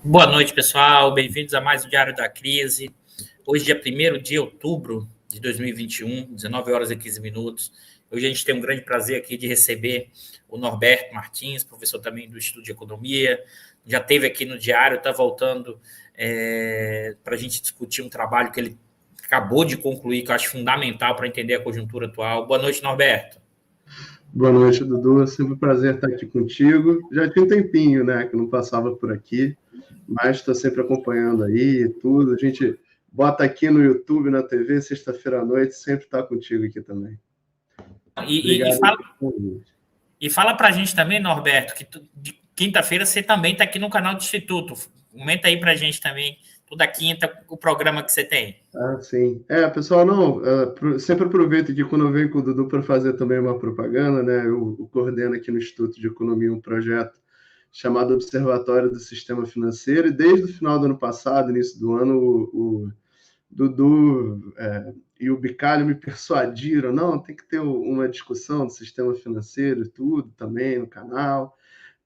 Boa noite, pessoal. Bem-vindos a mais um Diário da Crise. Hoje, dia 1º de outubro de 2021, 19 horas e 15 minutos. Hoje a gente tem um grande prazer aqui de receber o Norberto Martins, professor também do Instituto de Economia. Já esteve aqui no Diário, está voltando para a gente discutir um trabalho que ele acabou de concluir, que eu acho fundamental para entender a conjuntura atual. Boa noite, Norberto. Boa noite, Dudu. É sempre um prazer estar aqui contigo. Já tinha um tempinho, né, que não passava por aqui, mas estou sempre acompanhando aí e tudo. A gente bota aqui no YouTube, na TV, sexta-feira à noite, sempre está contigo aqui também. Obrigado. E fala para a gente também, Norberto, que de quinta-feira você também está aqui no canal do Instituto. Comenta aí para a gente também, toda quinta, o programa que você tem. Ah, sim. Pessoal, sempre aproveito aqui quando eu venho com o Dudu para fazer também uma propaganda, né? Eu coordeno aqui no Instituto de Economia um projeto chamado Observatório do Sistema Financeiro, e desde o final do ano passado, início do ano, o Dudu e o Bicalho me persuadiram, não, tem que ter uma discussão do sistema financeiro e tudo também no canal.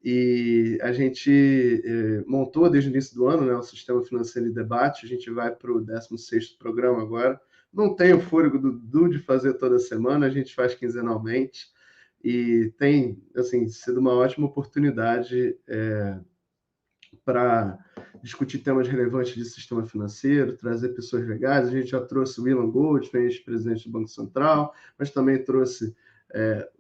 E a gente montou desde o início do ano, né, o Sistema Financeiro em Debate. A gente vai para o 16º programa agora. Não tem o fôlego do Dudu de fazer toda semana, a gente faz quinzenalmente. E tem assim, sido uma ótima oportunidade para discutir temas relevantes de sistema financeiro, trazer pessoas legais. A gente já trouxe o Ilan Goldstein, ex-presidente do Banco Central, mas também trouxe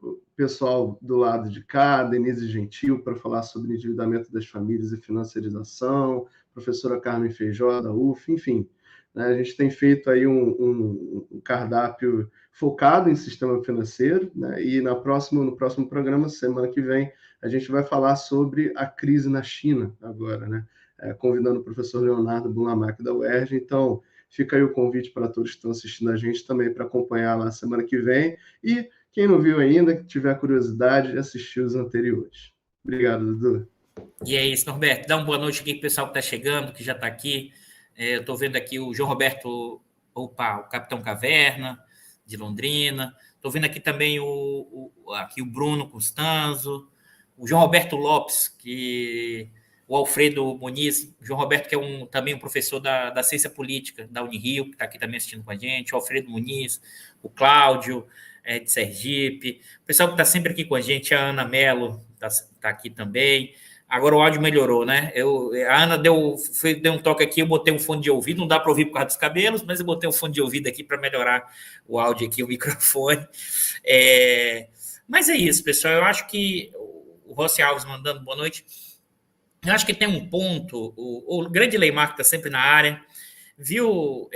o pessoal do lado de cá, Denise Gentil, para falar sobre endividamento das famílias e financiarização, professora Carmen Feijó, da UF, enfim. Né, a gente tem feito aí um cardápio focado em sistema financeiro, né, e no próximo programa, semana que vem, a gente vai falar sobre a crise na China agora, né? Convidando o professor Leonardo Bunlamack da UERJ. Então, fica aí o convite para todos que estão assistindo a gente também para acompanhar lá semana que vem. E quem não viu ainda, que tiver curiosidade, assistir os anteriores. Obrigado, Dudu. E é isso, Norberto. Dá uma boa noite aqui para o pessoal que está chegando, que já está aqui. Eu estou vendo aqui o João Roberto, o Capitão Caverna, de Londrina. Estou vendo aqui também aqui o Bruno Constanzo, o João Roberto Lopes, o Alfredo Muniz, o João Roberto, que é também um professor da Ciência Política da Unirio, que está aqui também assistindo com a gente, o Alfredo Muniz, o Cláudio, de Sergipe, o pessoal que está sempre aqui com a gente, a Ana Mello está aqui também. Agora o áudio melhorou, né? A Ana deu um toque aqui, eu botei um fone de ouvido, não dá para ouvir por causa dos cabelos, mas eu botei um fone de ouvido aqui para melhorar o áudio aqui, o microfone. Mas é isso, pessoal. Eu acho que o Rossi Alves mandando boa noite. Eu acho que tem um ponto, o grande Leimar, que está sempre na área, viu?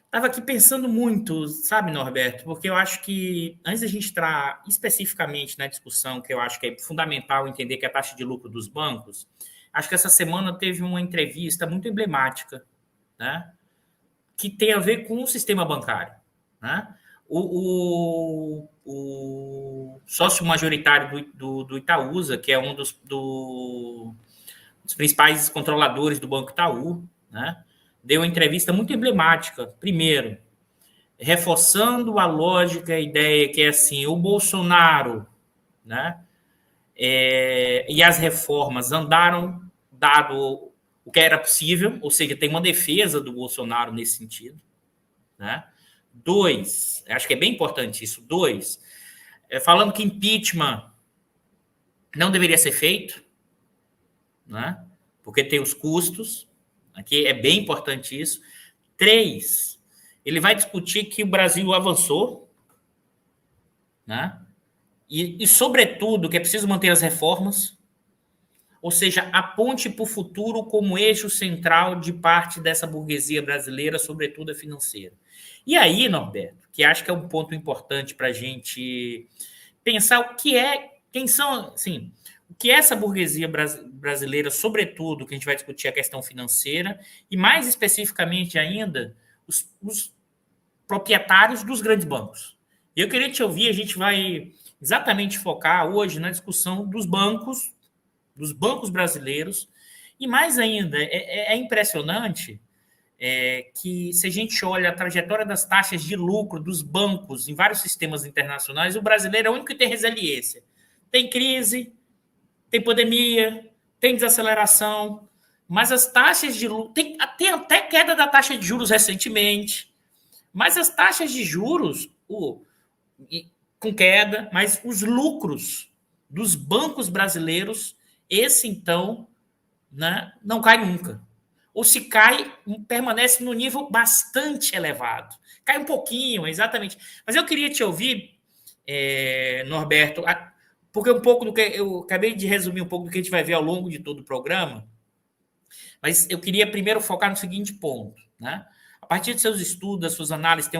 Estava aqui pensando muito, sabe, Norberto? Porque eu acho que, antes da gente entrar especificamente na discussão, que eu acho que é fundamental entender que é a taxa de lucro dos bancos, acho que essa semana teve uma entrevista muito emblemática, né? Que tem a ver com o sistema bancário, né? O sócio majoritário do Itaúsa, que é um dos principais controladores do Banco Itaú, né? Deu uma entrevista muito emblemática. Primeiro, reforçando a lógica, a ideia que é assim, o Bolsonaro, né, e as reformas andaram dado o que era possível, ou seja, tem uma defesa do Bolsonaro nesse sentido. Né? 2, acho que é bem importante isso. 2, falando que impeachment não deveria ser feito, né, porque tem os custos. Aqui é bem importante isso. 3, ele vai discutir que o Brasil avançou, né? E, sobretudo, que é preciso manter as reformas, ou seja, a ponte para o futuro como eixo central de parte dessa burguesia brasileira, sobretudo a financeira. E aí, Norberto, que acho que é um ponto importante para a gente pensar quem são, assim, o que é essa burguesia brasileira, sobretudo, que a gente vai discutir a questão financeira, e mais especificamente ainda, os proprietários dos grandes bancos. E eu queria te ouvir, a gente vai exatamente focar hoje na discussão dos bancos brasileiros, e mais ainda, é impressionante que se a gente olha a trajetória das taxas de lucro dos bancos em vários sistemas internacionais, o brasileiro é o único que tem resiliência. Tem crise, tem pandemia, tem desaceleração, mas as taxas de lucro... Tem até queda da taxa de juros recentemente, mas as taxas de juros com queda, mas os lucros dos bancos brasileiros, esse então, né, não cai nunca. Ou se cai, permanece no nível bastante elevado. Cai um pouquinho, exatamente. Mas eu queria te ouvir, Norberto, porque um pouco do que eu acabei de resumir um pouco do que a gente vai ver ao longo de todo o programa, mas eu queria primeiro focar no seguinte ponto, né? A partir dos seus estudos, das suas análises,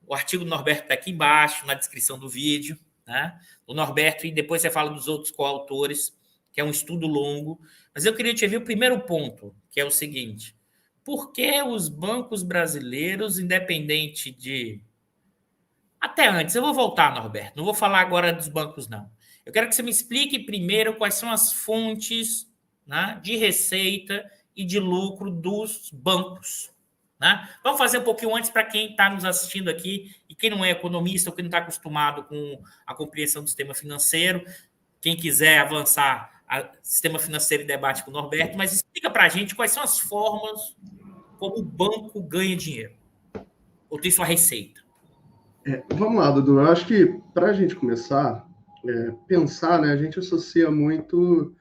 o artigo do Norberto está aqui embaixo, na descrição do vídeo, né? O Norberto, e depois você fala dos outros coautores, que é um estudo longo. Mas eu queria te ouvir o primeiro ponto, que é o seguinte: por que os bancos brasileiros, independente de... Até antes, eu vou voltar, Norberto, não vou falar agora dos bancos, não. Eu quero que você me explique primeiro quais são as fontes, né, de receita e de lucro dos bancos. Né? Vamos fazer um pouquinho antes para quem está nos assistindo aqui e quem não é economista ou quem não está acostumado com a compreensão do sistema financeiro. Quem quiser avançar a sistema financeiro e debate com o Norberto, mas explica para a gente quais são as formas como o banco ganha dinheiro ou tem sua receita. Vamos lá, Dudu. Eu acho que para a gente começar pensar, né, a gente associa muito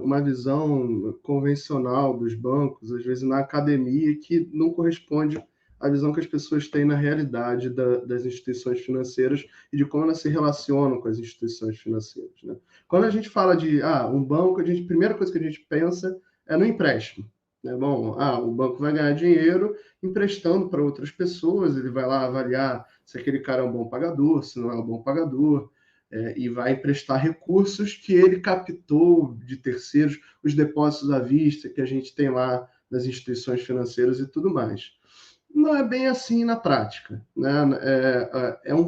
uma visão convencional dos bancos, às vezes na academia, que não corresponde à visão que as pessoas têm na realidade das instituições financeiras e de como elas se relacionam com as instituições financeiras. Né? Quando a gente fala de um banco, a primeira coisa que a gente pensa é no empréstimo. Né? Bom, o banco vai ganhar dinheiro emprestando para outras pessoas, ele vai lá avaliar se aquele cara é um bom pagador, se não é um bom pagador, e vai emprestar recursos que ele captou de terceiros, os depósitos à vista que a gente tem lá nas instituições financeiras e tudo mais. Não é bem assim na prática. Né?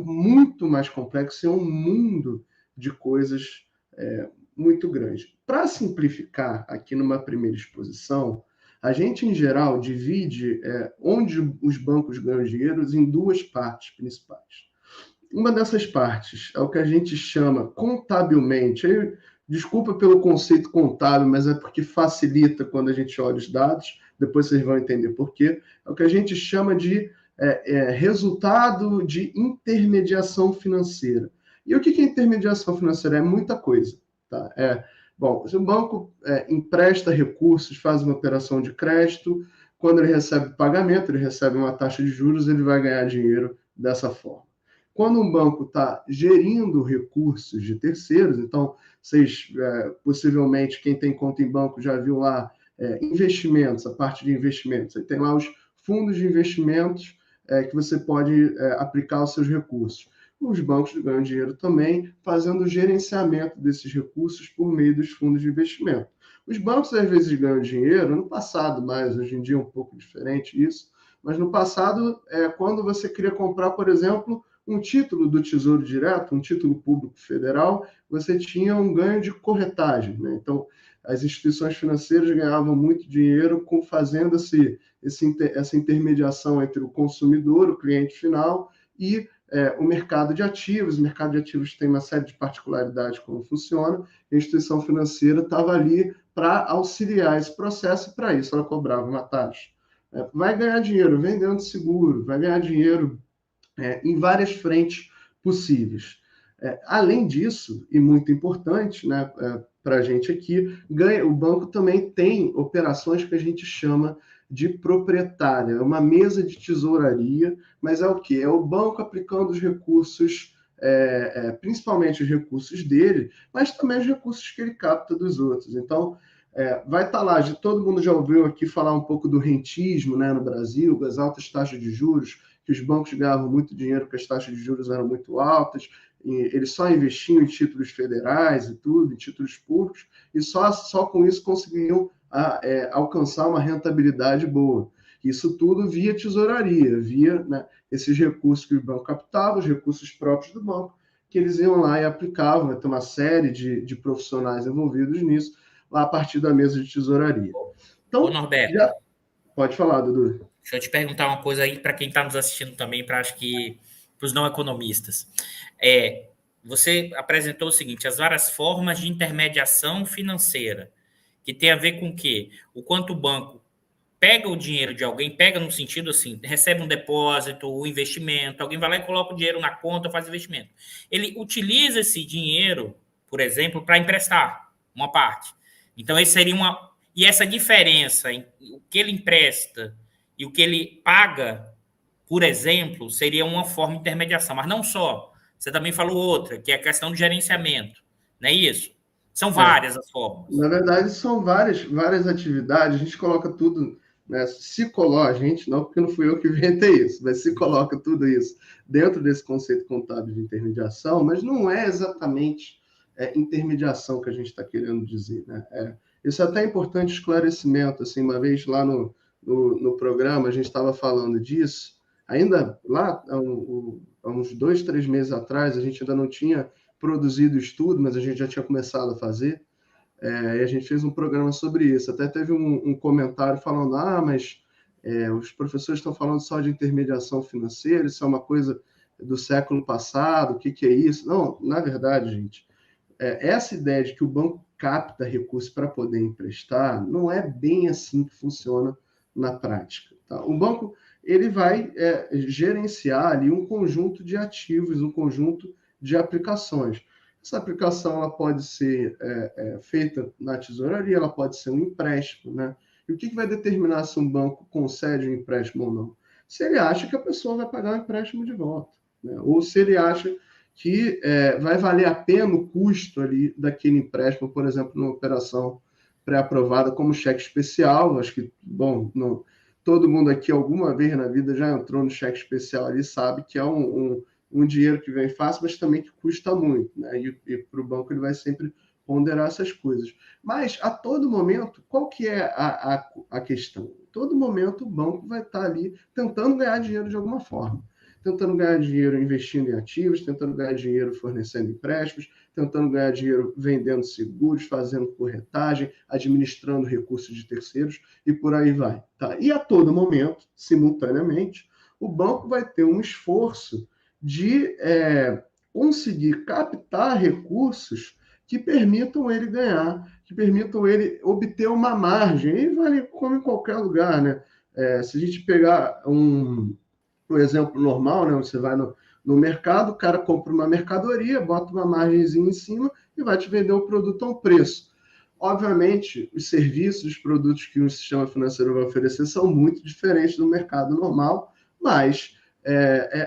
Muito mais complexo, é um mundo de coisas muito grande. Para simplificar aqui numa primeira exposição, a gente, em geral, divide onde os bancos ganham dinheiro em duas partes principais. Uma dessas partes é o que a gente chama contabilmente, desculpa pelo conceito contábil, mas é porque facilita quando a gente olha os dados, depois vocês vão entender por quê, é o que a gente chama de resultado de intermediação financeira. E o que é intermediação financeira? É muita coisa. Tá? Bom, se o banco empresta recursos, faz uma operação de crédito, quando ele recebe pagamento, ele recebe uma taxa de juros, ele vai ganhar dinheiro dessa forma. Quando um banco está gerindo recursos de terceiros, então, vocês, possivelmente, quem tem conta em banco já viu lá investimentos, a parte de investimentos. Aí tem lá os fundos de investimentos que você pode aplicar os seus recursos. Os bancos ganham dinheiro também fazendo o gerenciamento desses recursos por meio dos fundos de investimento. Os bancos, às vezes, ganham dinheiro, no passado mais, hoje em dia é um pouco diferente isso, mas no passado, quando você queria comprar, por exemplo, um título do Tesouro Direto, um título público federal, você tinha um ganho de corretagem. Né? Então, as instituições financeiras ganhavam muito dinheiro fazendo essa intermediação entre o consumidor, o cliente final, e o mercado de ativos. O mercado de ativos tem uma série de particularidades como funciona. A instituição financeira estava ali para auxiliar esse processo, e para isso ela cobrava uma taxa. Vai ganhar dinheiro vendendo seguro, vai ganhar dinheiro em várias frentes possíveis. Além disso, e muito importante, né, para a gente aqui, o banco também tem operações que a gente chama de proprietária, é uma mesa de tesouraria, mas é o quê? É o banco aplicando os recursos, principalmente os recursos dele, mas também os recursos que ele capta dos outros. Então, vai estar lá, todo mundo já ouviu aqui falar um pouco do rentismo, né, no Brasil, das altas taxas de juros, que os bancos ganhavam muito dinheiro porque as taxas de juros eram muito altas, e eles só investiam em títulos federais e tudo, em títulos públicos, e só com isso conseguiam alcançar uma rentabilidade boa. Isso tudo via tesouraria, via, né, esses recursos que o banco captava, os recursos próprios do banco, que eles iam lá e aplicavam. Vai ter uma série de profissionais envolvidos nisso, lá a partir da mesa de tesouraria. Então, Ô, Norberto, pode falar, Dudu. deixa eu te perguntar uma coisa aí para quem está nos assistindo também, para os não economistas. você apresentou o seguinte, as várias formas de intermediação financeira, que tem a ver com o quê? O quanto o banco pega o dinheiro de alguém, pega no sentido assim, recebe um depósito, um investimento, alguém vai lá e coloca o dinheiro na conta, faz investimento. Ele utiliza esse dinheiro, por exemplo, para emprestar uma parte. Então, esse seria uma... E essa diferença em o que ele empresta e o que ele paga, por exemplo, seria uma forma de intermediação. Mas não só. Você também falou outra, que é a questão do gerenciamento. Não é isso? São várias as formas. Na verdade, são várias atividades, a gente coloca tudo, né? Se coloca, a gente, não, porque não fui eu que inventei isso, mas se coloca tudo isso dentro desse conceito contábil de intermediação, mas não é exatamente intermediação que a gente está querendo dizer, né? Isso é até importante esclarecimento, assim, uma vez lá no programa a gente estava falando disso, ainda lá, há uns 2, 3 meses atrás, a gente ainda não tinha produzido o estudo, mas a gente já tinha começado a fazer, e a gente fez um programa sobre isso. Até teve um comentário falando, mas os professores estão falando só de intermediação financeira, isso é uma coisa do século passado, o que é isso? Não, na verdade, gente, essa ideia de que o banco capta recursos para poder emprestar, não é bem assim que funciona na prática. Tá? O banco ele vai gerenciar ali um conjunto de ativos, um conjunto de aplicações. Essa aplicação ela pode ser feita na tesouraria, ela pode ser um empréstimo, né? E o que vai determinar se um banco concede um empréstimo ou não? Se ele acha que a pessoa vai pagar o empréstimo de volta, né? Ou se ele acha que vai valer a pena o custo ali daquele empréstimo, por exemplo, numa operação pré-aprovada como cheque especial. Acho que, bom, não, todo mundo aqui alguma vez na vida já entrou no cheque especial ali, sabe que é um dinheiro que vem fácil, mas também que custa muito, né? E para o banco ele vai sempre ponderar essas coisas. Mas, a todo momento, qual que é a questão? A todo momento o banco vai estar ali tentando ganhar dinheiro de alguma forma. Tentando ganhar dinheiro investindo em ativos, tentando ganhar dinheiro fornecendo empréstimos, tentando ganhar dinheiro vendendo seguros, fazendo corretagem, administrando recursos de terceiros e por aí vai. Tá? E a todo momento, simultaneamente, o banco vai ter um esforço de conseguir captar recursos que permitam ele ganhar, que permitam ele obter uma margem. E vale como em qualquer lugar, né? Se a gente pegar um exemplo normal, né? Você vai no mercado, o cara compra uma mercadoria, bota uma margenzinha em cima e vai te vender o produto a um preço. Obviamente, os serviços, os produtos que um sistema financeiro vai oferecer são muito diferentes do mercado normal, mas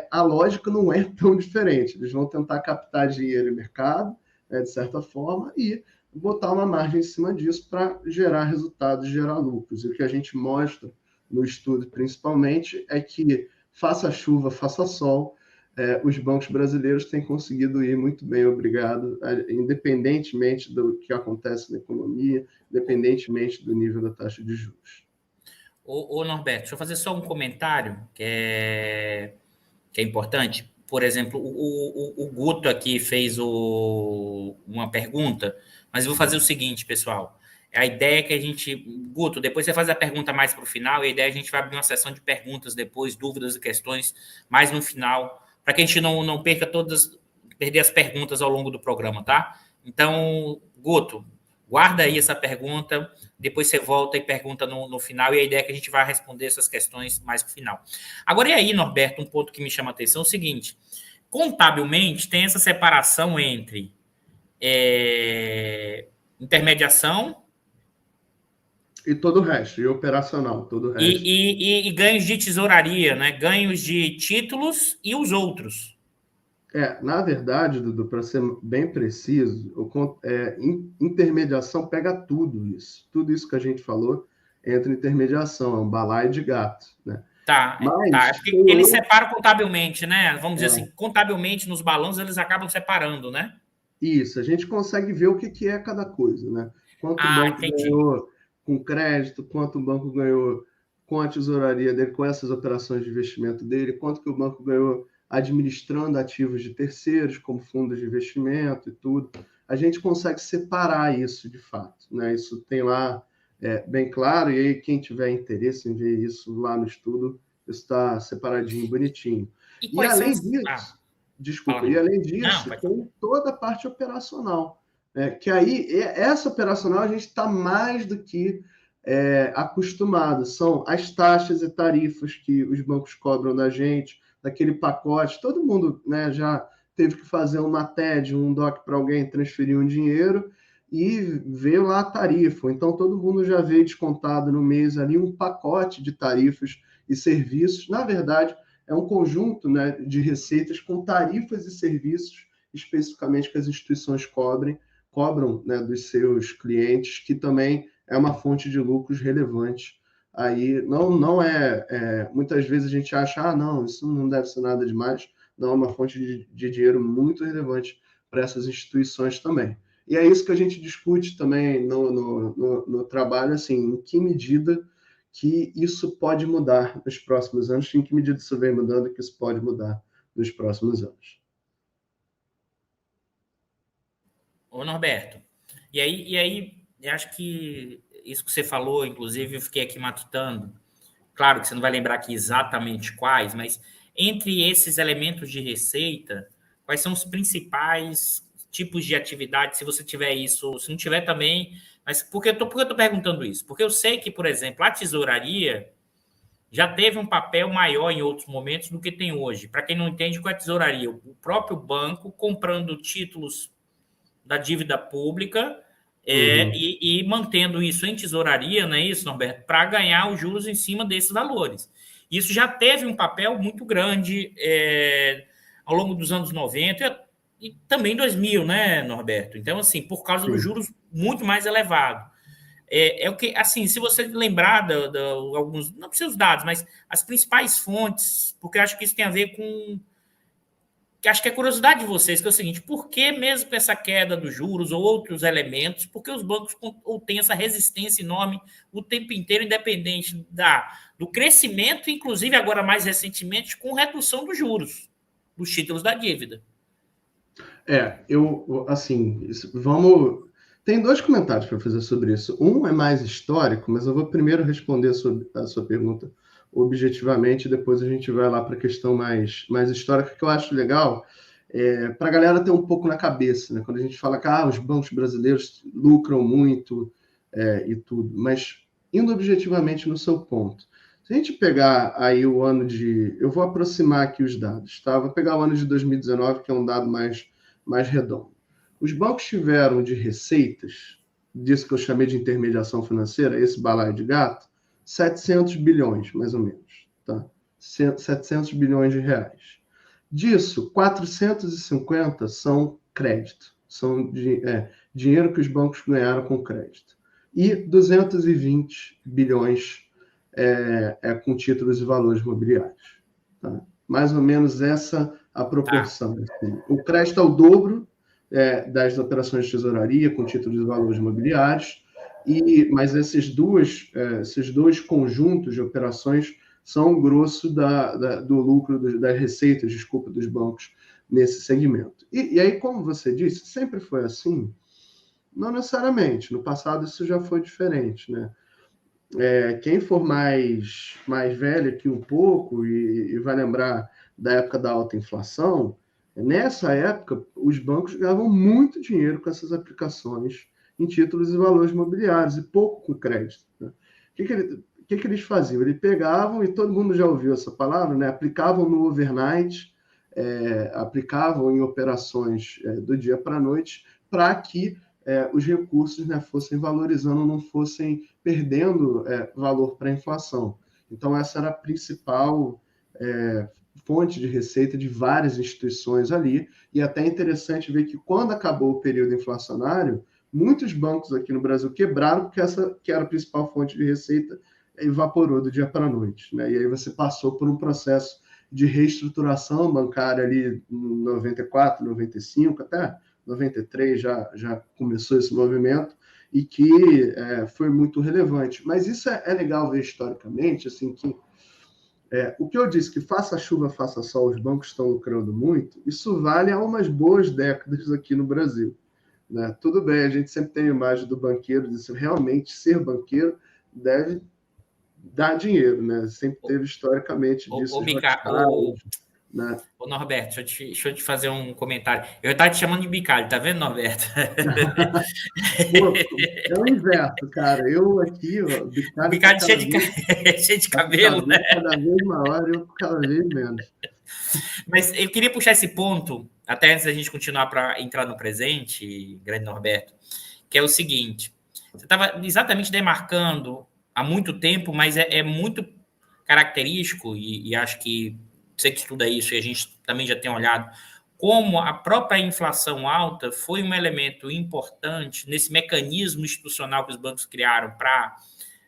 a lógica não é tão diferente. Eles vão tentar captar dinheiro em mercado, de certa forma, e botar uma margem em cima disso para gerar resultados, gerar lucros. E o que a gente mostra no estudo, principalmente, é que faça chuva, faça sol, os bancos brasileiros têm conseguido ir muito bem, obrigado, independentemente do que acontece na economia, independentemente do nível da taxa de juros. Ô Norberto, deixa eu fazer só um comentário que é importante. Por exemplo, o Guto aqui fez uma pergunta, mas eu vou fazer o seguinte, pessoal. A ideia é que a gente... Guto, depois você faz a pergunta mais para o final, e a ideia é a gente vai abrir uma sessão de perguntas depois, dúvidas e questões, mais no final, para que a gente não perca perder as perguntas ao longo do programa, tá? Então, Guto, guarda aí essa pergunta, depois você volta e pergunta no final, e a ideia é que a gente vai responder essas questões mais no final. Agora, e aí, Norberto, um ponto que me chama a atenção é o seguinte, contabilmente tem essa separação entre intermediação e todo o resto, e operacional, todo o resto. E ganhos de tesouraria, né? Ganhos de títulos e os outros. Na verdade, Dudu, para ser bem preciso, intermediação pega tudo isso que a gente falou entra em intermediação, é um balaio de gato, né? Tá. Porque eles separam contabilmente, né? Vamos dizer assim, contabilmente nos balanços eles acabam separando, né? Isso, a gente consegue ver o que é cada coisa, né? Quanto o banco ganhou com crédito, quanto o banco ganhou com a tesouraria dele, com essas operações de investimento dele, quanto que o banco ganhou administrando ativos de terceiros, como fundos de investimento e tudo. A gente consegue separar isso de fato, né? Isso tem lá bem claro, e aí quem tiver interesse em ver isso lá no estudo, está separadinho, bonitinho. E quais além são... disso... Desculpa, e além Não, disso, tem toda a parte operacional, né? Que aí, essa operacional a gente está mais do que acostumado. São as taxas e tarifas que os bancos cobram da gente, daquele pacote. Todo mundo, né, já teve que fazer uma TED, um DOC para alguém transferir um dinheiro e ver lá a tarifa. Então, todo mundo já vê descontado no mês ali um pacote de tarifas e serviços. Na verdade, é um conjunto, né, de receitas com tarifas e serviços, especificamente que as instituições cobram, né, dos seus clientes, que também é uma fonte de lucros relevante. Aí não muitas vezes a gente acha, não, isso não deve ser nada demais. Não, é uma fonte de dinheiro muito relevante para essas instituições também. E é isso que a gente discute também no trabalho, assim, em que medida que isso pode mudar nos próximos anos, em que medida isso vem mudando e que isso pode mudar nos próximos anos. Ô, Norberto, e aí, eu acho que isso que você falou, inclusive, eu fiquei aqui matutando. Claro que você não vai lembrar aqui exatamente quais, mas entre esses elementos de receita, quais são os principais tipos de atividade, se você tiver isso, se não tiver também, mas por que eu estou perguntando isso? Porque eu sei que, por exemplo, a tesouraria já teve um papel maior em outros momentos do que tem hoje. Para quem não entende, qual é a tesouraria? O próprio banco comprando títulos da dívida pública e mantendo isso em tesouraria, não é isso, Norberto? Para ganhar os juros em cima desses valores. Isso já teve um papel muito grande ao longo dos anos 90 e também 2000, né, Norberto? Então, assim, por causa dos juros muito mais elevados. O que, assim, se você lembrar de alguns, não precisa os dados, mas as principais fontes, porque eu acho que isso tem a ver com que acho que é curiosidade de vocês, que é o seguinte, por que mesmo com essa queda dos juros ou outros elementos, por que os bancos têm essa resistência enorme o tempo inteiro, independente do crescimento, inclusive agora mais recentemente, com redução dos juros, dos títulos da dívida? Vamos... Tem dois comentários para fazer sobre isso. Um é mais histórico, mas eu vou primeiro responder a sua pergunta objetivamente, e depois a gente vai lá para a questão mais histórica, que eu acho legal, para a galera ter um pouco na cabeça, né? Quando a gente fala que os bancos brasileiros lucram muito e tudo, mas indo objetivamente no seu ponto, se a gente pegar aí o ano de... Eu vou aproximar aqui os dados, tá? Vou pegar o ano de 2019, que é um dado mais redondo. Os bancos tiveram de receitas, disso que eu chamei de intermediação financeira, esse balaio de gato, 700 bilhões, mais ou menos. Tá? 700 bilhões de reais. Disso, 450 são crédito. São dinheiro que os bancos ganharam com crédito. E 220 bilhões com títulos e valores imobiliários. Tá? Mais ou menos essa a proporção. Assim. O crédito é o dobro das operações de tesouraria com títulos e valores imobiliários, mas esses dois conjuntos de operações são o grosso do lucro, das receitas, desculpa, dos bancos nesse segmento. E aí, como você disse, sempre foi assim? Não necessariamente. No passado isso já foi diferente, né? Quem for mais velho aqui um pouco e vai lembrar da época da alta inflação, nessa época os bancos ganhavam muito dinheiro com essas aplicações em títulos e valores imobiliários e pouco com crédito. Né? O que eles faziam? Eles pegavam, e todo mundo já ouviu essa palavra, né? Aplicavam no overnight, aplicavam em operações do dia para a noite, para que os recursos, né, fossem valorizando, não fossem perdendo valor para a inflação. Então, essa era a principal fonte de receita de várias instituições ali, e até é interessante ver que quando acabou o período inflacionário, muitos bancos aqui no Brasil quebraram, porque essa que era a principal fonte de receita evaporou do dia para a noite. Né? E aí você passou por um processo de reestruturação bancária ali em 94, 95, até 93 já começou esse movimento, e que foi muito relevante. Mas isso é legal ver historicamente, assim, que o que eu disse, que faça chuva, faça sol, os bancos estão lucrando muito, isso vale há umas boas décadas aqui no Brasil. Né? Tudo bem, a gente sempre tem a imagem do banqueiro, de realmente ser banqueiro deve dar dinheiro, né? Sempre teve historicamente disso. né? Ô, Norberto, deixa eu te fazer um comentário. Eu estava te chamando de bicalho, tá vendo, Norberto? Pô, é o inverso, cara. Eu aqui, ó, O bicalho tá bicalho cheio cheio de tá com o cabelo, né? cabelo cada vez maior e eu cada vez menos. Mas eu queria puxar esse ponto, até antes da gente continuar para entrar no presente, grande Norberto, que é o seguinte: você estava exatamente demarcando há muito tempo, mas é muito característico, e acho que você que estuda isso, e a gente também já tem olhado, como a própria inflação alta foi um elemento importante nesse mecanismo institucional que os bancos criaram para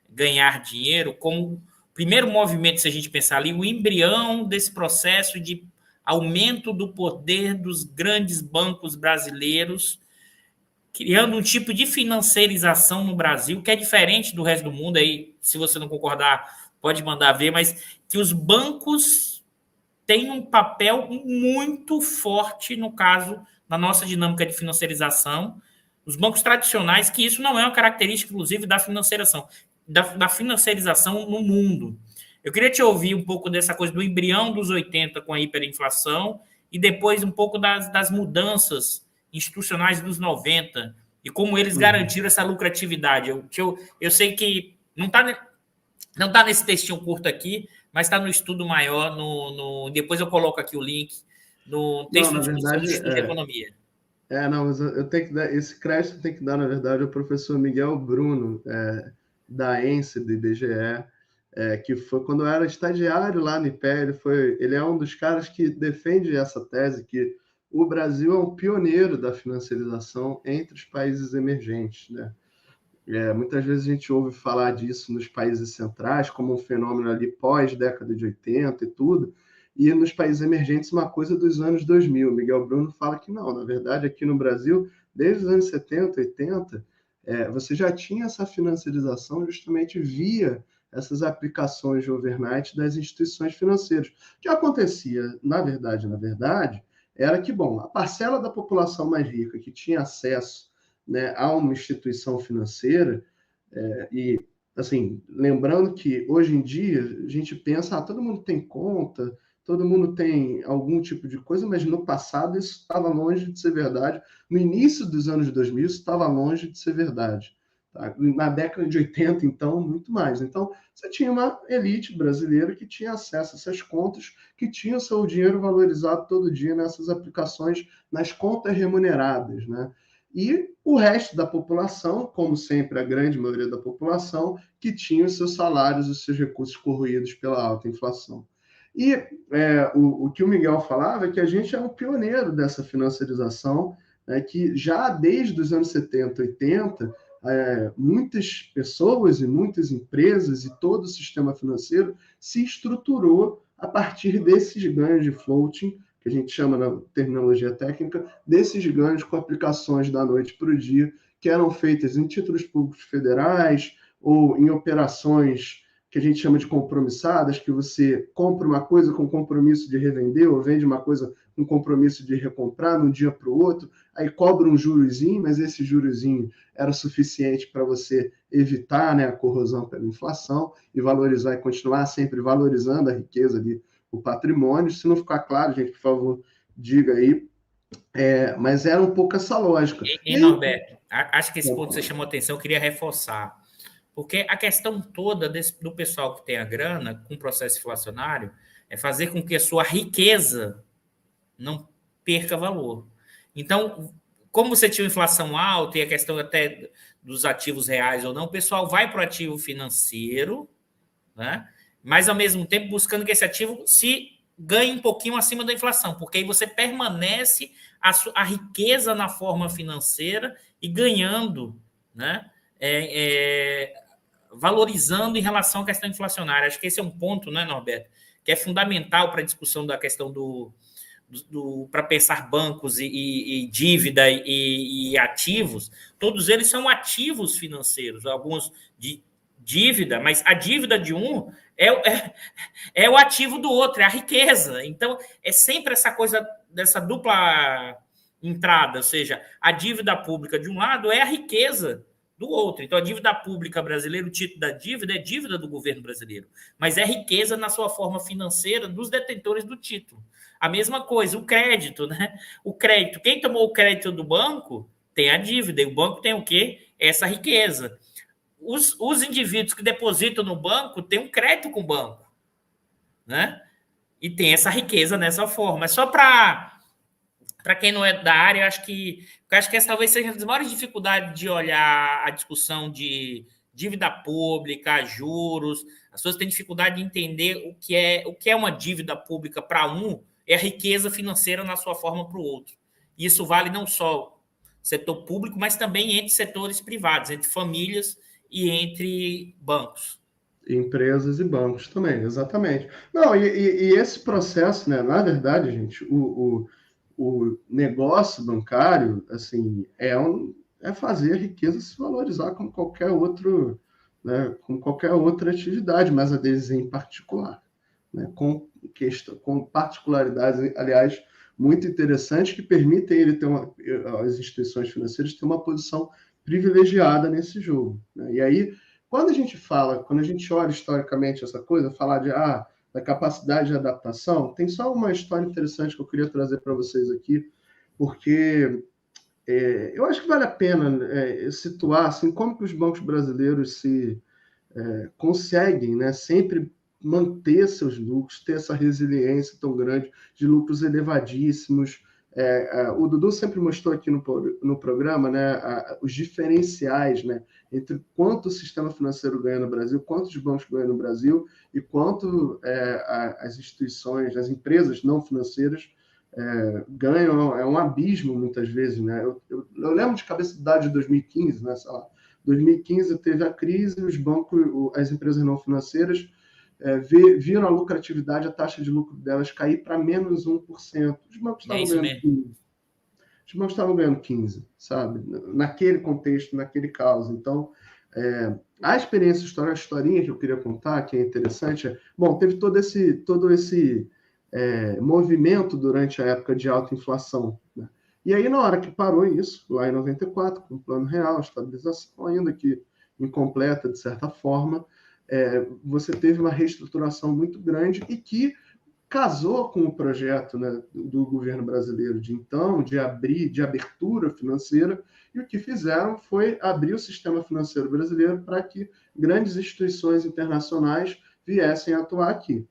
ganhar dinheiro, como primeiro movimento, se a gente pensar ali, o embrião desse processo de aumento do poder dos grandes bancos brasileiros, criando um tipo de financiarização no Brasil, que é diferente do resto do mundo. Aí, se você não concordar, pode mandar ver, mas que os bancos têm um papel muito forte no caso da nossa dinâmica de financiarização. Os bancos tradicionais, que isso não é uma característica, inclusive, da financiarização, da financiarização no mundo. Eu queria te ouvir um pouco dessa coisa do embrião dos 80 com a hiperinflação e depois um pouco das mudanças institucionais dos 90 e como eles garantiram essa lucratividade. Eu sei que não está nesse textinho curto aqui, mas está no estudo maior. Depois eu coloco aqui o link no texto Não, na de discussão do verdade, Instituto de Economia. não, mas eu tenho que dar, esse crédito tem que dar, na verdade, ao professor Miguel Bruno, da ENSE, do IBGE, que foi quando eu era estagiário lá no IPE, ele é um dos caras que defende essa tese que o Brasil é um pioneiro da financiarização entre os países emergentes, né? Muitas vezes a gente ouve falar disso nos países centrais como um fenômeno ali pós-década de 80 e tudo, e nos países emergentes uma coisa dos anos 2000. Miguel Bruno fala que não, na verdade, aqui no Brasil, desde os anos 70, 80, você já tinha essa financiarização justamente via essas aplicações de overnight das instituições financeiras. O que acontecia, na verdade, era que, bom, a parcela da população mais rica que tinha acesso, né, a uma instituição financeira, e, assim, lembrando que hoje em dia a gente pensa, todo mundo tem conta, todo mundo tem algum tipo de coisa, mas no passado isso estava longe de ser verdade. No início dos anos 2000 isso estava longe de ser verdade. Tá? Na década de 80, então, muito mais. Então, você tinha uma elite brasileira que tinha acesso a essas contas, que tinha o seu dinheiro valorizado todo dia nessas aplicações, nas contas remuneradas, né? E o resto da população, como sempre a grande maioria da população, que tinha os seus salários, os seus recursos corroídos pela alta inflação. E o que o Miguel falava é que a gente é um pioneiro dessa financiarização, né, que já desde os anos 70, 80, muitas pessoas e muitas empresas e todo o sistema financeiro se estruturou a partir desses ganhos de floating, que a gente chama na terminologia técnica, desses ganhos com aplicações da noite para o dia, que eram feitas em títulos públicos federais ou em operações que a gente chama de compromissadas, que você compra uma coisa com compromisso de revender ou vende uma coisa com compromisso de recomprar de um dia para o outro, aí cobra um jurozinho, mas esse jurozinho era suficiente para você evitar, né, a corrosão pela inflação e valorizar e continuar sempre valorizando a riqueza ali, o patrimônio. Se não ficar claro, gente, por favor, diga aí. Mas era um pouco essa lógica. E Norberto, acho que esse ponto que você chamou atenção, eu queria reforçar. Porque a questão toda do pessoal que tem a grana com o processo inflacionário é fazer com que a sua riqueza não perca valor. Então, como você tinha inflação alta e a questão até dos ativos reais ou não, o pessoal vai para o ativo financeiro, né? Mas ao mesmo tempo buscando que esse ativo se ganhe um pouquinho acima da inflação, porque aí você permanece a riqueza na forma financeira e ganhando, né? Valorizando em relação à questão inflacionária. Acho que esse é um ponto, né, Norberto, que é fundamental para a discussão da questão para pensar bancos e dívida e ativos. Todos eles são ativos financeiros, alguns de dívida, mas a dívida de um é o ativo do outro, é a riqueza. Então, é sempre essa coisa dessa dupla entrada, ou seja, a dívida pública de um lado é a riqueza do outro. Então, a dívida pública brasileira, o título da dívida é dívida do governo brasileiro, mas é riqueza na sua forma financeira dos detentores do título. A mesma coisa, o crédito, né? O crédito, quem tomou o crédito do banco tem a dívida, e o banco tem o quê? Essa riqueza. Os indivíduos que depositam no banco têm um crédito com o banco, né? E tem essa riqueza nessa forma. É só para quem não é da área, eu acho que essa talvez seja uma das maiores dificuldades de olhar a discussão de dívida pública, juros. As pessoas têm dificuldade de entender o que é uma dívida pública para um, é a riqueza financeira na sua forma para o outro. E isso vale não só setor público, mas também entre setores privados, entre famílias e entre bancos. Empresas e bancos também, exatamente. Não, e esse processo, né, na verdade, gente, o negócio bancário, assim, é fazer a riqueza se valorizar como qualquer outro, né, como qualquer outra atividade, mas a deles em particular, né, com particularidades, aliás, muito interessantes que permitem ele ter as instituições financeiras ter uma posição privilegiada nesse jogo, né? E aí, quando a gente olha historicamente essa coisa, falar da capacidade de adaptação, tem só uma história interessante que eu queria trazer para vocês aqui, porque eu acho que vale a pena situar assim, como que os bancos brasileiros conseguem, né, sempre manter seus lucros, ter essa resiliência tão grande de lucros elevadíssimos. O Dudu sempre mostrou aqui no programa, né, os diferenciais, né, entre quanto o sistema financeiro ganha no Brasil, quanto os bancos ganham no Brasil e quanto as instituições, as empresas não financeiras ganham. É um abismo muitas vezes, né? Eu lembro de cabeça de idade de 2015, né? Sei lá, 2015 teve a crise, os bancos, as empresas não financeiras viram a lucratividade, a taxa de lucro delas cair para menos 1%. Os bancos estavam ganhando 15%. Os bancos estavam ganhando 15%, sabe? Naquele contexto, naquele caso. Então, a experiência histórica, a historinha que eu queria contar, que é interessante, bom, teve todo esse movimento durante a época de alta inflação, né? E aí, na hora que parou isso, lá em 94, com o Plano Real, estabilização ainda que incompleta, de certa forma, você teve uma reestruturação muito grande e que casou com o projeto, né, do governo brasileiro de abertura financeira, e o que fizeram foi abrir o sistema financeiro brasileiro para que grandes instituições internacionais viessem atuar aqui.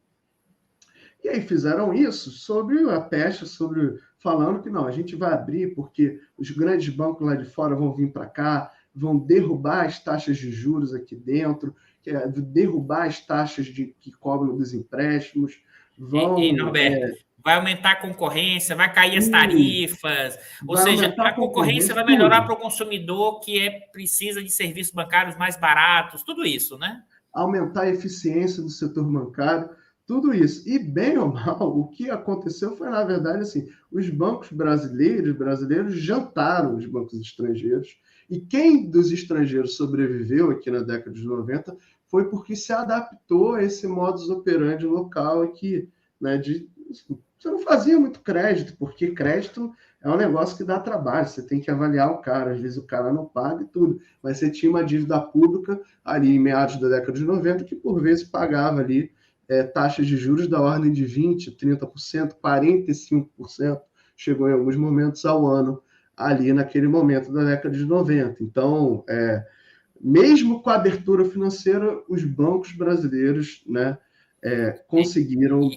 E aí fizeram isso sobre a peste, falando que não, a gente vai abrir porque os grandes bancos lá de fora vão vir para cá, vão derrubar as taxas de juros aqui dentro, derrubar as taxas que cobram dos empréstimos, Norberto, vai aumentar a concorrência, vai cair as tarifas, ou seja, a concorrência vai melhorar para o consumidor que precisa de serviços bancários mais baratos, tudo isso, né? Aumentar a eficiência do setor bancário, tudo isso. E, bem ou mal, o que aconteceu foi, na verdade, assim, os bancos brasileiros jantaram os bancos estrangeiros, e quem dos estrangeiros sobreviveu aqui na década de 90 foi porque se adaptou a esse modus operandi local aqui, né, você não fazia muito crédito, porque crédito é um negócio que dá trabalho, você tem que avaliar o cara, às vezes o cara não paga e tudo, mas você tinha uma dívida pública ali em meados da década de 90 que por vezes pagava ali taxas de juros da ordem de 20%, 30%, 45%, chegou em alguns momentos ao ano, ali naquele momento da década de 90. Então, mesmo com a abertura financeira, os bancos brasileiros, né, conseguiram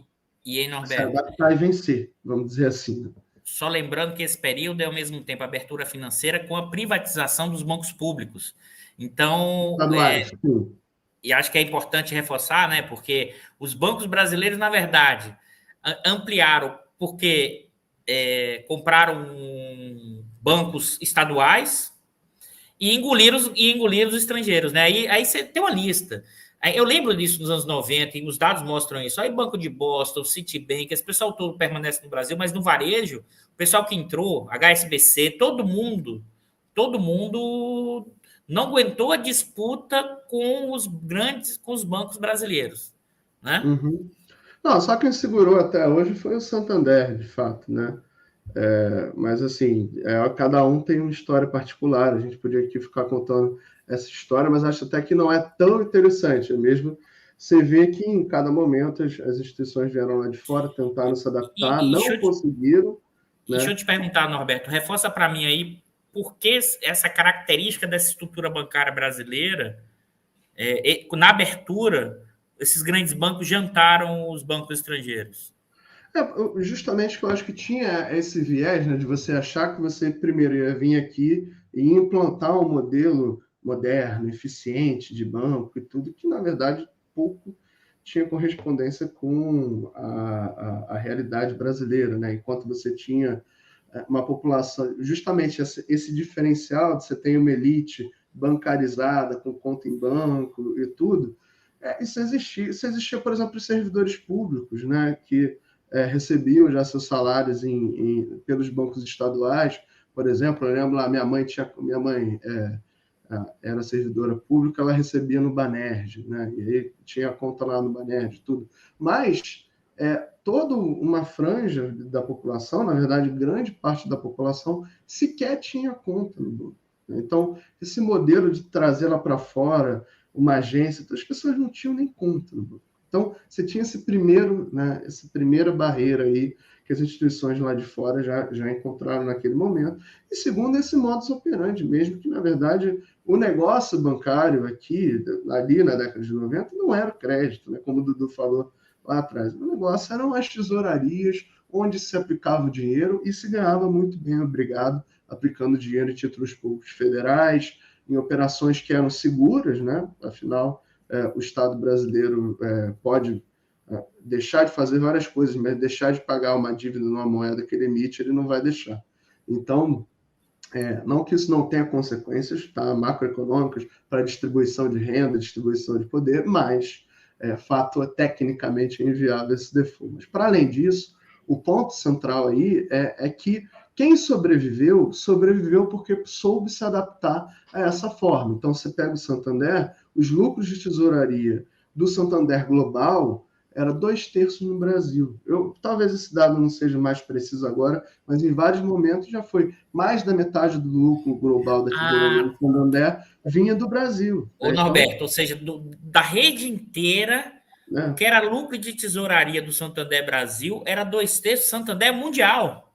se adaptar e vencer, vamos dizer assim. Só lembrando que esse período é, ao mesmo tempo, a abertura financeira com a privatização dos bancos públicos. Então, e acho que é importante reforçar, né, porque os bancos brasileiros, na verdade, ampliaram porque compraram bancos estaduais e engoliram os estrangeiros, né? Aí você tem uma lista. Eu lembro disso nos anos 90, e os dados mostram isso. Aí Banco de Boston, Citibank, esse pessoal todo permanece no Brasil, mas no varejo, o pessoal que entrou, HSBC, todo mundo não aguentou a disputa com os bancos brasileiros, né? Uhum. Não, só quem segurou até hoje foi o Santander, de fato, né? Mas, assim, cada um tem uma história particular. A gente podia aqui ficar contando essa história, mas acho até que não é tão interessante. Mesmo você vê que em cada momento as instituições vieram lá de fora, tentaram se adaptar, Deixa não eu te, conseguiram, deixa né? eu te perguntar, Norberto, reforça para mim aí por que essa característica dessa estrutura bancária brasileira, na abertura, esses grandes bancos jantaram os bancos estrangeiros. Justamente que eu acho que tinha esse viés, né, de você achar que você primeiro ia vir aqui e implantar um modelo moderno, eficiente de banco e tudo, que na verdade pouco tinha correspondência com a realidade brasileira, né? Enquanto você tinha uma população, justamente esse diferencial de você ter uma elite bancarizada, com conta em banco e tudo, isso existia, por exemplo, os servidores públicos, né, que recebiam já seus salários pelos bancos estaduais, por exemplo. Eu lembro lá, minha mãe era servidora pública, ela recebia no Banerj, né? E aí tinha conta lá no Banerj, tudo. Mas toda uma franja da população, na verdade, grande parte da população, sequer tinha conta no banco. Então, esse modelo de trazer lá para fora uma agência, as pessoas não tinham nem conta no banco. Então, você tinha essa primeira barreira aí que as instituições lá de fora já encontraram naquele momento. E segundo, esse modus operandi mesmo, que, na verdade, o negócio bancário aqui, ali na década de 90, não era crédito, né? Como o Dudu falou lá atrás. O negócio eram as tesourarias, onde se aplicava o dinheiro e se ganhava muito bem, obrigado, aplicando dinheiro em títulos públicos federais, em operações que eram seguras, né? Afinal, o Estado brasileiro pode deixar de fazer várias coisas, mas deixar de pagar uma dívida numa moeda que ele emite, ele não vai deixar. Então, não que isso não tenha consequências, tá, macroeconômicas para distribuição de renda, distribuição de poder, mas fato tecnicamente inviável esse default. Mas, para além disso, o ponto central aí é que quem sobreviveu, sobreviveu porque soube se adaptar a essa forma. Então, você pega o Santander, os lucros de tesouraria do Santander Global era 2/3 no Brasil. Talvez esse dado não seja mais preciso agora, mas em vários momentos já foi mais da metade do lucro global da tesouraria do Ah, Santander vinha do Brasil. ô Né? Então, Norberto, ou seja, da rede inteira, o né, que era lucro de tesouraria do Santander Brasil era 2/3 do Santander Mundial.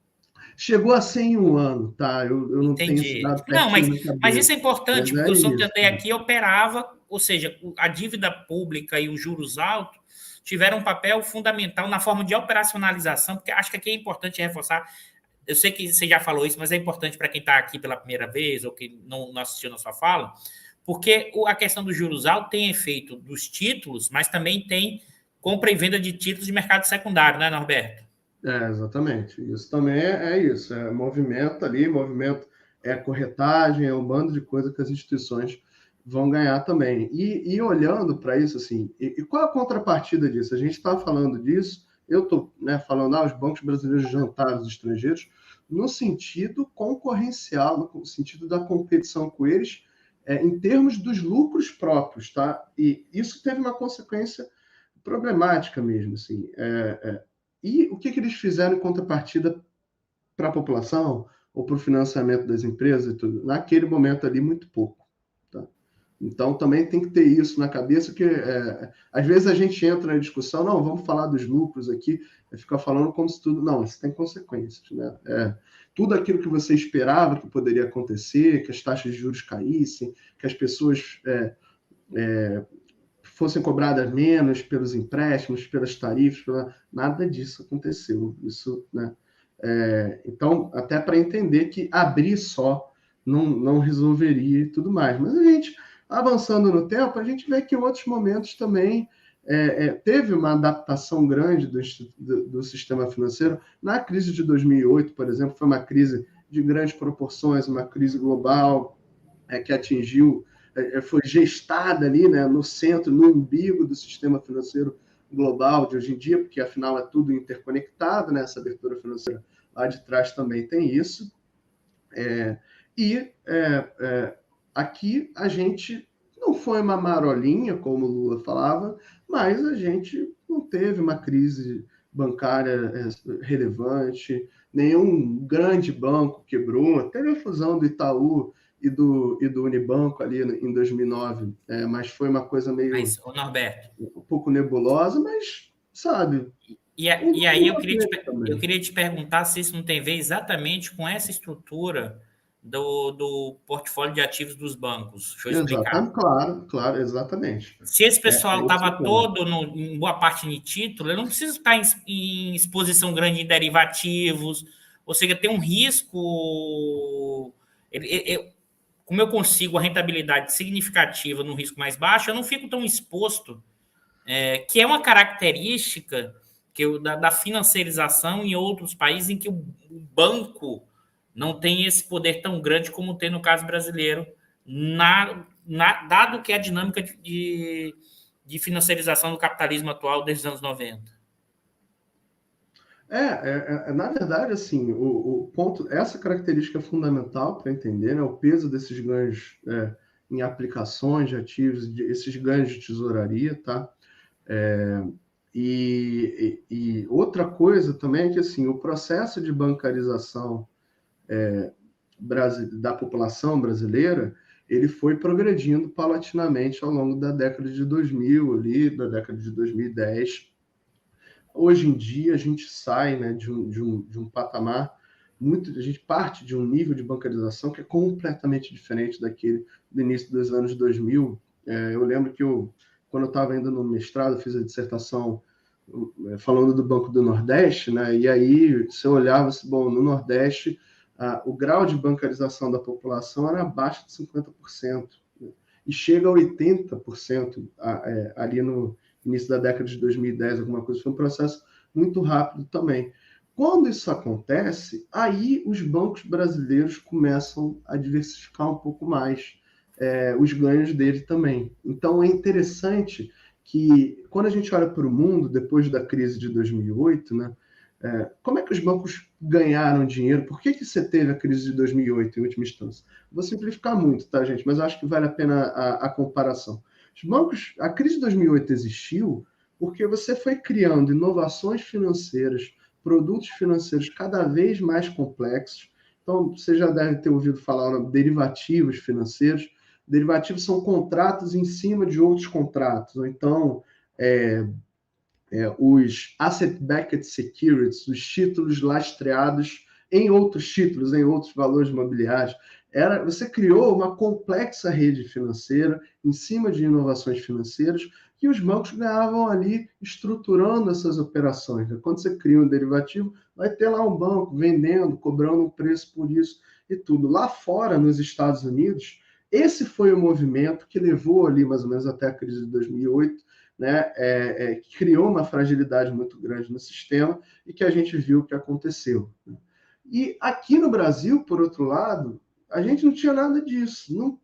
chegou a 100 em um ano, tá? Eu não tenho esse Entendi. dado Não, certinho na mas isso é cabeça, importante, mas porque é o isso. Santander aqui operava, ou seja, a dívida pública e os juros altos tiveram um papel fundamental na forma de operacionalização, porque acho que aqui é importante reforçar. Eu sei que você já falou isso, mas é importante para quem está aqui pela primeira vez ou que não assistiu na sua fala, porque a questão dos juros altos tem efeito dos títulos, mas também tem compra e venda de títulos de mercado secundário, né, Norberto? Exatamente. Isso também é isso. É movimento ali, movimento corretagem, é um bando de coisa que as instituições vão ganhar também. E olhando para isso, assim, e qual a contrapartida disso? A gente está falando disso, eu estou, né, falando, os bancos brasileiros jantaram os estrangeiros, no sentido concorrencial, no sentido da competição com eles, em termos dos lucros próprios, tá? E isso teve uma consequência problemática mesmo, assim. E o que eles fizeram em contrapartida para a população ou para o financiamento das empresas e tudo? Naquele momento ali, muito pouco. Tá? Então, também tem que ter isso na cabeça, que às vezes a gente entra na discussão, não, vamos falar dos lucros aqui, ficar falando como se tudo... Não, isso tem consequências. Né? Tudo aquilo que você esperava que poderia acontecer, que as taxas de juros caíssem, que as pessoas fossem cobradas menos pelos empréstimos, pelas tarifas, nada disso aconteceu. Isso, né? Então, até para entender que abrir só não resolveria e tudo mais. Mas a gente, avançando no tempo, a gente vê que em outros momentos também teve uma adaptação grande do sistema financeiro. Na crise de 2008, por exemplo, foi uma crise de grandes proporções, uma crise global, que atingiu, foi gestada ali, né, no centro, no umbigo do sistema financeiro global de hoje em dia, porque afinal é tudo interconectado, né, essa abertura financeira lá de trás também tem isso. E aqui a gente não foi uma marolinha, como o Lula falava, mas a gente não teve uma crise bancária relevante, nenhum grande banco quebrou. Teve a fusão do Itaú e do Unibanco ali em 2009, mas foi uma coisa meio Mas, ô Norberto, um pouco nebulosa, mas, sabe, e aí eu também. queria te perguntar se isso não tem a ver exatamente com essa estrutura do portfólio de ativos dos bancos. Deixa eu explicar. Exatamente, claro, claro, exatamente. Se esse É pessoal esse o estava ponto. todo, em boa parte em título, eu não preciso estar em exposição grande em derivativos, ou seja, tem um risco. Como eu consigo a rentabilidade significativa no risco mais baixo, eu não fico tão exposto, que é uma característica da financiarização em outros países em que o banco não tem esse poder tão grande como tem no caso brasileiro, dado que é a dinâmica de financiarização do capitalismo atual desde os anos 90. Na verdade, assim, o ponto, essa característica é fundamental para entender, né, o peso desses ganhos em aplicações de ativos, esses ganhos de tesouraria, tá? É, e outra coisa também é que assim, o processo de bancarização da população brasileira, ele foi progredindo paulatinamente ao longo da década de 2000, ali, da década de 2010. Hoje em dia, a gente sai, né, de um patamar a gente parte de um nível de bancarização que é completamente diferente daquele do início dos anos 2000. Eu lembro que quando eu estava ainda no mestrado, fiz a dissertação falando do Banco do Nordeste, né? E aí você olhava assim, bom, no Nordeste o grau de bancarização da população era abaixo de 50%, né? E chega a 80% ali no início da década de 2010, alguma coisa. Foi um processo muito rápido também. Quando isso acontece, aí os bancos brasileiros começam a diversificar um pouco mais os ganhos dele também. Então, é interessante que, quando a gente olha para o mundo, depois da crise de 2008, né, como é que os bancos ganharam dinheiro? Por que você teve a crise de 2008, em última instância? Vou simplificar muito, tá, gente? Mas acho que vale a pena a comparação. Os bancos, a crise de 2008 existiu porque você foi criando inovações financeiras, produtos financeiros cada vez mais complexos. Então, você já deve ter ouvido falar de derivativos financeiros. Derivativos são contratos em cima de outros contratos, ou então os asset-backed securities, os títulos lastreados em outros títulos, em outros valores imobiliários. Você criou uma complexa rede financeira em cima de inovações financeiras que os bancos ganhavam ali estruturando essas operações. Quando você cria um derivativo, vai ter lá um banco vendendo, cobrando um preço por isso e tudo. Lá fora, nos Estados Unidos, esse foi o movimento que levou ali mais ou menos até a crise de 2008, né, que criou uma fragilidade muito grande no sistema e que a gente viu que aconteceu. E aqui no Brasil, por outro lado, a gente não tinha nada disso,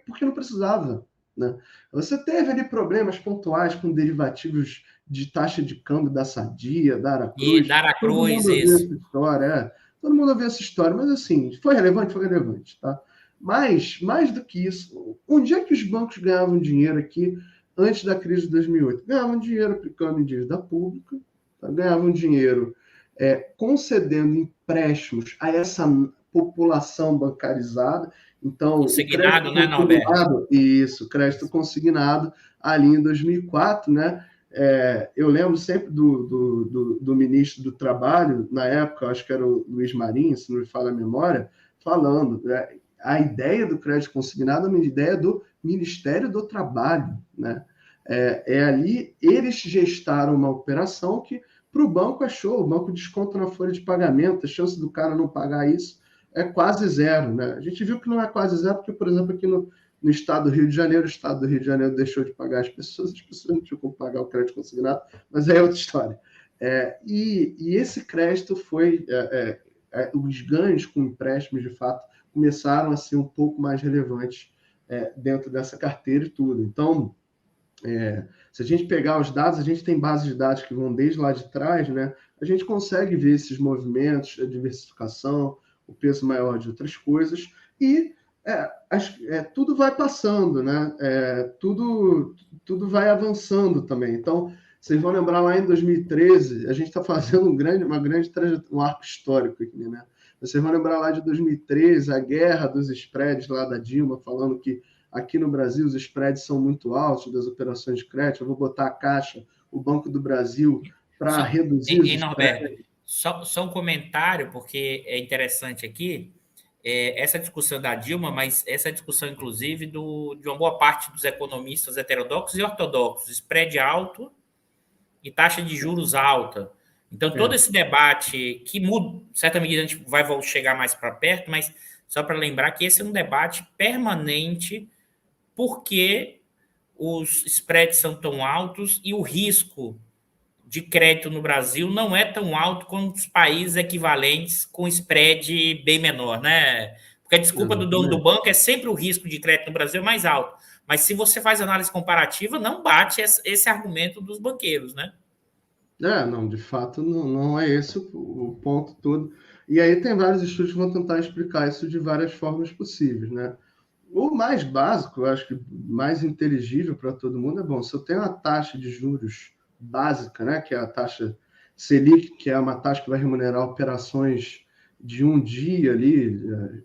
porque não precisava. Né? Você teve ali problemas pontuais com derivativos de taxa de câmbio da Sadia, da E Aracruz, Dara todo Cruz, mundo ouviu isso. essa história, todo mundo ouviu essa história, mas assim, foi relevante, tá? Mas, mais do que isso, onde é que os bancos ganhavam dinheiro aqui antes da crise de 2008? Ganhavam dinheiro aplicando em dívida pública, tá? Ganhavam dinheiro concedendo empréstimos a essa população bancarizada. Então, o crédito Consignado, né, Norberto? crédito consignado ali em 2004, né? Eu lembro sempre do ministro do Trabalho, na época, acho que era o Luiz Marinho, se não me falha a memória, falando, né? A ideia do crédito consignado é uma ideia do Ministério do Trabalho, né? Ali eles gestaram uma operação que para o banco é show, o banco desconta na folha de pagamento, a chance do cara não pagar isso é quase zero, né? A gente viu que não é quase zero, porque, por exemplo, aqui no estado do Rio de Janeiro, o estado do Rio de Janeiro deixou de pagar as pessoas não tinham como pagar o crédito consignado, mas é outra história. E esse crédito foi. Os ganhos com empréstimos, de fato, começaram a ser um pouco mais relevantes dentro dessa carteira e tudo. Então, se a gente pegar os dados, a gente tem bases de dados que vão desde lá de trás, né? A gente consegue ver esses movimentos, a diversificação, o peso maior de outras coisas, e tudo vai passando, né? Tudo vai avançando também. Então, Vocês vão lembrar lá em 2013, a gente está fazendo um arco histórico aqui, né? Vocês vão lembrar lá de 2013, a guerra dos spreads lá da Dilma, falando que aqui no Brasil os spreads são muito altos das operações de crédito, eu vou botar a Caixa, o Banco do Brasil, para reduzir os spreads. Norberto, só um comentário, porque é interessante aqui, essa discussão da Dilma, mas essa discussão, inclusive, de uma boa parte dos economistas heterodoxos e ortodoxos, spread alto e taxa de juros alta. Então, todo esse debate que muda, em certa medida a gente vai chegar mais para perto, mas só para lembrar que esse é um debate permanente, porque os spreads são tão altos e o risco de crédito no Brasil não é tão alto quanto os países equivalentes com spread bem menor, né? Porque a desculpa do dono do banco é sempre o risco de crédito no Brasil mais alto. Mas se você faz análise comparativa, não bate esse argumento dos banqueiros, né? Não, de fato, não é esse o ponto todo. E aí tem vários estudos que vão tentar explicar isso de várias formas possíveis, né? O mais básico, eu acho que mais inteligível para todo mundo é, bom, se eu tenho uma taxa de juros básica, né, que é a taxa Selic, que é uma taxa que vai remunerar operações de um dia ali,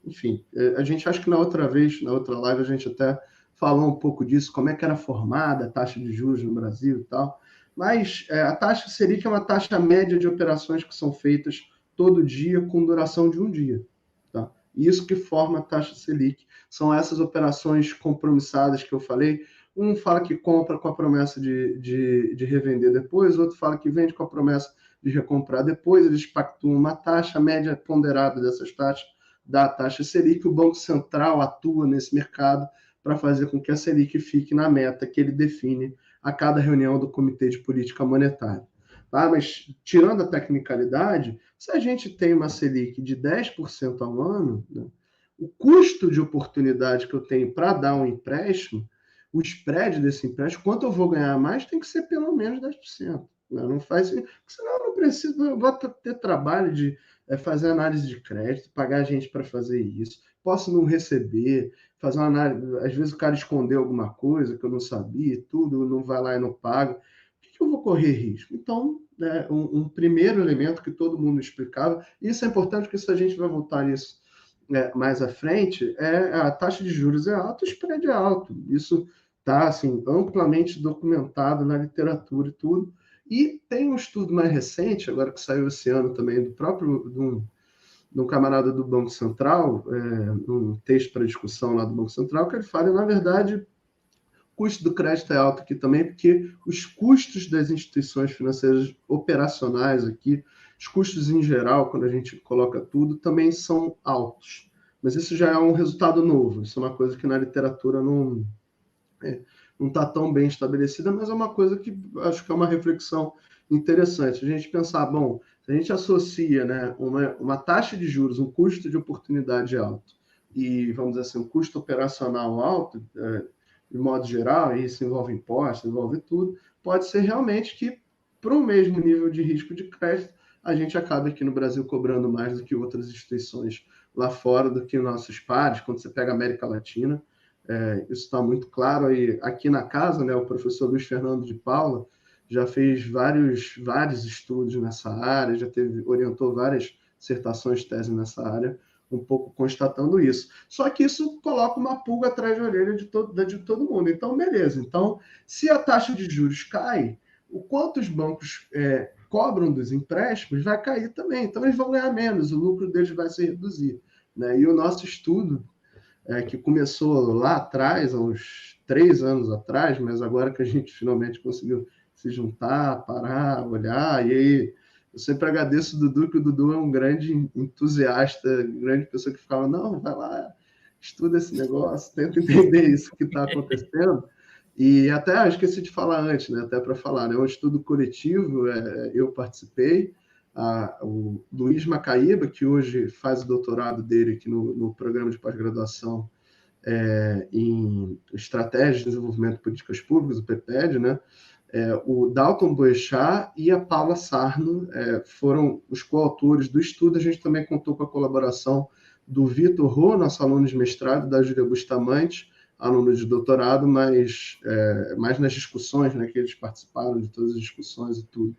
enfim, a gente acha que na outra live, a gente até falou um pouco disso, como é que era formada a taxa de juros no Brasil e tal, mas a taxa Selic é uma taxa média de operações que são feitas todo dia com duração de um dia, tá? Isso que forma a taxa Selic. São essas operações compromissadas que eu falei. Um fala que compra com a promessa de revender depois, o outro fala que vende com a promessa de recomprar depois. Eles pactuam uma taxa, a média ponderada dessas taxas da taxa Selic. O Banco Central atua nesse mercado para fazer com que a Selic fique na meta que ele define a cada reunião do Comitê de Política Monetária. Tá? Mas, tirando a tecnicalidade, se a gente tem uma Selic de 10% ao ano, né, o custo de oportunidade que eu tenho para dar um empréstimo, o spread desse empréstimo, quanto eu vou ganhar mais, tem que ser pelo menos 10%. Né? Não faz, senão eu não preciso, eu vou ter trabalho de fazer análise de crédito, pagar gente para fazer isso, posso não receber, fazer uma análise, às vezes o cara escondeu alguma coisa que eu não sabia, tudo, não vai lá e não paga. Eu vou correr risco. Então, um primeiro elemento que todo mundo explicava, e isso é importante porque se a gente vai voltar nisso mais à frente, a taxa de juros é alta, o spread é alto. Isso está assim, amplamente documentado na literatura e tudo. E tem um estudo mais recente, agora que saiu esse ano também, de um camarada do Banco Central, um texto para discussão lá do Banco Central, que ele fala, na verdade, o custo do crédito é alto aqui também, porque os custos das instituições financeiras operacionais aqui, os custos em geral, quando a gente coloca tudo, também são altos. Mas isso já é um resultado novo, isso é uma coisa que na literatura não está tão bem estabelecida, mas é uma coisa que acho que é uma reflexão interessante. A gente pensar, bom, se a gente associa, né, uma taxa de juros, um custo de oportunidade alto, e, vamos dizer assim, um custo operacional alto, de modo geral, e isso envolve impostos, envolve tudo, pode ser realmente que, para o mesmo nível de risco de crédito, a gente acaba aqui no Brasil cobrando mais do que outras instituições lá fora, do que nossos pares, quando você pega a América Latina, isso está muito claro. Aí, aqui na casa, né, o professor Luiz Fernando de Paula já fez vários estudos nessa área, orientou várias dissertações, tese nessa área, um pouco constatando isso. Só que isso coloca uma pulga atrás da orelha de todo mundo. Então, beleza. Então, se a taxa de juros cai, o quanto os bancos cobram dos empréstimos vai cair também. Então, eles vão ganhar menos, o lucro deles vai se reduzir. Né? E o nosso estudo, que começou lá atrás, há uns 3 anos atrás, mas agora que a gente finalmente conseguiu se juntar, parar, olhar, e aí eu sempre agradeço o Dudu, que o Dudu é um grande entusiasta, grande pessoa que fala, não, vai lá, estuda esse negócio, tenta entender isso que está acontecendo. E até eu esqueci de falar antes, né? Até para falar, né? É um estudo coletivo, eu participei, o Luiz Macaíba, que hoje faz o doutorado dele aqui no programa de pós-graduação em Estratégia de Desenvolvimento de Políticas Públicas, o PEPED, né? O Dalton Boechat e a Paula Sarno foram os coautores do estudo. A gente também contou com a colaboração do Vitor Rô, nosso aluno de mestrado, da Júlia Bustamante, aluno de doutorado, mas mais nas discussões, né, que eles participaram de todas as discussões e tudo.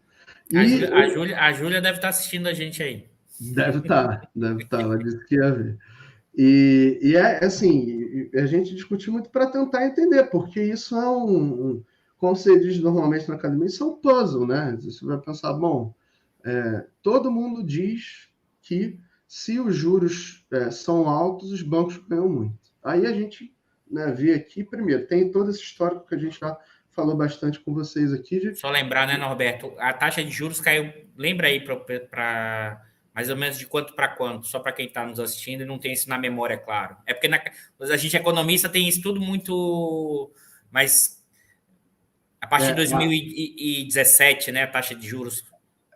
E A Júlia deve estar assistindo a gente aí. deve estar, ela disse que ia ver. E é assim, a gente discute muito para tentar entender, porque isso é como você diz normalmente na academia, isso é um puzzle, né? Você vai pensar, bom, todo mundo diz que se os juros são altos, os bancos ganham muito. Aí a gente, né, vê aqui, primeiro, tem todo esse histórico que a gente já falou bastante com vocês aqui. Só lembrar, né, Norberto? A taxa de juros caiu, lembra aí, para mais ou menos de quanto para quanto, só para quem está nos assistindo e não tem isso na memória, claro. É porque a gente, economista, tem isso tudo muito. Mas a partir de 2017, né, a taxa de juros.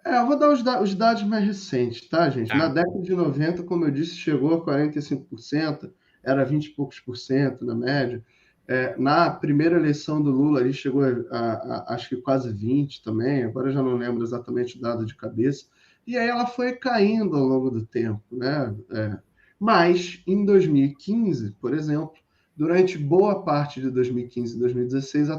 Eu vou dar os dados mais recentes, tá, gente? Na Tá. década de 90, como eu disse, chegou a 45%, era 20 e poucos por cento na média. Na primeira eleição do Lula, ele chegou acho que quase 20 também, agora eu já não lembro exatamente o dado de cabeça. E aí ela foi caindo ao longo do tempo, né? Mas em 2015, por exemplo, durante boa parte de 2015 e 2016,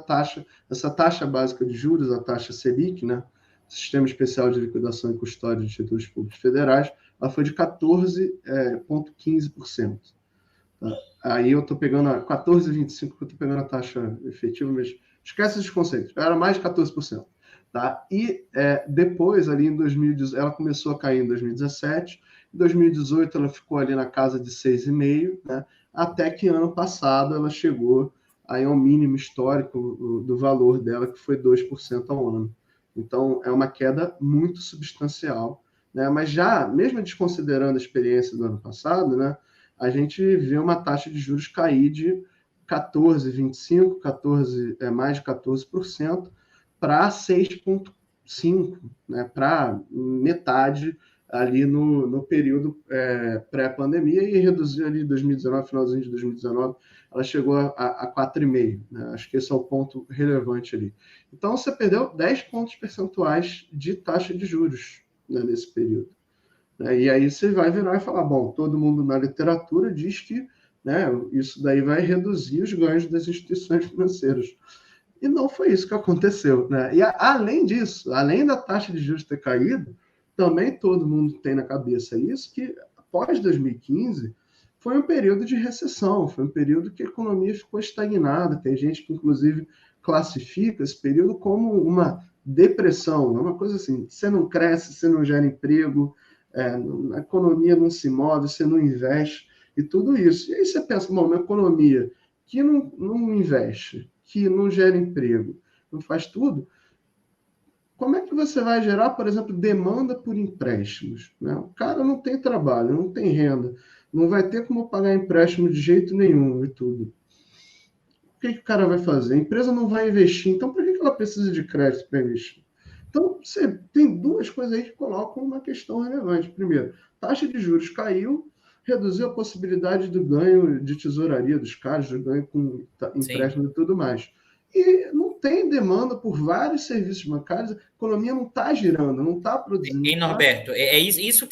essa taxa básica de juros, a taxa Selic, né? Sistema Especial de Liquidação e Custódia de Títulos Públicos Federais, ela foi de 14,15%. Tá? Aí eu estou pegando a 14,25%, que eu estou pegando a taxa efetiva, mas esquece esses conceitos, era mais de 14%. Tá? E depois, ali em 2018, ela começou a cair em 2017, em 2018 ela ficou ali na casa de 6,5%, né? Até que ano passado ela chegou aí ao mínimo histórico do valor dela, que foi 2% ao ano. Então, é uma queda muito substancial, né? Mas já, mesmo desconsiderando a experiência do ano passado, né, a gente vê uma taxa de juros cair de 14,25%, mais de 14%, para 6,5%, né, para metade ali no período pré-pandemia, e reduziu ali em 2019, finalzinho de 2019, ela chegou a 4,5%. Né? Acho que esse é o ponto relevante ali. Então, você perdeu 10 pontos percentuais de taxa de juros, né, nesse período. E aí você vai virar e falar, bom, todo mundo na literatura diz que, né, isso daí vai reduzir os ganhos das instituições financeiras. E não foi isso que aconteceu. Né? E além disso, além da taxa de juros ter caído, também todo mundo tem na cabeça isso, que após 2015 foi um período de recessão, foi um período que a economia ficou estagnada. Tem gente que, inclusive, classifica esse período como uma depressão, uma coisa assim, você não cresce, você não gera emprego, a economia não se move, você não investe, e tudo isso. E aí você pensa, bom, uma economia que não investe, que não gera emprego, não faz tudo, como é que você vai gerar, por exemplo, demanda por empréstimos? Né? O cara não tem trabalho, não tem renda, não vai ter como pagar empréstimo de jeito nenhum e tudo. O que o cara vai fazer? A empresa não vai investir, então por que ela precisa de crédito para investir? Então, você tem duas coisas aí que colocam uma questão relevante. Primeiro, taxa de juros caiu, reduziu a possibilidade do ganho de tesouraria dos caras, do ganho com empréstimo e tudo mais. E não tem demanda por vários serviços bancários, a economia não está girando, não está produzindo. E Norberto, isso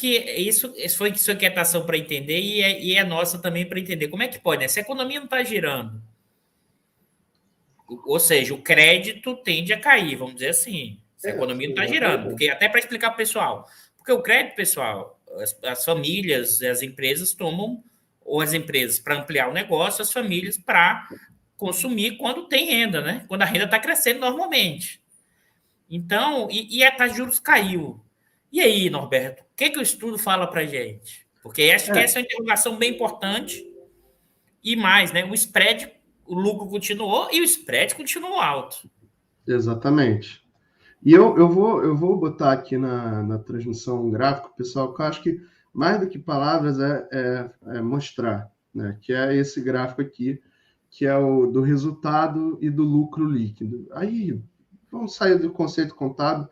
foi sua inquietação para entender e é nossa também para entender. Como é que pode, né? Se a economia não está girando, ou seja, o crédito tende a cair, vamos dizer assim. Se a economia não está girando. Porque, até para explicar para o pessoal. Porque o crédito, pessoal, as famílias, as empresas tomam, ou as empresas para ampliar o negócio, as famílias para consumir quando tem renda, né? Quando a renda está crescendo normalmente. Então, e a taxa de juros caiu. E aí, Norberto, o que o estudo fala para a gente? Porque acho que essa é uma interrogação bem importante. E mais, né? O spread, o lucro continuou e o spread continuou alto. Exatamente. E eu vou botar aqui na transmissão um gráfico, pessoal, que eu acho que mais do que palavras é mostrar, né? Que é esse gráfico aqui, que é o do resultado e do lucro líquido. Aí, vamos sair do conceito contábil,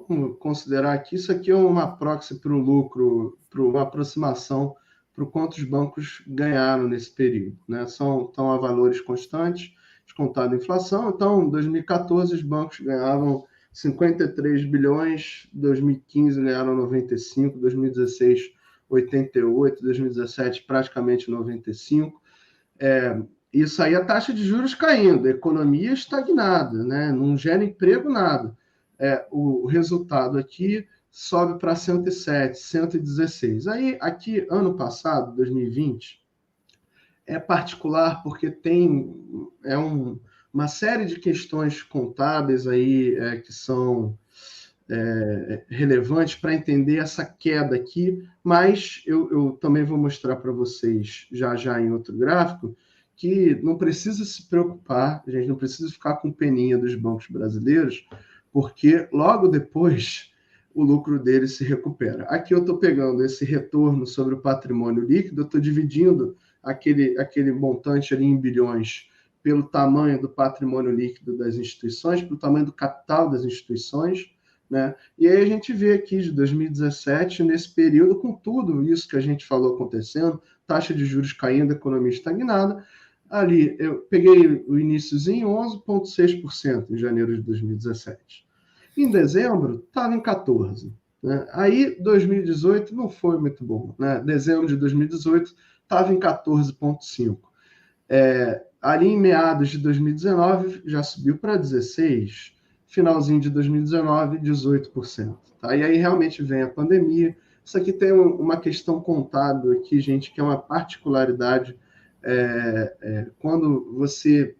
vamos considerar que isso aqui é uma proxy para o lucro, para uma aproximação para o quanto os bancos ganharam nesse período. Né? Estão a valores constantes, descontado a inflação. Então, em 2014, os bancos ganhavam 53 bilhões, 2015 ganharam 95, 2016 88, 2017 praticamente 95. isso aí, a taxa de juros caindo, a economia estagnada, né? Não gera emprego, nada. O resultado aqui sobe para 107, 116. Aí, aqui, ano passado, 2020, é particular porque tem uma série de questões contábeis aí que são relevantes para entender essa queda aqui, mas eu também vou mostrar para vocês já já em outro gráfico que não precisa se preocupar, a gente não precisa ficar com peninha dos bancos brasileiros, porque logo depois o lucro deles se recupera. Aqui eu estou pegando esse retorno sobre o patrimônio líquido, eu estou dividindo aquele montante ali em bilhões pelo tamanho do patrimônio líquido das instituições, pelo tamanho do capital das instituições, né? E aí a gente vê aqui de 2017, nesse período, com tudo isso que a gente falou acontecendo, taxa de juros caindo, economia estagnada, ali eu peguei o iníciozinho, 11,6% em janeiro de 2017. Em dezembro, estava em 14%. Né? Aí, 2018 não foi muito bom. Né? Dezembro de 2018 estava em 14,5%. Ali em meados de 2019 já subiu para 16%. Finalzinho de 2019, 18%. Tá? E aí realmente vem a pandemia. Isso aqui tem uma questão contábil aqui, gente, que é uma particularidade. Quando você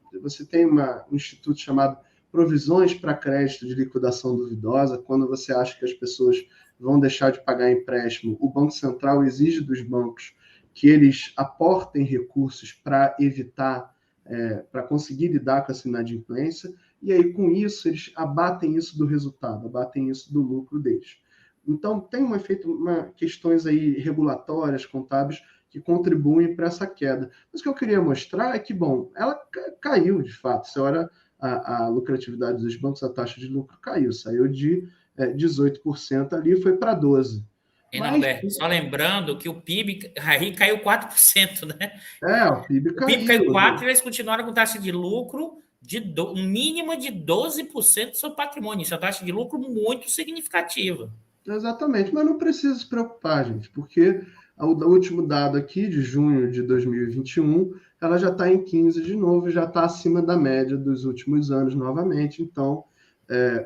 tem um instituto chamado provisões para crédito de liquidação duvidosa, quando você acha que as pessoas vão deixar de pagar empréstimo, o Banco Central exige dos bancos que eles aportem recursos para evitar, para conseguir lidar com essa inadimplência, e aí com isso eles abatem isso do resultado, abatem isso do lucro deles. Então tem questões aí regulatórias, contábeis, que contribuem para essa queda. Mas o que eu queria mostrar é que, bom, ela caiu de fato. Se olha a lucratividade dos bancos, a taxa de lucro caiu, saiu de 18% ali e foi para 12%. Mas, Norberto, só lembrando que o PIB aí caiu 4%, né? o PIB O PIB caiu caiu. 4% e eles continuaram com taxa de lucro um mínimo de 12% do seu patrimônio. Isso é uma taxa de lucro muito significativa. Exatamente, mas não precisa se preocupar, gente, porque o último dado aqui, de junho de 2021, ela já está em 15 de novo, já está acima da média dos últimos anos novamente. Então,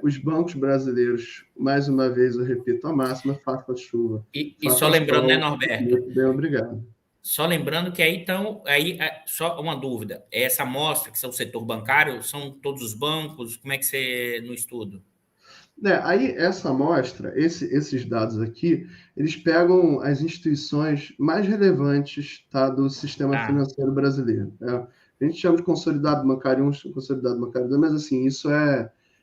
os bancos brasileiros, mais uma vez, eu repito a máxima, faça chuva, E só faça lembrando, né, sol, Norberto? muito bem, obrigado. Só lembrando que aí, então, só uma dúvida. Essa amostra, que são o setor bancário, são todos os bancos? Como é que você no estudo? Aí, essa amostra, esses dados aqui, eles pegam as instituições mais relevantes, tá, do sistema financeiro brasileiro. Né? A gente chama de consolidado bancário 1, consolidado bancário 2, mas assim, isso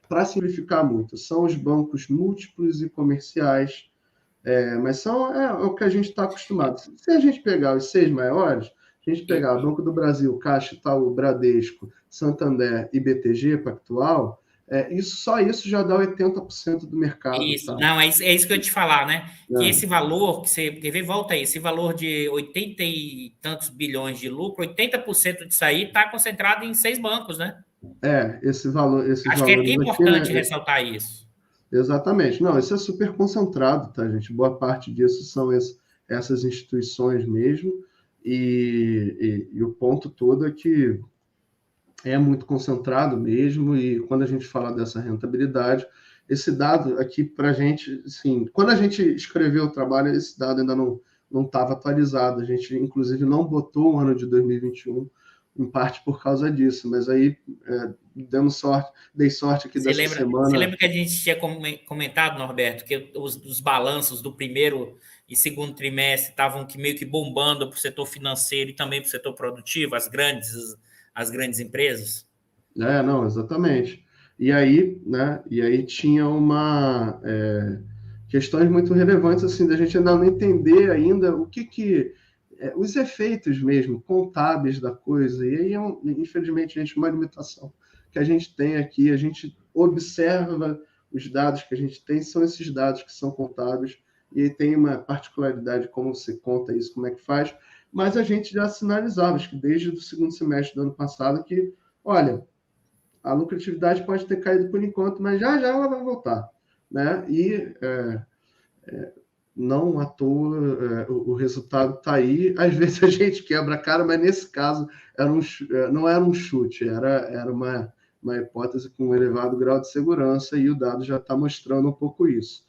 para simplificar muito, são os bancos múltiplos e comerciais, mas é o que a gente está acostumado. Se a gente pegar os 6 maiores, a gente pegar o Banco do Brasil, Caixa, Itaú, Bradesco, Santander e BTG Pactual, só isso já dá 80% do mercado. Isso, Tá? não, é isso que eu ia te falar, né? Que esse valor, que você quer ver, volta aí, esse valor de 80 e tantos bilhões de lucro, 80% disso aí está concentrado em 6 bancos, né? Esses Acho que é valores aqui, importante né? ressaltar isso. Exatamente. Não, isso é super concentrado, tá, gente? Boa parte disso são essas instituições mesmo, e o ponto todo é que é muito concentrado mesmo, e quando a gente fala dessa rentabilidade, esse dado aqui para a gente, assim, quando a gente escreveu o trabalho, esse dado ainda não estava atualizado, a gente inclusive não botou o ano de 2021, em parte por causa disso, mas aí dei sorte aqui dessa Você semana. lembra que a gente tinha comentado, Norberto, que os balanços do primeiro e segundo trimestre estavam meio que bombando para o setor financeiro e também para o setor produtivo, as grandes empresas? Não, exatamente. E aí, né? E aí tinha questões muito relevantes assim da gente ainda não entender ainda o que os efeitos mesmo contábeis da coisa. E aí, infelizmente, gente, uma limitação que a gente tem aqui, a gente observa os dados que a gente tem, são esses dados que são contábeis, e aí tem uma particularidade como você conta isso, como é que faz, mas a gente já sinalizava, acho que desde o segundo semestre do ano passado, que, olha, a lucratividade pode ter caído por enquanto, mas já já ela vai voltar, né? E não à toa o resultado está aí. Às vezes a gente quebra a cara, mas nesse caso não era um chute, era uma hipótese com um elevado grau de segurança e o dado já está mostrando um pouco isso.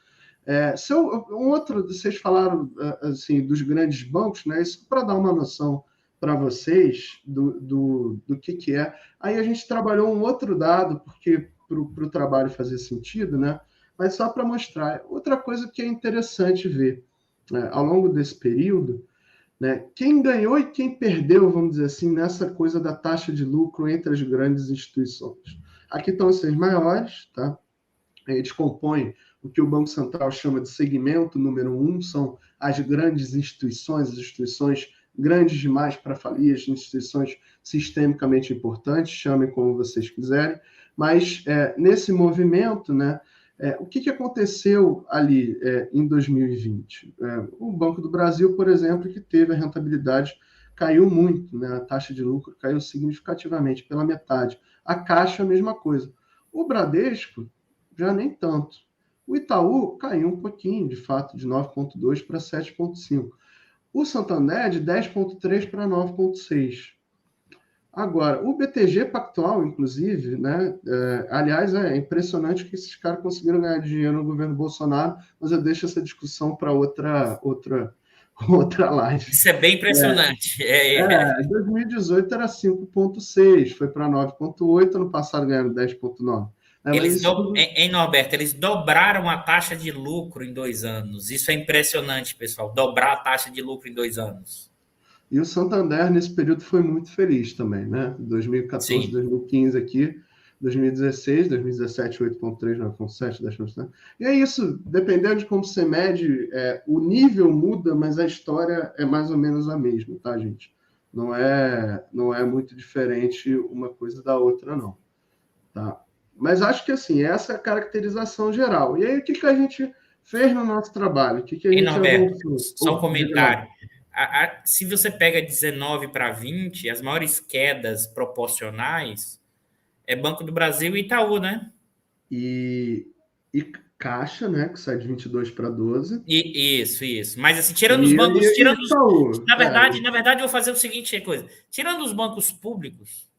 Vocês falaram assim, dos grandes bancos, né? Isso para dar uma noção para vocês do que é. Aí a gente trabalhou um outro dado, porque para o trabalho fazer sentido, né? Mas só para mostrar. Outra coisa que é interessante ver, né? Ao longo desse período, né? Quem ganhou e quem perdeu, vamos dizer assim, nessa coisa da taxa de lucro entre as grandes instituições. Aqui estão as seis maiores, tá? Eles compõem o que o Banco Central chama de segmento número 1, são as grandes instituições, as instituições grandes demais para falir, as instituições sistemicamente importantes, chamem como vocês quiserem, mas nesse movimento, né, o que aconteceu ali em 2020? O Banco do Brasil, por exemplo, que teve a rentabilidade, caiu muito, né, a taxa de lucro caiu significativamente, pela metade. A Caixa, a mesma coisa. O Bradesco, já nem tanto. O Itaú caiu um pouquinho, de fato, de 9,2 para 7,5. O Santander de 10,3 para 9,6. Agora, o BTG Pactual, inclusive, né? Aliás, é impressionante que esses caras conseguiram ganhar dinheiro no governo Bolsonaro, mas eu deixo essa discussão para outra live. Isso é bem impressionante. Em 2018 era 5,6, foi para 9,8, ano passado ganharam 10,9. Norberto, eles dobraram a taxa de lucro em 2 anos. Isso é impressionante, pessoal. Dobrar a taxa de lucro em 2 anos. E o Santander, nesse período, foi muito feliz também, né? 2014, Sim. 2015 aqui, 2016, 2017, 8,3, 9,7, 10%. E é isso, dependendo de como você mede, o nível muda, mas a história é mais ou menos a mesma, tá, gente? Não é muito diferente uma coisa da outra, não. Tá? Mas acho que, assim, essa é a caracterização geral. E aí, o que a gente fez no nosso trabalho? O que a gente Norberto, avançou? só um comentário. Se você pega 19 para 20, as maiores quedas proporcionais é Banco do Brasil e Itaú, né? E Caixa, né, que sai de 22 para 12. Isso. Mas assim, tirando os bancos, Itaú. na verdade, eu vou fazer o seguinte coisa. Tirando os bancos públicos,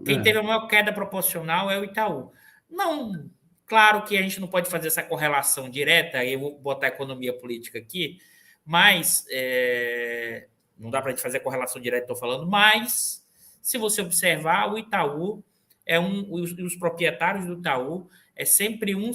quem teve a maior queda proporcional é o Itaú. Não, claro que a gente não pode fazer essa correlação direta, eu vou botar a economia política aqui, mas não dá para a gente fazer a correlação direta, estou falando, mas se você observar, o Itaú os proprietários do Itaú é sempre um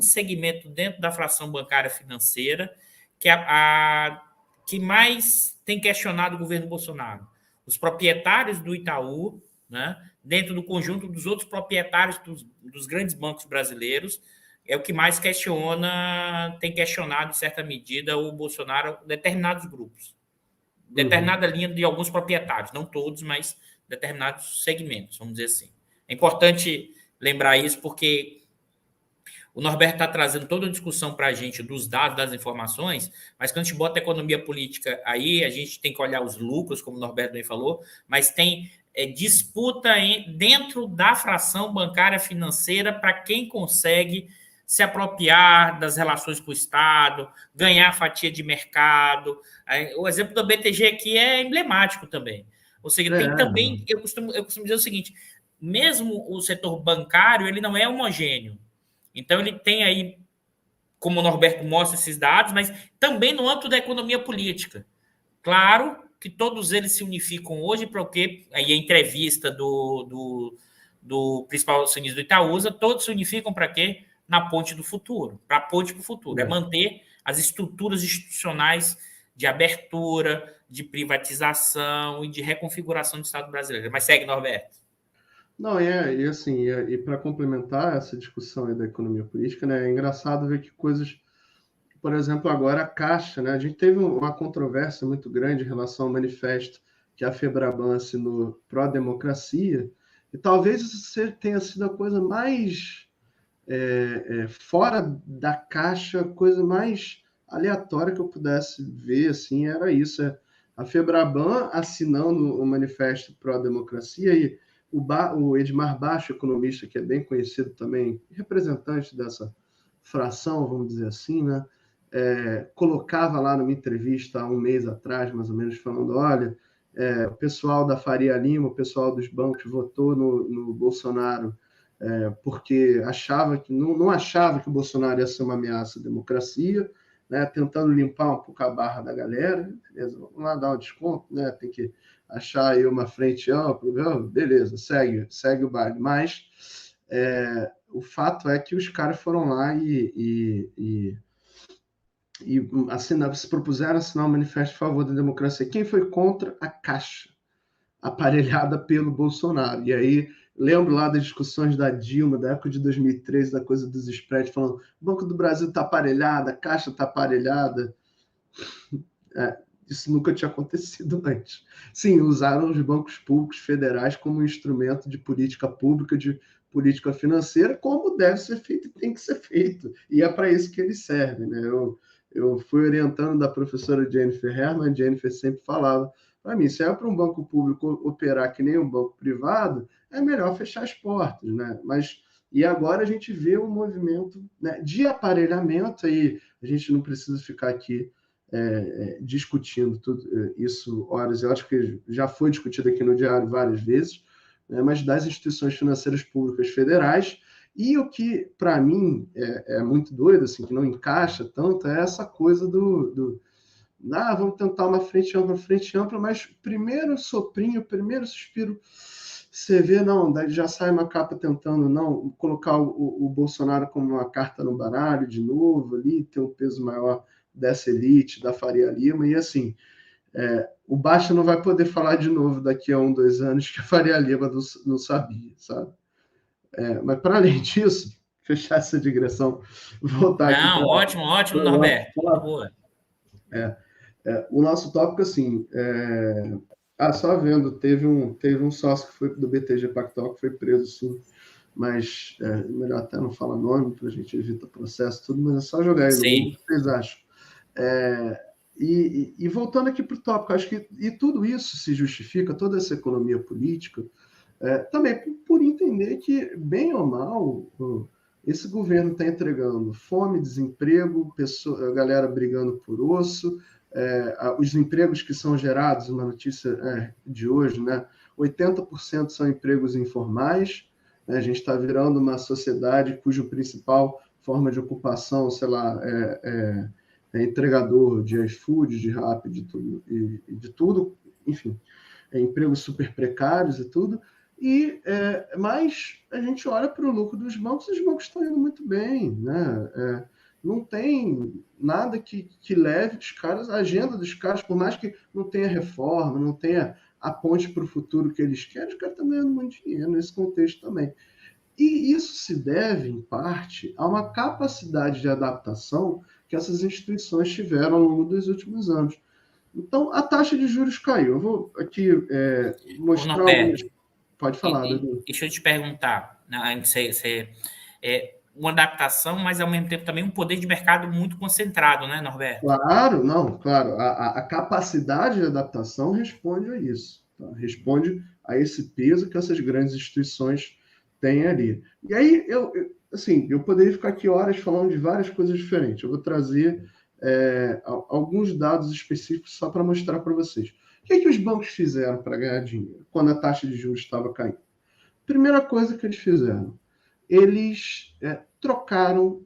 segmento dentro da fração bancária financeira que mais tem questionado o governo Bolsonaro. Os proprietários do Itaú, né, dentro do conjunto dos outros proprietários dos grandes bancos brasileiros, é o que mais tem questionado, em certa medida, o Bolsonaro, determinados grupos, determinada linha de alguns proprietários, não todos, mas determinados segmentos, vamos dizer assim. É importante lembrar isso, porque o Norberto está trazendo toda a discussão para a gente dos dados, das informações, mas quando a gente bota a economia política aí, a gente tem que olhar os lucros, como o Norberto bem falou, mas tem disputa dentro da fração bancária financeira para quem consegue se apropriar das relações com o Estado, ganhar fatia de mercado. O exemplo do BTG aqui é emblemático também. Ou seja, tem também, eu costumo dizer o seguinte, mesmo o setor bancário, ele não é homogêneo. Então, ele tem aí, como o Norberto mostra esses dados, mas também no âmbito da economia política. Claro que todos eles se unificam hoje, porque aí a entrevista do principal acionista do Itaúsa, todos se unificam para quê? Na ponte do futuro, para a ponte para o futuro. É manter as estruturas institucionais de abertura, de privatização e de reconfiguração do Estado brasileiro. Mas segue, Norberto. Não, e assim, e para complementar essa discussão aí da economia política, né, é engraçado ver que coisas, por exemplo, agora a Caixa, né, a gente teve uma controvérsia muito grande em relação ao manifesto que a Febraban assinou pró-democracia, e talvez isso tenha sido a coisa mais fora da caixa, a coisa mais aleatória que eu pudesse ver, assim, era isso, a Febraban assinando o manifesto pró-democracia e o Edmar Baixo, economista, que é bem conhecido também, representante dessa fração, vamos dizer assim, né? colocava lá numa entrevista há um mês atrás, mais ou menos, falando, olha, o pessoal da Faria Lima, o pessoal dos bancos votou no Bolsonaro porque achava que não achava que o Bolsonaro ia ser uma ameaça à democracia, né, tentando limpar um pouco a barra da galera, beleza, vamos lá dar um desconto, né, tem que achar aí uma frente ampla, beleza, segue o baile, mas o fato é que os caras foram lá e se propuseram assinar um manifesto a favor da democracia. Quem foi contra? A Caixa, aparelhada pelo Bolsonaro. E aí, lembro lá das discussões da Dilma, da época de 2013, da coisa dos spreads, falando: o Banco do Brasil está aparelhado, a Caixa está aparelhada. Isso nunca tinha acontecido antes. Sim, usaram os bancos públicos federais como instrumento de política pública, de política financeira, como deve ser feito e tem que ser feito. E é para isso que eles servem, né? Eu fui orientando da professora Jennifer Herman, a Jennifer sempre falava para mim, se é para um banco público operar que nem um banco privado, é melhor fechar as portas, né? E agora a gente vê um movimento, né, de aparelhamento, aí a gente não precisa ficar aqui discutindo tudo isso horas e horas, porque já foi discutido aqui no Diário várias vezes, né, mas das instituições financeiras públicas federais. E o que, para mim, é muito doido, assim, que não encaixa tanto, é essa coisa vamos tentar uma frente ampla, mas primeiro soprinho, primeiro suspiro, você vê, não, daí já sai uma capa tentando não colocar o Bolsonaro como uma carta no baralho de novo, ali, ter um peso maior dessa elite, da Faria Lima, e assim, o Baixa não vai poder falar de novo daqui a 1, 2 anos que a Faria Lima não sabia, sabe? Mas, para além disso, fechar essa digressão, voltar aqui Não, ótimo, Norberto. Boa. O nosso tópico, assim, só vendo, teve um sócio que foi do BTG Pactual que foi preso, sim, mas melhor até não falar nome, para a gente evitar processo, tudo, mas é só jogar aí no mundo, o que vocês acham? E voltando aqui para o tópico, acho que e tudo isso se justifica, toda essa economia política, também por entender que, bem ou mal, esse governo está entregando fome, desemprego, a galera brigando por osso, os empregos que são gerados, uma notícia de hoje, né, 80% são empregos informais, né, a gente está virando uma sociedade cuja principal forma de ocupação, sei lá, entregador de iFood, de Rappi, de tudo, enfim, empregos super precários e tudo, mas a gente olha para o lucro dos bancos, os bancos estão indo muito bem, né? Não tem nada que leve os caras, a agenda dos caras, por mais que não tenha reforma, não tenha a ponte para o futuro que eles querem, os caras estão ganhando muito dinheiro nesse contexto também. E isso se deve, em parte, a uma capacidade de adaptação que essas instituições tiveram ao longo dos últimos anos. Então, a taxa de juros caiu. Eu vou aqui mostrar algumas... Pode falar, Dudu. Deixa eu te perguntar, uma adaptação, mas ao mesmo tempo também um poder de mercado muito concentrado, né, Norberto? Claro. A capacidade de adaptação responde a isso, tá? Responde a esse peso que essas grandes instituições têm ali. E aí, eu poderia ficar aqui horas falando de várias coisas diferentes. Eu vou trazer alguns dados específicos só para mostrar para vocês. O que os bancos fizeram para ganhar dinheiro quando a taxa de juros estava caindo? Primeira coisa que eles fizeram, eles trocaram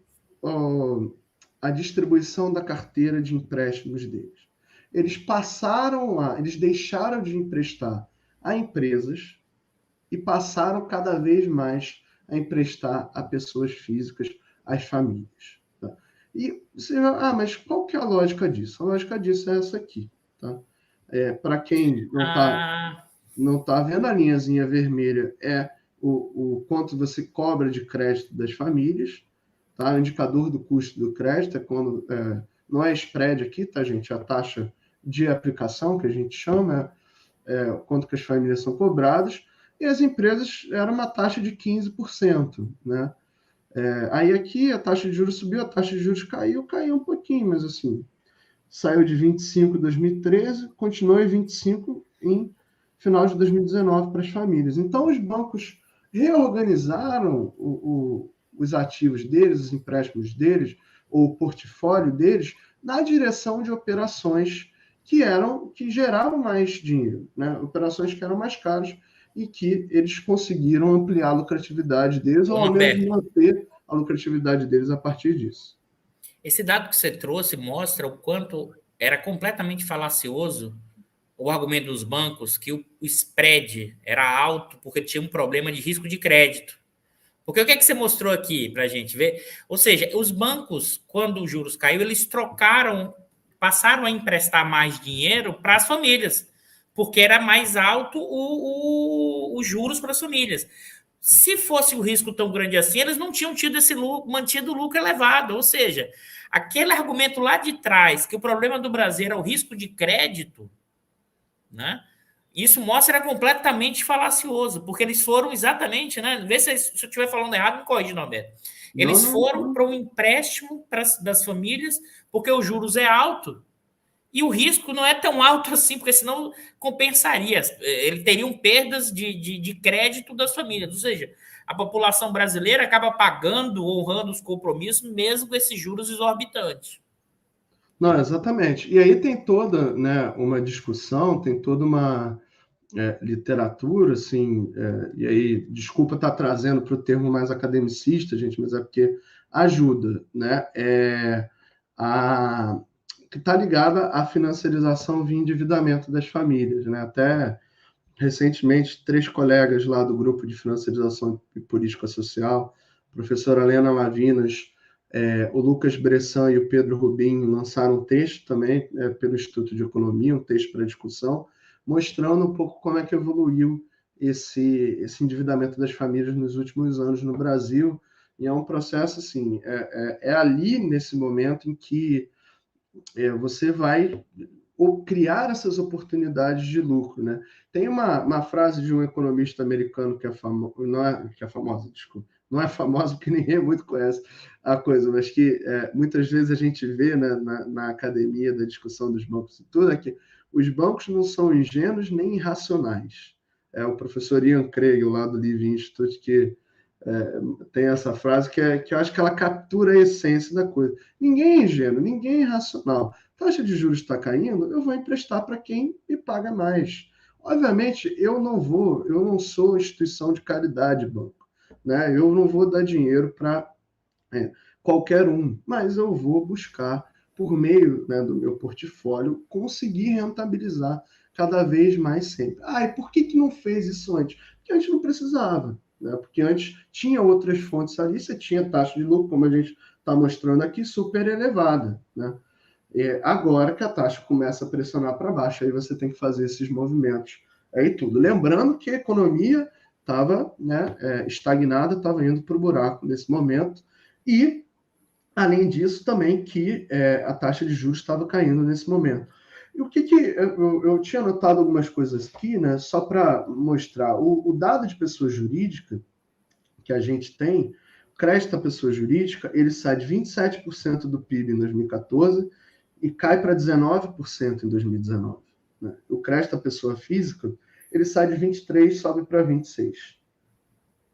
a distribuição da carteira de empréstimos deles. Eles deixaram de emprestar a empresas e passaram cada vez mais a emprestar a pessoas físicas, às famílias. Tá? E você vai, mas qual que é a lógica disso? A lógica disso é essa aqui, tá? Para quem não está vendo, a linhazinha vermelha é o quanto você cobra de crédito das famílias, tá? O indicador do custo do crédito é quando não é spread aqui, tá, gente? É a taxa de aplicação que a gente chama, quanto que as famílias são cobradas, e as empresas era uma taxa de 15%, né? Aí aqui a taxa de juros subiu, a taxa de juros caiu um pouquinho, mas assim, saiu de 25 em 2013, continuou em 25 em final de 2019 para as famílias. Então, os bancos reorganizaram os ativos deles, os empréstimos deles, ou o portfólio deles na direção de operações que geravam mais dinheiro, né? Operações que eram mais caras e que eles conseguiram ampliar a lucratividade deles, ou Ô, ao menos Norberto, manter a lucratividade deles a partir disso. esse dado que você trouxe mostra o quanto era completamente falacioso o argumento dos bancos que o spread era alto porque tinha um problema de risco de crédito. Porque o que é que você mostrou aqui para a gente ver? Ou seja, os bancos, quando os juros caiu, eles passaram a emprestar mais dinheiro para as famílias, porque era mais alto os juros para as famílias. Se fosse o risco tão grande assim, eles não tinham tido mantido o lucro elevado. Ou seja, aquele argumento lá de trás, que o problema do Brasil era o risco de crédito, né? Isso mostra que era completamente falacioso, porque eles foram exatamente, né? Vê se eu estiver falando errado, me corrige, Norberto. Eles foram para um empréstimo das famílias, porque os juros é alto e o risco não é tão alto assim, porque senão compensaria. Ele teriam perdas de crédito das famílias. Ou seja, a população brasileira acaba pagando, honrando os compromissos, mesmo com esses juros exorbitantes. Não, exatamente. E aí tem toda, né, uma discussão, tem toda uma literatura, assim, e aí, desculpa estar trazendo para o termo mais academicista, gente, mas é porque ajuda, né? Que está ligada à financiarização via endividamento das famílias, né? Até recentemente, 3 colegas lá do grupo de financiarização e política social, a professora Helena Lavinas, o Lucas Bressan e o Pedro Rubim lançaram um texto também pelo Instituto de Economia, um texto para discussão, mostrando um pouco como é que evoluiu esse endividamento das famílias nos últimos anos no Brasil. E é um processo, assim, ali nesse momento em que você vai criar essas oportunidades de lucro, né? Tem uma frase de um economista americano que é famosa, não é que é famosa, desculpa, não é famosa porque ninguém muito conhece a coisa, mas que muitas vezes a gente vê, né, na academia da discussão dos bancos e tudo, é que os bancos não são ingênuos nem irracionais. É o professor Ian Craig, lá do Levy Institute, que tem essa frase que eu acho que ela captura a essência da coisa. Ninguém é ingênuo, ninguém é irracional. Taxa de juros está caindo, eu vou emprestar para quem me paga mais. Obviamente, eu não sou instituição de caridade, banco, né? Eu não vou dar dinheiro para qualquer um, mas eu vou buscar, por meio, né, do meu portfólio, conseguir rentabilizar cada vez mais sempre. E por que não fez isso antes? Porque antes não precisava, né? Porque antes tinha outras fontes ali, você tinha taxa de lucro, como a gente está mostrando aqui, super elevada, né? Agora que a taxa começa a pressionar para baixo, aí você tem que fazer esses movimentos aí tudo. Lembrando que a economia estava, né, estagnada, estava indo para o buraco nesse momento, e, além disso, também que a taxa de juros estava caindo nesse momento. E o que eu tinha anotado algumas coisas aqui, né, só para mostrar. O dado de pessoa jurídica que a gente tem, crédito à pessoa jurídica, ele sai de 27% do PIB em 2014 e cai para 19% em 2019. Né? O crédito à pessoa física, ele sai de 23% e sobe para 26%.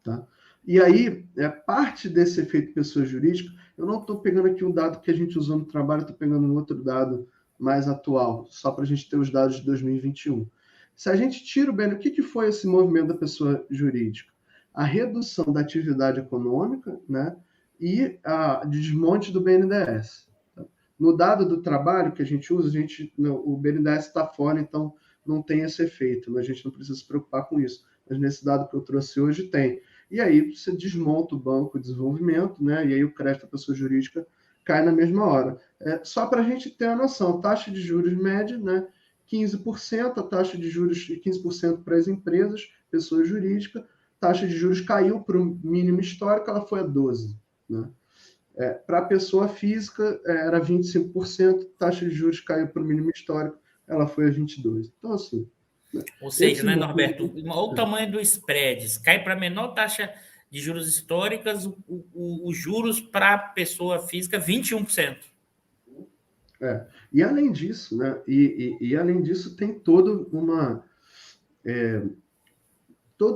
Tá? E aí, parte desse efeito pessoa jurídica, eu não estou pegando aqui um dado que a gente usou no trabalho, estou pegando um outro dado mais atual, só para a gente ter os dados de 2021. Se a gente tira o que foi esse movimento da pessoa jurídica? A redução da atividade econômica, né, e a desmonte do BNDES. Tá? No dado do trabalho que a gente usa, o BNDES está fora, então não tem esse efeito, mas a gente não precisa se preocupar com isso. Mas nesse dado que eu trouxe hoje tem. E aí você desmonta o banco de desenvolvimento, né? E aí o crédito à pessoa jurídica cai na mesma hora. Só para a gente ter a noção, taxa de juros média, né? 15%, a taxa de juros de 15% para as empresas, pessoa jurídica, taxa de juros caiu para o mínimo histórico, ela foi a 12%. Né? Para a pessoa física, era 25%, taxa de juros caiu para o mínimo histórico, ela foi a 22%. Então, assim, ou seja, né, Norberto, olha o tamanho do spreads, cai para a menor taxa de juros históricas, os juros para a pessoa física, 21%. E além disso, né, e além disso, tem toda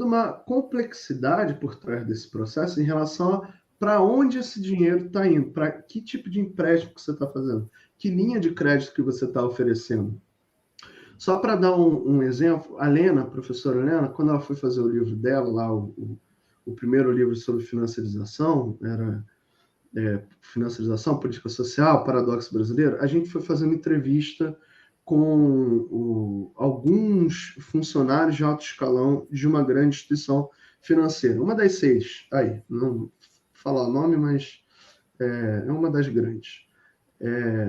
uma complexidade por trás desse processo em relação a para onde esse dinheiro está indo, para que tipo de empréstimo que você está fazendo, que linha de crédito que você está oferecendo. Só para dar um exemplo, a Lena, a professora Lena, quando ela foi fazer o livro dela, lá o primeiro livro sobre financiarização, era Financiarização, Política Social, Paradoxo Brasileiro, a gente foi fazer uma entrevista com alguns funcionários de alto escalão de uma grande instituição financeira. Uma das 6, aí, não vou falar o nome, mas é uma das grandes,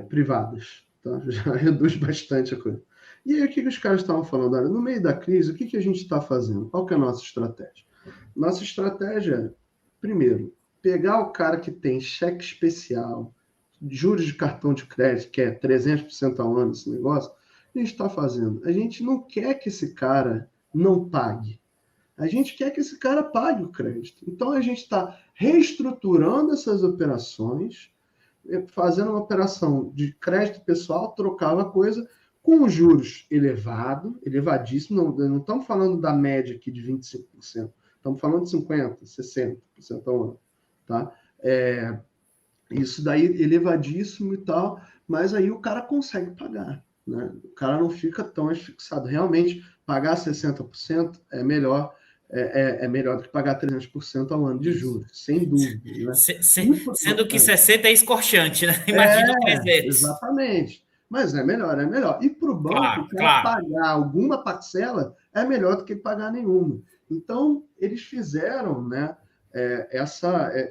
privadas. Tá? Já reduz bastante a coisa. E aí, o que os caras estavam falando? Olha, no meio da crise, o que a gente está fazendo? Qual que é a nossa estratégia? Nossa estratégia é, primeiro, pegar o cara que tem cheque especial, juros de cartão de crédito, que é 300% ao ano esse negócio, a gente está fazendo? A gente não quer que esse cara não pague. A gente quer que esse cara pague o crédito. Então, a gente está reestruturando essas operações, fazendo uma operação de crédito pessoal, trocava coisa com juros elevadíssimo, não estamos falando da média aqui de 25%, estamos falando de 50%, 60% ao ano. Tá? Isso daí elevadíssimo e tal, mas aí o cara consegue pagar. Né? O cara não fica tão asfixiado. Realmente, pagar 60% é melhor. É melhor do que pagar 300% ao ano de juros, sem dúvida. Né? Sendo que 60 é escorchante, né? Imagina 300. Exatamente. Mas é melhor, é melhor. E para o banco, Claro. pagar alguma parcela é melhor do que pagar nenhuma. Então, eles fizeram, né,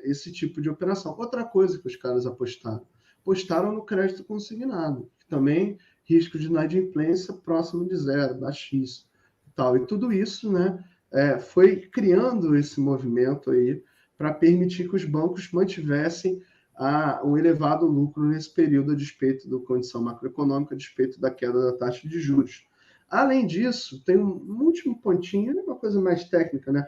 esse tipo de operação. Outra coisa que os caras apostaram no crédito consignado, que também risco de inadimplência próximo de zero, baixíssimo. E tudo isso, né, foi criando esse movimento aí para permitir que os bancos mantivessem um elevado lucro nesse período a despeito da condição macroeconômica, a despeito da queda da taxa de juros. Além disso, tem um último pontinho, uma coisa mais técnica, né?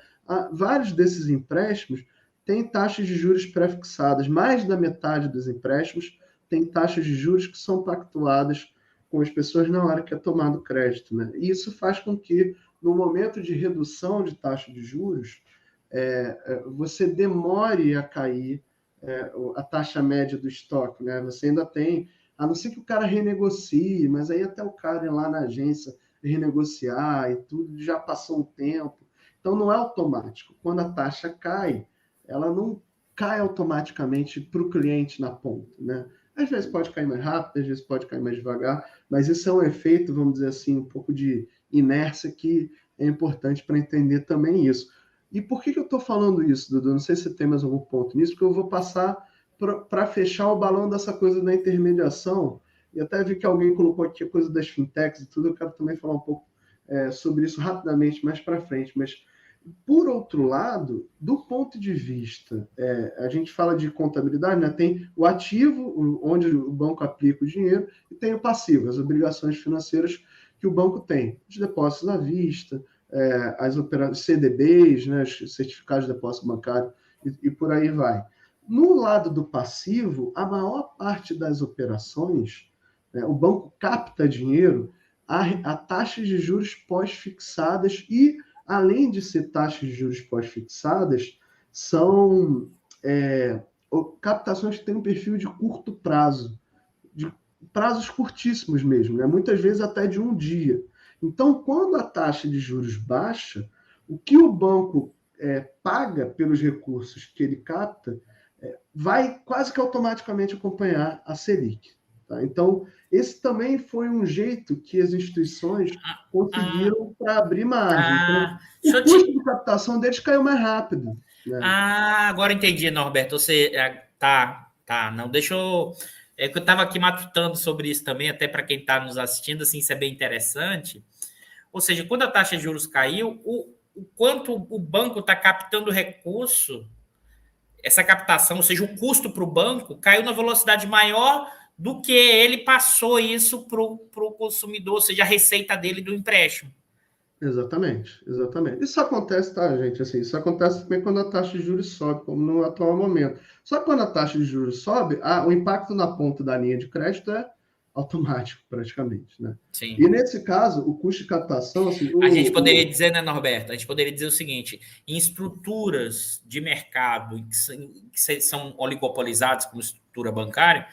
Vários desses empréstimos têm taxas de juros pré-fixadas. Mais da metade dos empréstimos tem taxas de juros que são pactuadas com as pessoas na hora que é tomado crédito, né? E isso faz com que, no momento de redução de taxa de juros, você demore a cair a taxa média do estoque, né? Você ainda tem, a não ser que o cara renegocie, mas aí até o cara ir lá na agência renegociar e tudo, já passou um tempo. Então, não é automático. Quando a taxa cai, ela não cai automaticamente para o cliente na ponta, né? Às vezes pode cair mais rápido, às vezes pode cair mais devagar, mas isso é um efeito, vamos dizer assim, um pouco de inércia que é importante para entender também isso. E por que eu estou falando isso, Dudu? Não sei se você tem mais algum ponto nisso, porque eu vou passar para fechar o balão dessa coisa da intermediação, e até vi que alguém colocou aqui a coisa das fintechs e tudo, eu quero também falar um pouco sobre isso rapidamente, mais para frente. Mas, por outro lado, do ponto de vista, a gente fala de contabilidade, né? Tem o ativo, onde o banco aplica o dinheiro, e tem o passivo, as obrigações financeiras que o banco tem, os depósitos à vista, as operações CDBs, né, os certificados de depósito bancário, e por aí vai. No lado do passivo, a maior parte das operações, né, o banco capta dinheiro a taxas de juros pós-fixadas e, além de ser taxas de juros pós-fixadas, são captações que têm um perfil de curto prazo, de prazos curtíssimos mesmo, né? Muitas vezes até de um dia. Então, quando a taxa de juros baixa, o que o banco paga pelos recursos que ele capta vai quase que automaticamente acompanhar a Selic. Tá? Então, esse também foi um jeito que as instituições conseguiram para abrir margem. Então, o custo de captação deles caiu mais rápido. Né? Agora entendi, Norberto. Você não, deixa eu... É que eu estava aqui matutando sobre isso também, até para quem está nos assistindo, assim, isso é bem interessante. Ou seja, quando a taxa de juros caiu, o quanto o banco está captando recurso, essa captação, ou seja, o custo para o banco, caiu na velocidade maior do que ele passou isso para o consumidor, ou seja, a receita dele do empréstimo. Exatamente. Isso acontece, tá, gente? Assim, isso acontece também quando a taxa de juros sobe, como no atual momento. Só que quando a taxa de juros sobe, o impacto na ponta da linha de crédito automático, praticamente, né? Sim. E nesse caso, o custo de captação, assim, A gente poderia dizer, né, Norberto? A gente poderia dizer o seguinte: em estruturas de mercado que são oligopolizadas, como estrutura bancária,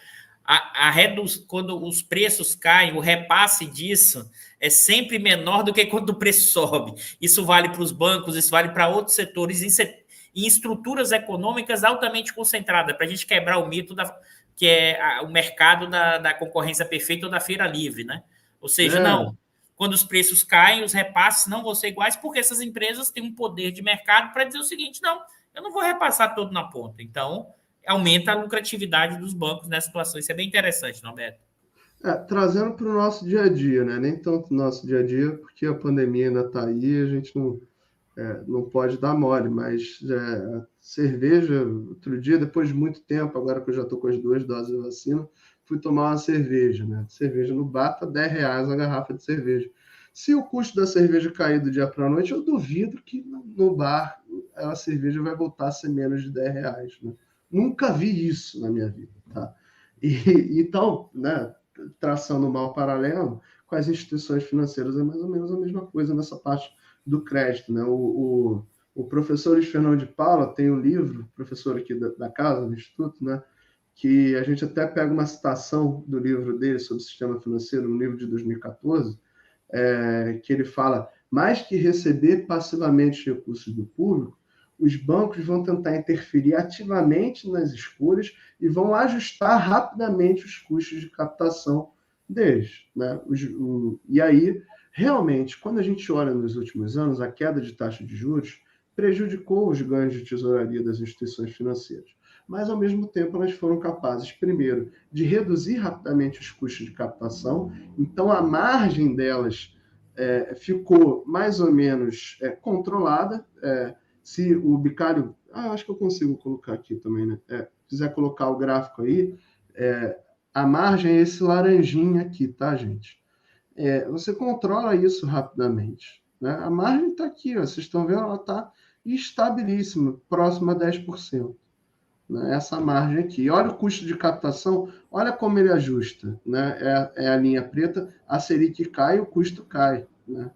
quando os preços caem, o repasse disso é sempre menor do que quando o preço sobe. Isso vale para os bancos, isso vale para outros setores, em estruturas econômicas altamente concentradas, para a gente quebrar o mito que é o mercado da concorrência perfeita ou da feira livre, né? Ou seja, é, não. Quando os preços caem, os repasses não vão ser iguais, porque essas empresas têm um poder de mercado para dizer o seguinte: não, eu não vou repassar todo na ponta. Então, aumenta a lucratividade dos bancos nessa situação. Isso é bem interessante, Norberto. trazendo para o nosso dia a dia, né? Nem tanto no nosso dia a dia, porque a pandemia ainda está aí, a gente não pode dar mole, mas cerveja, outro dia, depois de muito tempo, agora que eu já estou com as 2 doses de vacina, fui tomar uma cerveja, né? Cerveja no bar, tá R$ 10 a garrafa de cerveja. Se o custo da cerveja cair do dia para a noite, eu duvido que no bar a cerveja vai voltar a ser menos de R$ 10, né? Nunca vi isso na minha vida, tá? Então, né, traçando um mal paralelo, com as instituições financeiras é mais ou menos a mesma coisa nessa parte do crédito, né? O professor Luiz Fernando de Paula tem um livro, professor aqui da casa, do Instituto, né? Que a gente até pega uma citação do livro dele sobre o sistema financeiro, um livro de 2014, que ele fala: mais que receber passivamente recursos do público, os bancos vão tentar interferir ativamente nas escolhas e vão ajustar rapidamente os custos de captação deles, né? E aí, realmente, quando a gente olha nos últimos anos, a queda de taxa de juros prejudicou os ganhos de tesouraria das instituições financeiras. Mas, ao mesmo tempo, elas foram capazes, primeiro, de reduzir rapidamente os custos de captação, então a margem delas ficou mais ou menos controlada. Se o Bicário... acho que eu consigo colocar aqui também, né? Quiser colocar o gráfico aí, a margem é esse laranjinha aqui, tá, gente? Você controla isso rapidamente, né? A margem está aqui, ó, vocês estão vendo, ela está estabilíssima, próxima a 10%. Né? Essa margem aqui. Olha o custo de captação, olha como ele ajusta. Né? É a linha preta, a Selic cai, o custo cai. Né?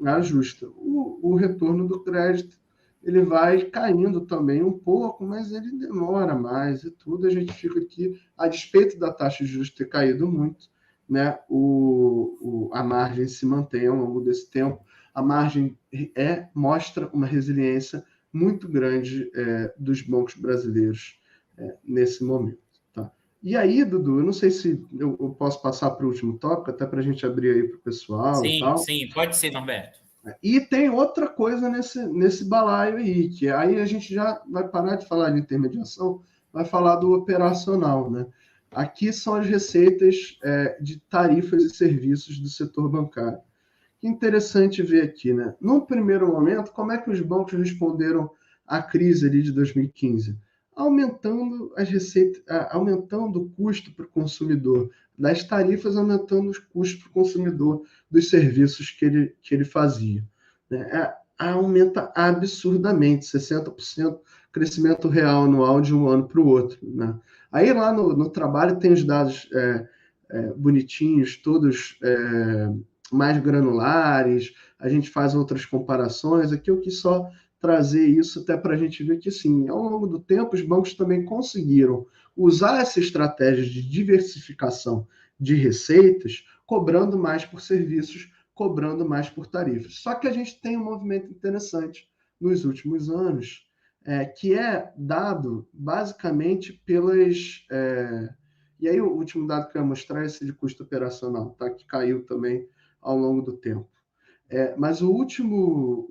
Ajusta. O retorno do crédito ele vai caindo também um pouco, mas ele demora mais e tudo. A gente fica aqui, a despeito da taxa de juros ter caído muito, né? A margem se mantém ao longo desse tempo. A margem mostra uma resiliência muito grande dos bancos brasileiros nesse momento. Tá? E aí, Dudu, eu não sei se eu posso passar para o último tópico, até para a gente abrir aí para o pessoal e Sim, tal. sim, pode ser, Norberto. E tem outra coisa nesse balaio aí, que aí a gente já vai parar de falar de intermediação, vai falar do operacional, né? Aqui são as receitas de tarifas e serviços do setor bancário. Que interessante ver aqui, né? Num primeiro momento, como é que os bancos responderam à crise ali de 2015? Aumentando as receitas, aumentando o custo para o consumidor, das tarifas, aumentando os custos para o consumidor dos serviços que ele fazia. Né? Aumenta absurdamente, 60% crescimento real anual de um ano para o outro. Né? Aí lá no trabalho tem os dados bonitinhos, todos mais granulares, a gente faz outras comparações. Aqui eu quis só trazer isso até para a gente ver que, sim, ao longo do tempo, os bancos também conseguiram usar essa estratégia de diversificação de receitas, cobrando mais por serviços, cobrando mais por tarifas. Só que a gente tem um movimento interessante nos últimos anos, que é dado basicamente pelas... e aí o último dado que eu ia mostrar é esse de custo operacional, tá? Que caiu também ao longo do tempo. Mas o último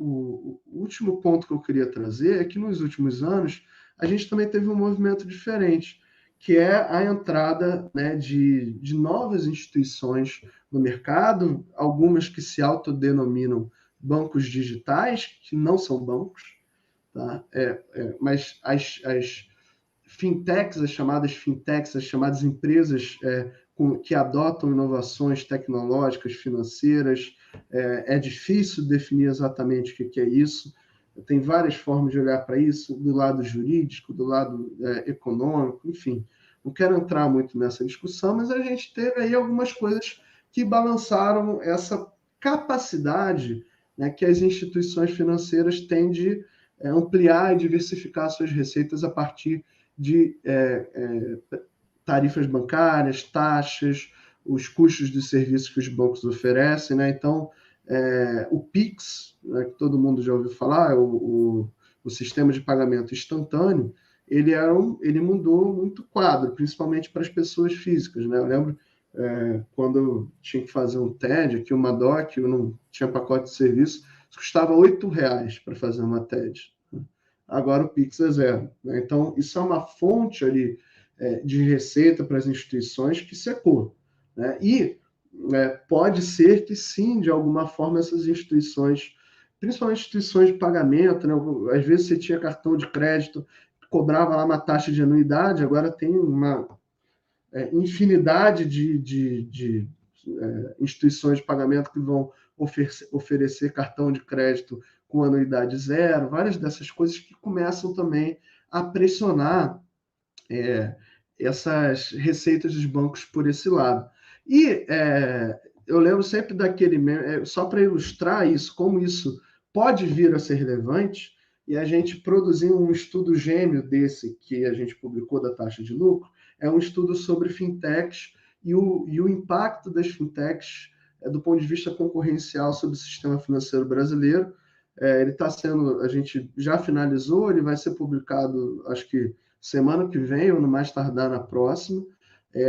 ponto que eu queria trazer é que nos últimos anos a gente também teve um movimento diferente, que é a entrada, né, de novas instituições no mercado, algumas que se autodenominam bancos digitais, que não são bancos, tá? Mas as fintechs, as chamadas empresas que adotam inovações tecnológicas, financeiras. É difícil definir exatamente o que é isso. Tem várias formas de olhar para isso, do lado jurídico, do lado econômico, enfim. Não quero entrar muito nessa discussão, mas a gente teve aí algumas coisas que balançaram essa capacidade, né, que as instituições financeiras têm de ampliar e diversificar suas receitas a partir de tarifas bancárias, taxas, os custos de serviços que os bancos oferecem, né? Então, o Pix, né, que todo mundo já ouviu falar, o sistema de pagamento instantâneo, ele mudou muito o quadro, principalmente para as pessoas físicas, né? Eu lembro quando eu tinha que fazer um TED, aqui uma DOC, eu não tinha pacote de serviço, custava R$8 para fazer uma TED. Agora o Pix é zero, né? Então, isso é uma fonte ali de receita para as instituições que secou, né? E pode ser que sim, de alguma forma, essas instituições, principalmente instituições de pagamento, né? Às vezes você tinha cartão de crédito, cobrava lá uma taxa de anuidade, agora tem uma infinidade de instituições de pagamento que vão oferecer cartão de crédito com anuidade zero, várias dessas coisas que começam também a pressionar essas receitas dos bancos por esse lado. E eu lembro sempre daquele meme, só para ilustrar isso, como isso pode vir a ser relevante, e a gente produziu um estudo gêmeo desse que a gente publicou da taxa de lucro, é um estudo sobre fintechs e o impacto das fintechs do ponto de vista concorrencial sobre o sistema financeiro brasileiro. Ele está sendo, a gente já finalizou, ele vai ser publicado, acho que semana que vem, ou no mais tardar na próxima,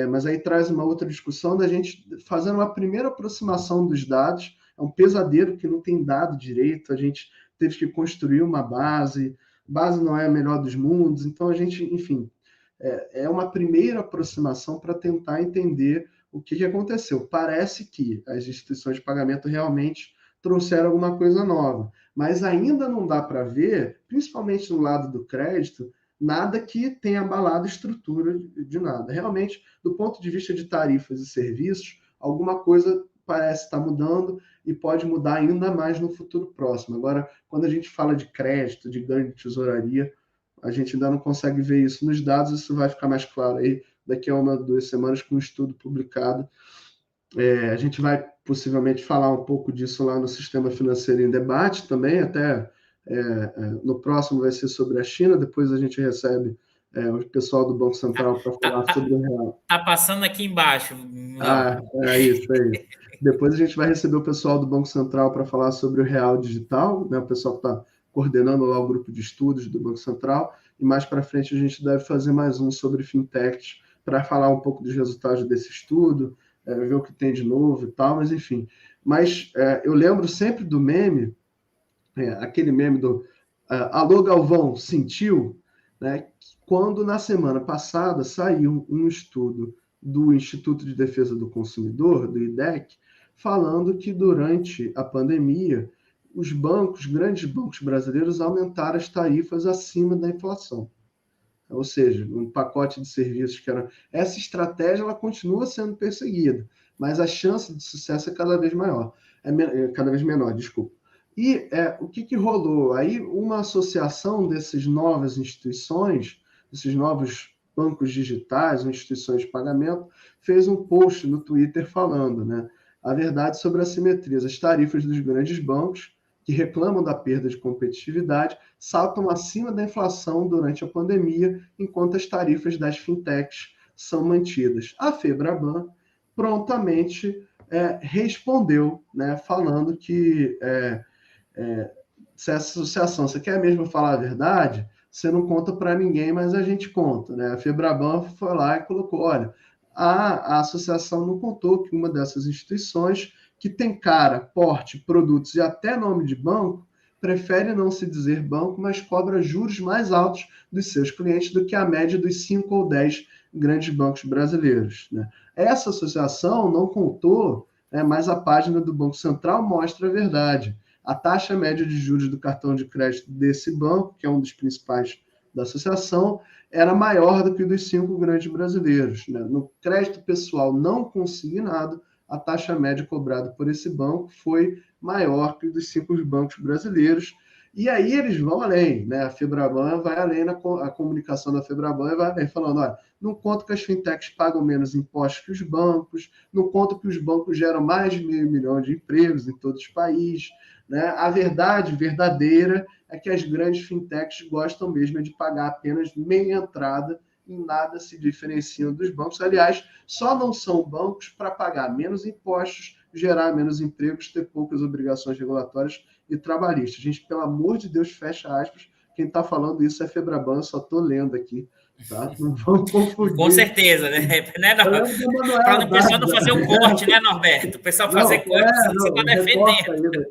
mas aí traz uma outra discussão da gente fazendo uma primeira aproximação dos dados. É um pesadelo que não tem dado direito, a gente teve que construir uma base não é a melhor dos mundos, então a gente, enfim, é uma primeira aproximação para tentar entender o que aconteceu. Parece que as instituições de pagamento realmente trouxeram alguma coisa nova, mas ainda não dá para ver, principalmente no lado do crédito, nada que tenha abalado a estrutura de nada. Realmente, do ponto de vista de tarifas e serviços, alguma coisa parece estar mudando e pode mudar ainda mais no futuro próximo. Agora, quando a gente fala de crédito, de ganho de tesouraria, a gente ainda não consegue ver isso nos dados, isso vai ficar mais claro aí daqui a 1-2 semanas com um estudo publicado. A gente vai possivelmente falar um pouco disso lá no Sistema Financeiro em Debate também, até no próximo vai ser sobre a China, depois a gente recebe o pessoal do Banco Central para falar sobre o real. Tá passando aqui embaixo. É isso. Depois a gente vai receber o pessoal do Banco Central para falar sobre o real digital, né? O pessoal que está coordenando lá o grupo de estudos do Banco Central, e mais para frente a gente deve fazer mais um sobre fintechs para falar um pouco dos resultados desse estudo, ver o que tem de novo e tal, mas enfim. Mas eu lembro sempre do meme, aquele meme do Alô Galvão, sentiu? Né? Quando na semana passada saiu um estudo do Instituto de Defesa do Consumidor, do IDEC, falando que durante a pandemia os grandes bancos brasileiros aumentaram as tarifas acima da inflação. Ou seja, um pacote de serviços que era... Essa estratégia ela continua sendo perseguida, mas a chance de sucesso é cada vez maior. Cada vez menor, desculpa. E o que rolou? Aí uma associação dessas novas instituições, desses novos bancos digitais, instituições de pagamento, fez um post no Twitter falando, né, a verdade sobre assimetrias. As tarifas dos grandes bancos, que reclamam da perda de competitividade, saltam acima da inflação durante a pandemia, enquanto as tarifas das fintechs são mantidas. A Febraban prontamente respondeu, né, falando que se essa associação, você quer mesmo falar a verdade, você não conta para ninguém, mas a gente conta, né? A Febraban foi lá e colocou, olha, a associação não contou que uma dessas instituições que tem cara, porte, produtos e até nome de banco, prefere não se dizer banco, mas cobra juros mais altos dos seus clientes do que a média dos 5 ou 10 grandes bancos brasileiros, né? Essa associação não contou, mas a página do Banco Central mostra a verdade. A taxa média de juros do cartão de crédito desse banco, que é um dos principais da associação, era maior do que dos 5 grandes brasileiros, né? No crédito pessoal não consignado, a taxa média cobrada por esse banco foi maior que dos 5 bancos brasileiros. E aí eles vão além, né? A Febraban vai além, a comunicação da Febraban vai além, falando, olha, não conta que as fintechs pagam menos impostos que os bancos, não conta que os bancos geram mais de 500 milhões de empregos em todos os países, né? A verdade verdadeira é que as grandes fintechs gostam mesmo de pagar apenas meia entrada, em nada se diferenciam dos bancos. Aliás, só não são bancos para pagar menos impostos, gerar menos empregos, ter poucas obrigações regulatórias e trabalhistas. Gente, pelo amor de Deus, fecha aspas. Quem está falando isso é Febraban, só estou lendo aqui. Tá? Não vamos confundir. Com certeza, né? Para o pessoal não fazer o corte, né, Norberto? O pessoal fazer corte, você está defendendo.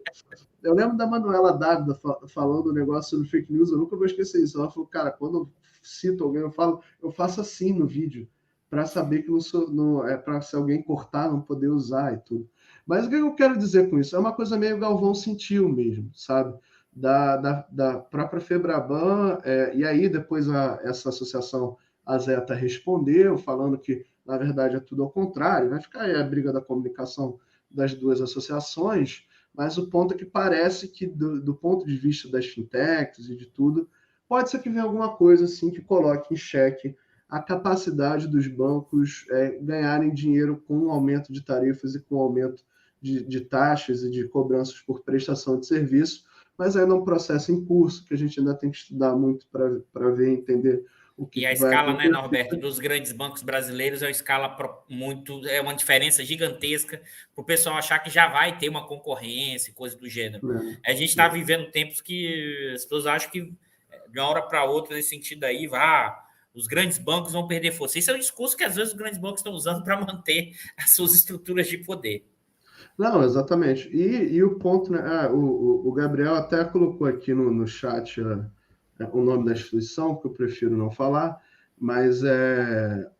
Eu lembro da Manuela Dávila falando um negócio sobre fake news, eu nunca vou esquecer isso. Ela falou, cara, quando eu cito alguém, eu faço assim no vídeo, para saber que não é para se alguém cortar, não poder usar e tudo. Mas o que eu quero dizer com isso? É uma coisa meio Galvão Sentiu mesmo, sabe? Da própria Febraban, e aí depois essa associação, a Zeta, respondeu, falando que, na verdade, é tudo ao contrário, vai ficar aí a briga da comunicação das duas associações, mas o ponto é que parece que, do ponto de vista das fintechs e de tudo, pode ser que venha alguma coisa assim que coloque em xeque a capacidade dos bancos ganharem dinheiro com o aumento de tarifas e com o aumento de taxas e de cobranças por prestação de serviço, mas ainda é um processo em curso que a gente ainda tem que estudar muito para ver e entender o que vai acontecer. E a escala, né, Norberto, dos grandes bancos brasileiros é uma escala é uma diferença gigantesca para o pessoal achar que já vai ter uma concorrência, coisa do gênero. A gente está vivendo tempos que as pessoas acham que de uma hora para outra, nesse sentido aí, os grandes bancos vão perder força. Esse é o discurso que às vezes os grandes bancos estão usando para manter as suas estruturas de poder. Não, exatamente. E o ponto, né? O Gabriel até colocou aqui no chat o nome da instituição, que eu prefiro não falar, mas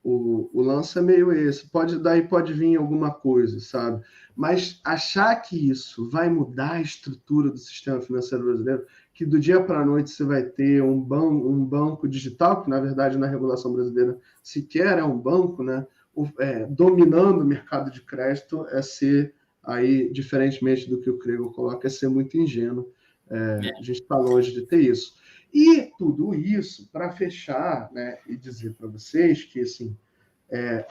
o lance é meio esse. Daí pode vir alguma coisa, sabe? Mas achar que isso vai mudar a estrutura do sistema financeiro brasileiro, que do dia para a noite você vai ter um banco digital, que na verdade na regulação brasileira sequer é um banco, né? Dominando o mercado de crédito é ser, aí, diferentemente do que o Krego coloca, é ser muito ingênuo. A gente está longe de ter isso. E tudo isso para fechar, né, e dizer para vocês que assim,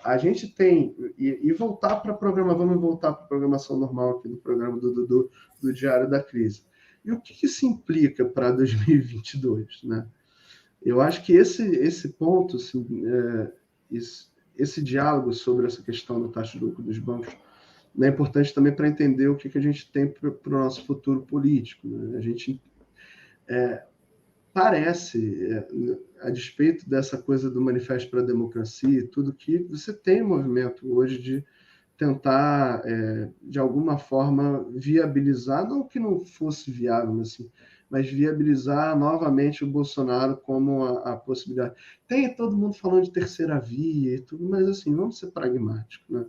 a gente tem, e voltar para vamos voltar para a programação normal aqui do programa do Diário da Crise. E o que isso implica para 2022? Né? Eu acho que esse ponto, assim, esse diálogo sobre essa questão da taxa de lucro dos bancos é importante também para entender o que a gente tem para o nosso futuro político. Né? A gente parece, a despeito dessa coisa do Manifesto para a Democracia e tudo, que você tem um movimento hoje de tentar, de alguma forma, viabilizar, não que não fosse viável, mas viabilizar novamente o Bolsonaro como a possibilidade. Tem todo mundo falando de terceira via e tudo, mas assim, vamos ser pragmáticos, né?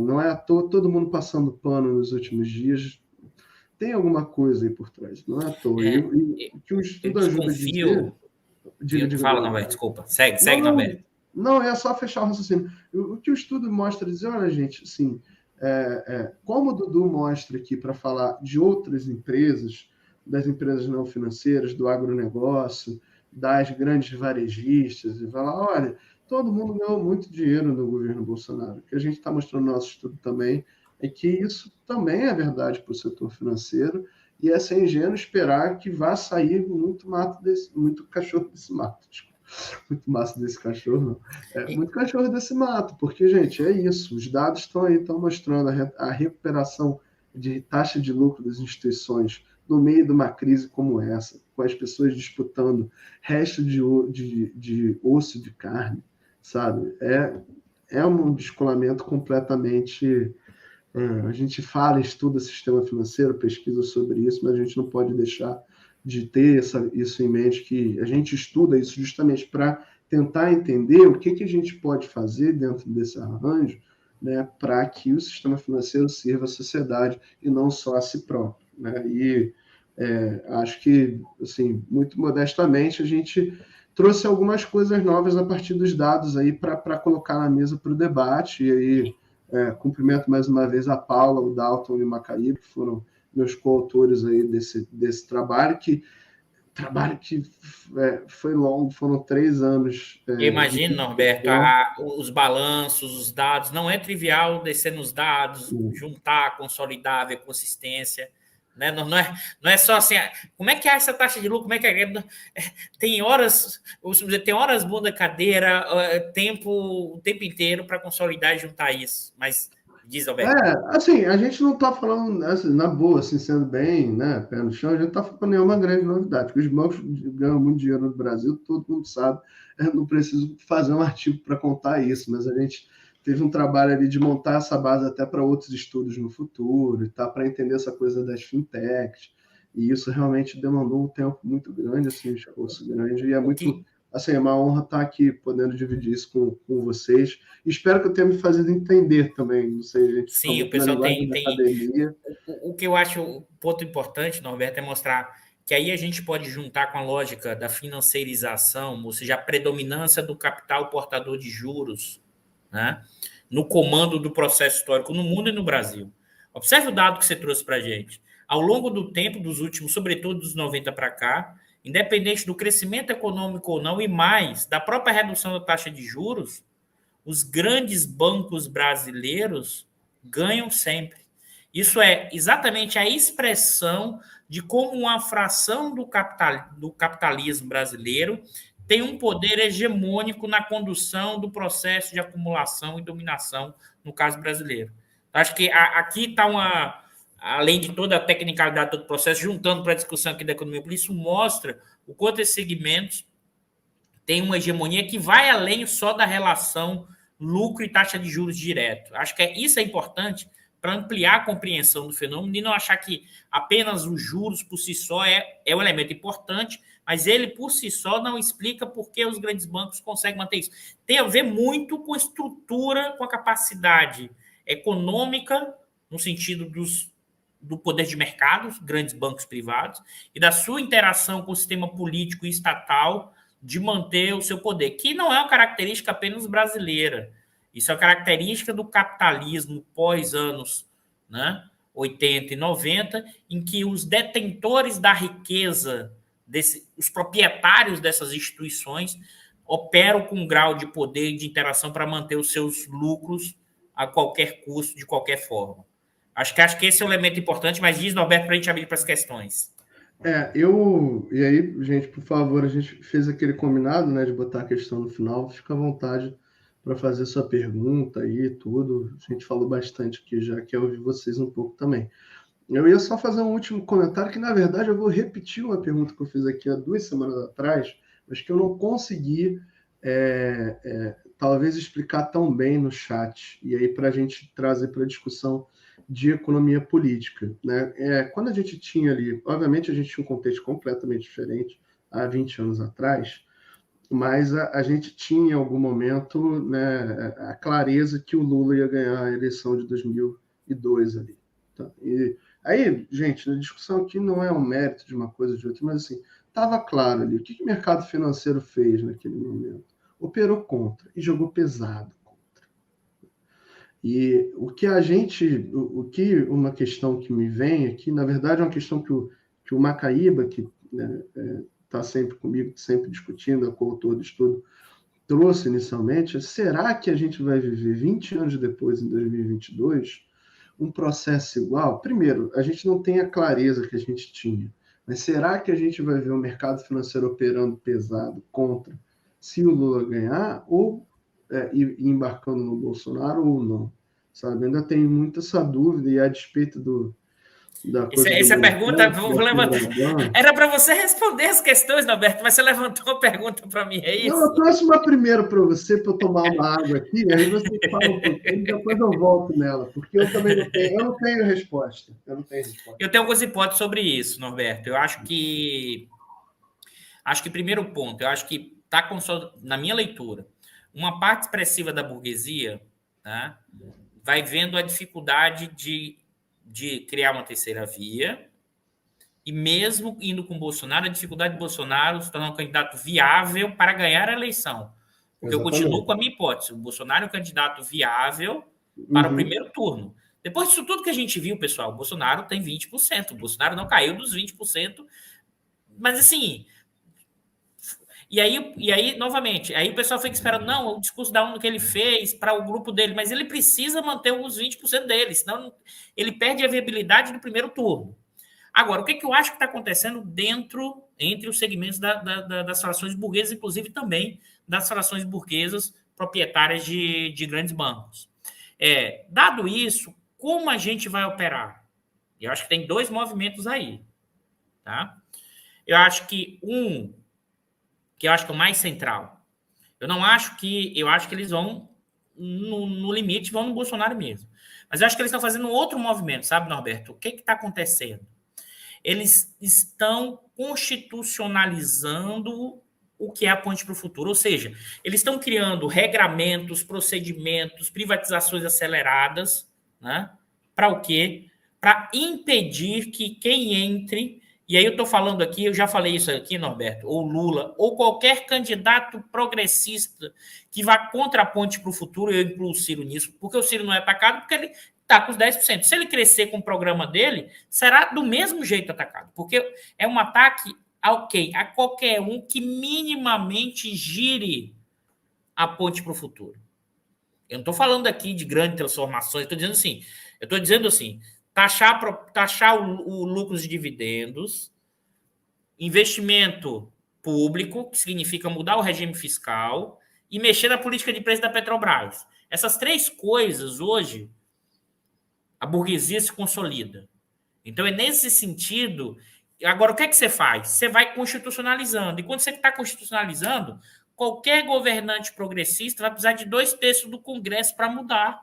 Não é à toa todo mundo passando pano nos últimos dias. Tem alguma coisa aí por trás, não é à toa. E que o estudo ajuda a dizer... Fala, Norberto, desculpa. Segue, Norberto. Não, é só fechar o raciocínio. O que o estudo mostra dizer, olha, gente, assim, como o Dudu mostra aqui para falar de outras empresas, das empresas não financeiras, do agronegócio, das grandes varejistas, e falar, olha, todo mundo ganhou muito dinheiro no governo Bolsonaro. O que a gente está mostrando no nosso estudo também é que isso também é verdade para o setor financeiro, e é ser ingênuo esperar que vá sair muito cachorro desse mato. Muito massa desse cachorro, não. Muito cachorro desse mato, porque, gente, é isso. Os dados estão aí, estão mostrando a recuperação de taxa de lucro das instituições no meio de uma crise como essa, com as pessoas disputando resto de osso de carne, sabe? É um descolamento completamente... a gente fala, estuda sistema financeiro, pesquisa sobre isso, mas a gente não pode deixar de ter isso em mente, que a gente estuda isso justamente para tentar entender o que a gente pode fazer dentro desse arranjo, né, para que o sistema financeiro sirva à sociedade e não só a si próprio. Né? E acho que, assim, muito modestamente, a gente trouxe algumas coisas novas a partir dos dados aí para colocar na mesa para o debate. E aí cumprimento mais uma vez a Paula, o Dalton e o Macaíbe, que foram meus coautores aí desse trabalho que foi longo, foram 3 anos. Eu imagino, Norberto, os balanços, os dados, não é trivial descer nos dados, juntar, consolidar, ver consistência. Né? Não é só assim, como é que é essa taxa de lucro? Como é que é? Tem horas, tem horas bunda cadeira, o tempo inteiro para consolidar e juntar isso. Mas diz, Alberto. Assim, a gente não está falando, assim, na boa, assim, sendo bem, né, pé no chão, a gente está falando nenhuma grande novidade, porque os bancos ganham muito dinheiro no Brasil, todo mundo sabe, eu não preciso fazer um artigo para contar isso, mas a gente teve um trabalho ali de montar essa base até para outros estudos no futuro, e tá, para entender essa coisa das fintechs, e isso realmente demandou um tempo muito grande, assim, um esforço grande, e é muito... Assim, é uma honra estar aqui podendo dividir isso com vocês. Espero que eu tenha me fazido entender também. Não sei, gente. Sim, o pessoal tem. O que eu acho o ponto importante, Norberto, é mostrar que aí a gente pode juntar com a lógica da financiarização, ou seja, a predominância do capital portador de juros, né, no comando do processo histórico no mundo e no Brasil. Observe o dado que você trouxe para a gente. Ao longo do tempo, dos últimos, sobretudo dos 90 para cá, independente do crescimento econômico ou não, e mais, da própria redução da taxa de juros, os grandes bancos brasileiros ganham sempre. Isso é exatamente a expressão de como uma fração do capitalismo brasileiro tem um poder hegemônico na condução do processo de acumulação e dominação, no caso brasileiro. Acho que aqui está além de toda a tecnicalidade do processo, juntando para a discussão aqui da economia política, isso mostra o quanto esses segmentos têm uma hegemonia que vai além só da relação lucro e taxa de juros direto. Acho que isso é importante para ampliar a compreensão do fenômeno e não achar que apenas os juros por si só é um elemento importante, mas ele por si só não explica por que os grandes bancos conseguem manter isso. Tem a ver muito com a estrutura, com a capacidade econômica, no sentido do poder de mercado, grandes bancos privados, e da sua interação com o sistema político e estatal de manter o seu poder, que não é uma característica apenas brasileira. Isso é uma característica do capitalismo pós-anos, né, 80 e 90, em que os detentores da riqueza, os proprietários dessas instituições, operam com um grau de poder e de interação para manter os seus lucros a qualquer custo, de qualquer forma. Acho que esse é um elemento importante, mas diz, Norberto, para a gente abrir para as questões. E aí, gente, por favor, a gente fez aquele combinado, né, de botar a questão no final, fica à vontade para fazer sua pergunta aí, tudo. A gente falou bastante aqui, já quero ouvir vocês um pouco também. Eu ia só fazer um último comentário, que na verdade eu vou repetir uma pergunta que eu fiz aqui há 2 semanas atrás, mas que eu não consegui, talvez, explicar tão bem no chat, e aí para a gente trazer para a discussão de economia política, né? Quando a gente tinha ali, obviamente a gente tinha um contexto completamente diferente há 20 anos atrás, mas a gente tinha em algum momento, né, a clareza que o Lula ia ganhar a eleição de 2002 ali. Tá? E aí, gente, a discussão aqui não é um mérito de uma coisa ou de outra, mas assim, estava claro ali. O que o mercado financeiro fez naquele momento? Operou contra e jogou pesado. E uma questão que me vem aqui, na verdade, é uma questão que o Macaíba, que está sempre comigo, sempre discutindo, é o coautor do estudo, trouxe inicialmente, será que a gente vai viver 20 anos depois, em 2022, um processo igual? Primeiro, a gente não tem a clareza que a gente tinha, mas será que a gente vai ver o mercado financeiro operando pesado contra, se o Lula ganhar, ou embarcando no Bolsonaro ou não, sabe? Ainda tem muita essa dúvida, e a despeito da coisa... Essa pergunta, vou levantar. Era para você responder as questões, Norberto, mas você levantou uma pergunta para mim, é isso? Não, eu trouxe uma primeiro para você, para eu tomar uma água aqui, aí você fala um pouquinho, depois eu volto nela, porque eu também não tenho resposta. Eu tenho algumas hipóteses sobre isso, Norberto. Eu acho que primeiro ponto, eu acho que está na minha leitura, uma parte expressiva da burguesia, né, vai vendo a dificuldade de criar uma terceira via, e mesmo indo com Bolsonaro, a dificuldade de Bolsonaro se tornar um candidato viável para ganhar a eleição. Porque eu continuo com a minha hipótese. O Bolsonaro é um candidato viável para o primeiro turno. Depois disso tudo que a gente viu, pessoal, o Bolsonaro tem 20%. O Bolsonaro não caiu dos 20%. Mas assim, e aí, novamente, aí o pessoal fica esperando, não, o discurso da ONU que ele fez para o grupo dele, mas ele precisa manter os 20% dele, senão ele perde a viabilidade do primeiro turno. Agora, o que eu acho que está acontecendo entre os segmentos das frações burguesas, inclusive também das frações burguesas proprietárias de grandes bancos? Dado isso, como a gente vai operar? Eu acho que tem dois movimentos aí. Tá? Eu acho que que eu acho que é o mais central. Eu acho que eles vão, no limite, vão no Bolsonaro mesmo. Mas eu acho que eles estão fazendo um outro movimento, sabe, Norberto? O que está acontecendo? Eles estão constitucionalizando o que é a ponte para o futuro. Ou seja, eles estão criando regramentos, procedimentos, privatizações aceleradas, né? Para o quê? Para impedir que quem entre, e aí eu estou falando aqui, eu já falei isso aqui, Norberto, ou Lula, ou qualquer candidato progressista que vá contra a ponte para o futuro, eu incluo o Ciro nisso, porque o Ciro não é atacado, porque ele está com os 10%. Se ele crescer com o programa dele, será do mesmo jeito atacado, porque é um ataque a qualquer um que minimamente gire a ponte para o futuro. Eu não estou falando aqui de grandes transformações, eu estou dizendo assim, taxar o lucro de dividendos, investimento público, que significa mudar o regime fiscal, e mexer na política de preço da Petrobras. Essas três coisas, hoje, a burguesia se consolida. Então, é nesse sentido. Agora, o que é que você faz? Você vai constitucionalizando. E quando você está constitucionalizando, qualquer governante progressista vai precisar de 2/3 do Congresso para mudar.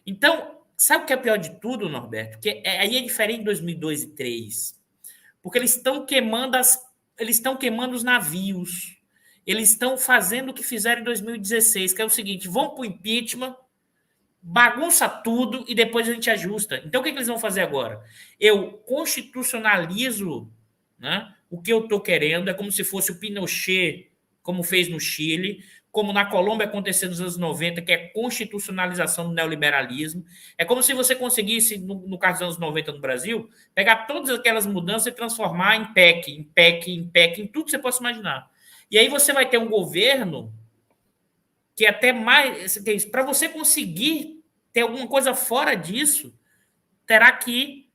Então, sabe o que é pior de tudo, Norberto? Que aí é diferente de 2002 e 2003. Porque eles estão queimando os navios. Eles estão fazendo o que fizeram em 2016, que é o seguinte: vão para o impeachment, bagunça tudo e depois a gente ajusta. Então, o que eles vão fazer agora? Eu constitucionalizo, né, o que eu estou querendo, é como se fosse o Pinochet, como fez no Chile, como na Colômbia aconteceu nos anos 90, que é constitucionalização do neoliberalismo. É como se você conseguisse, no caso dos anos 90 no Brasil, pegar todas aquelas mudanças e transformar em PEC, em tudo que você possa imaginar. E aí você vai ter um governo que até mais. Para você conseguir ter alguma coisa fora disso, terá que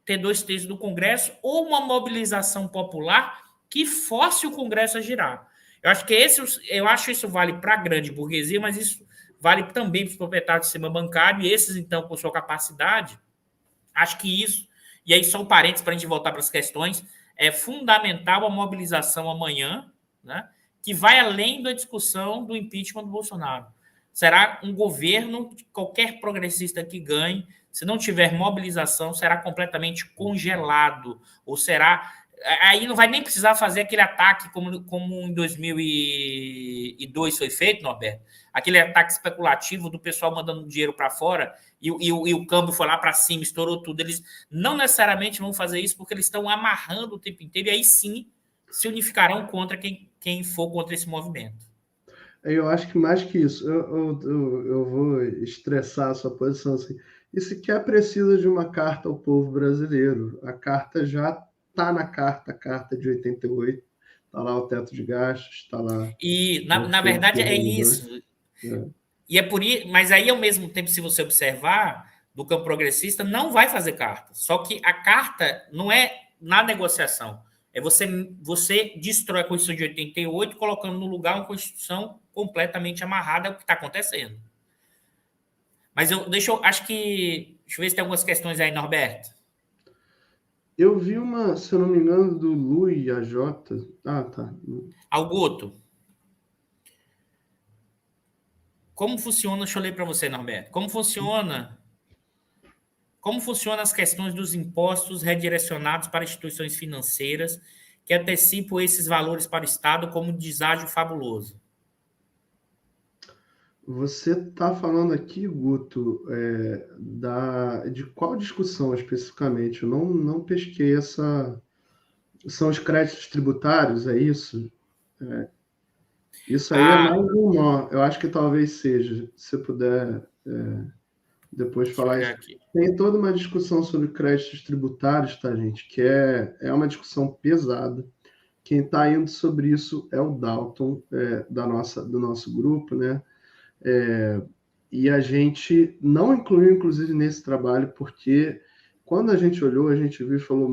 ter 2/3 do Congresso ou uma mobilização popular que force o Congresso a girar. Eu acho isso vale para a grande burguesia, mas isso vale também para os proprietários do sistema bancário, e esses, então, com sua capacidade, acho que isso, e aí só um parênteses para a gente voltar para as questões, é fundamental a mobilização amanhã, né, que vai além da discussão do impeachment do Bolsonaro. Será um governo que qualquer progressista que ganhe, se não tiver mobilização, será completamente congelado, ou será. Aí não vai nem precisar fazer aquele ataque como em 2002 foi feito, Norberto, aquele ataque especulativo do pessoal mandando dinheiro para fora e o câmbio foi lá para cima, estourou tudo. Eles não necessariamente vão fazer isso porque eles estão amarrando o tempo inteiro e aí sim se unificarão contra quem for contra esse movimento. Eu acho que mais que isso, eu vou estressar a sua posição assim. Isso sequer precisa de uma carta ao povo brasileiro. A carta já está na carta, a carta de 88, está lá o teto de gastos, está lá. E, na verdade, é isso. E é por isso, mas aí, ao mesmo tempo, se você observar, do campo progressista, não vai fazer carta. Só que a carta não é na negociação. É você destrói a Constituição de 88, colocando no lugar uma Constituição completamente amarrada ao que está acontecendo. Mas deixa eu ver se tem algumas questões aí, Norberto. Eu vi uma, se eu não me engano, do Lu e a Jota. Ah, tá. Augusto, como funciona, deixa eu ler para você, Norberto, como funciona as questões dos impostos redirecionados para instituições financeiras que antecipam esses valores para o Estado como um deságio fabuloso? Você está falando aqui, Guto, de qual discussão especificamente? Eu não pesquei essa. São os créditos tributários, é isso? Isso aí é mais um nó. Eu acho que talvez seja, se puder. depois Deixa eu falar olhar isso. aqui. Tem toda uma discussão sobre créditos tributários, tá, gente? Que é uma discussão pesada. Quem está indo sobre isso é o Dalton, do nosso grupo, né? E a gente não incluiu, inclusive, nesse trabalho, porque quando a gente olhou, a gente viu e falou: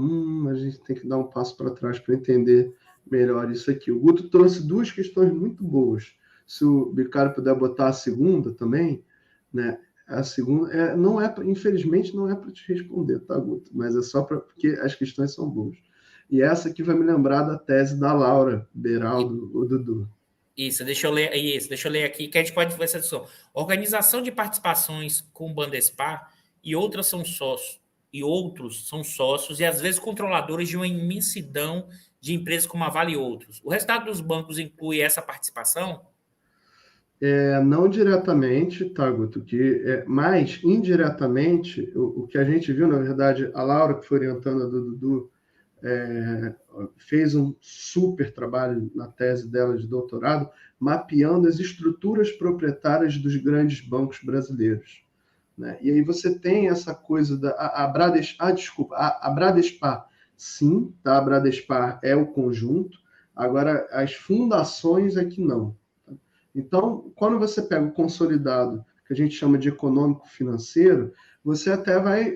a gente tem que dar um passo para trás para entender melhor isso aqui. O Guto trouxe duas questões muito boas. Se o Bicário puder botar a segunda também, né? A segunda não é, infelizmente, não é para te responder, tá, Guto? Mas é só porque as questões são boas. E essa aqui vai me lembrar da tese da Laura Beraldo, o Dudu. Deixa eu ler aqui, que a gente pode fazer essa discussão. Organização de participações com o Bandespar e outras são sócios, e outros são sócios, e às vezes controladores de uma imensidão de empresas como a Vale e outros. O resultado dos bancos inclui essa participação? Não diretamente, tá, Guto, mas indiretamente, o que a gente viu, na verdade, a Laura, que foi orientando a do Dudu, é, fez um super trabalho na tese dela de doutorado, mapeando as estruturas proprietárias dos grandes bancos brasileiros. Né? E aí você tem essa coisa da a Bradespar, sim, tá? A Bradespar é o conjunto, agora as fundações é que não. Então, quando você pega o consolidado, que a gente chama de econômico financeiro, você até vai.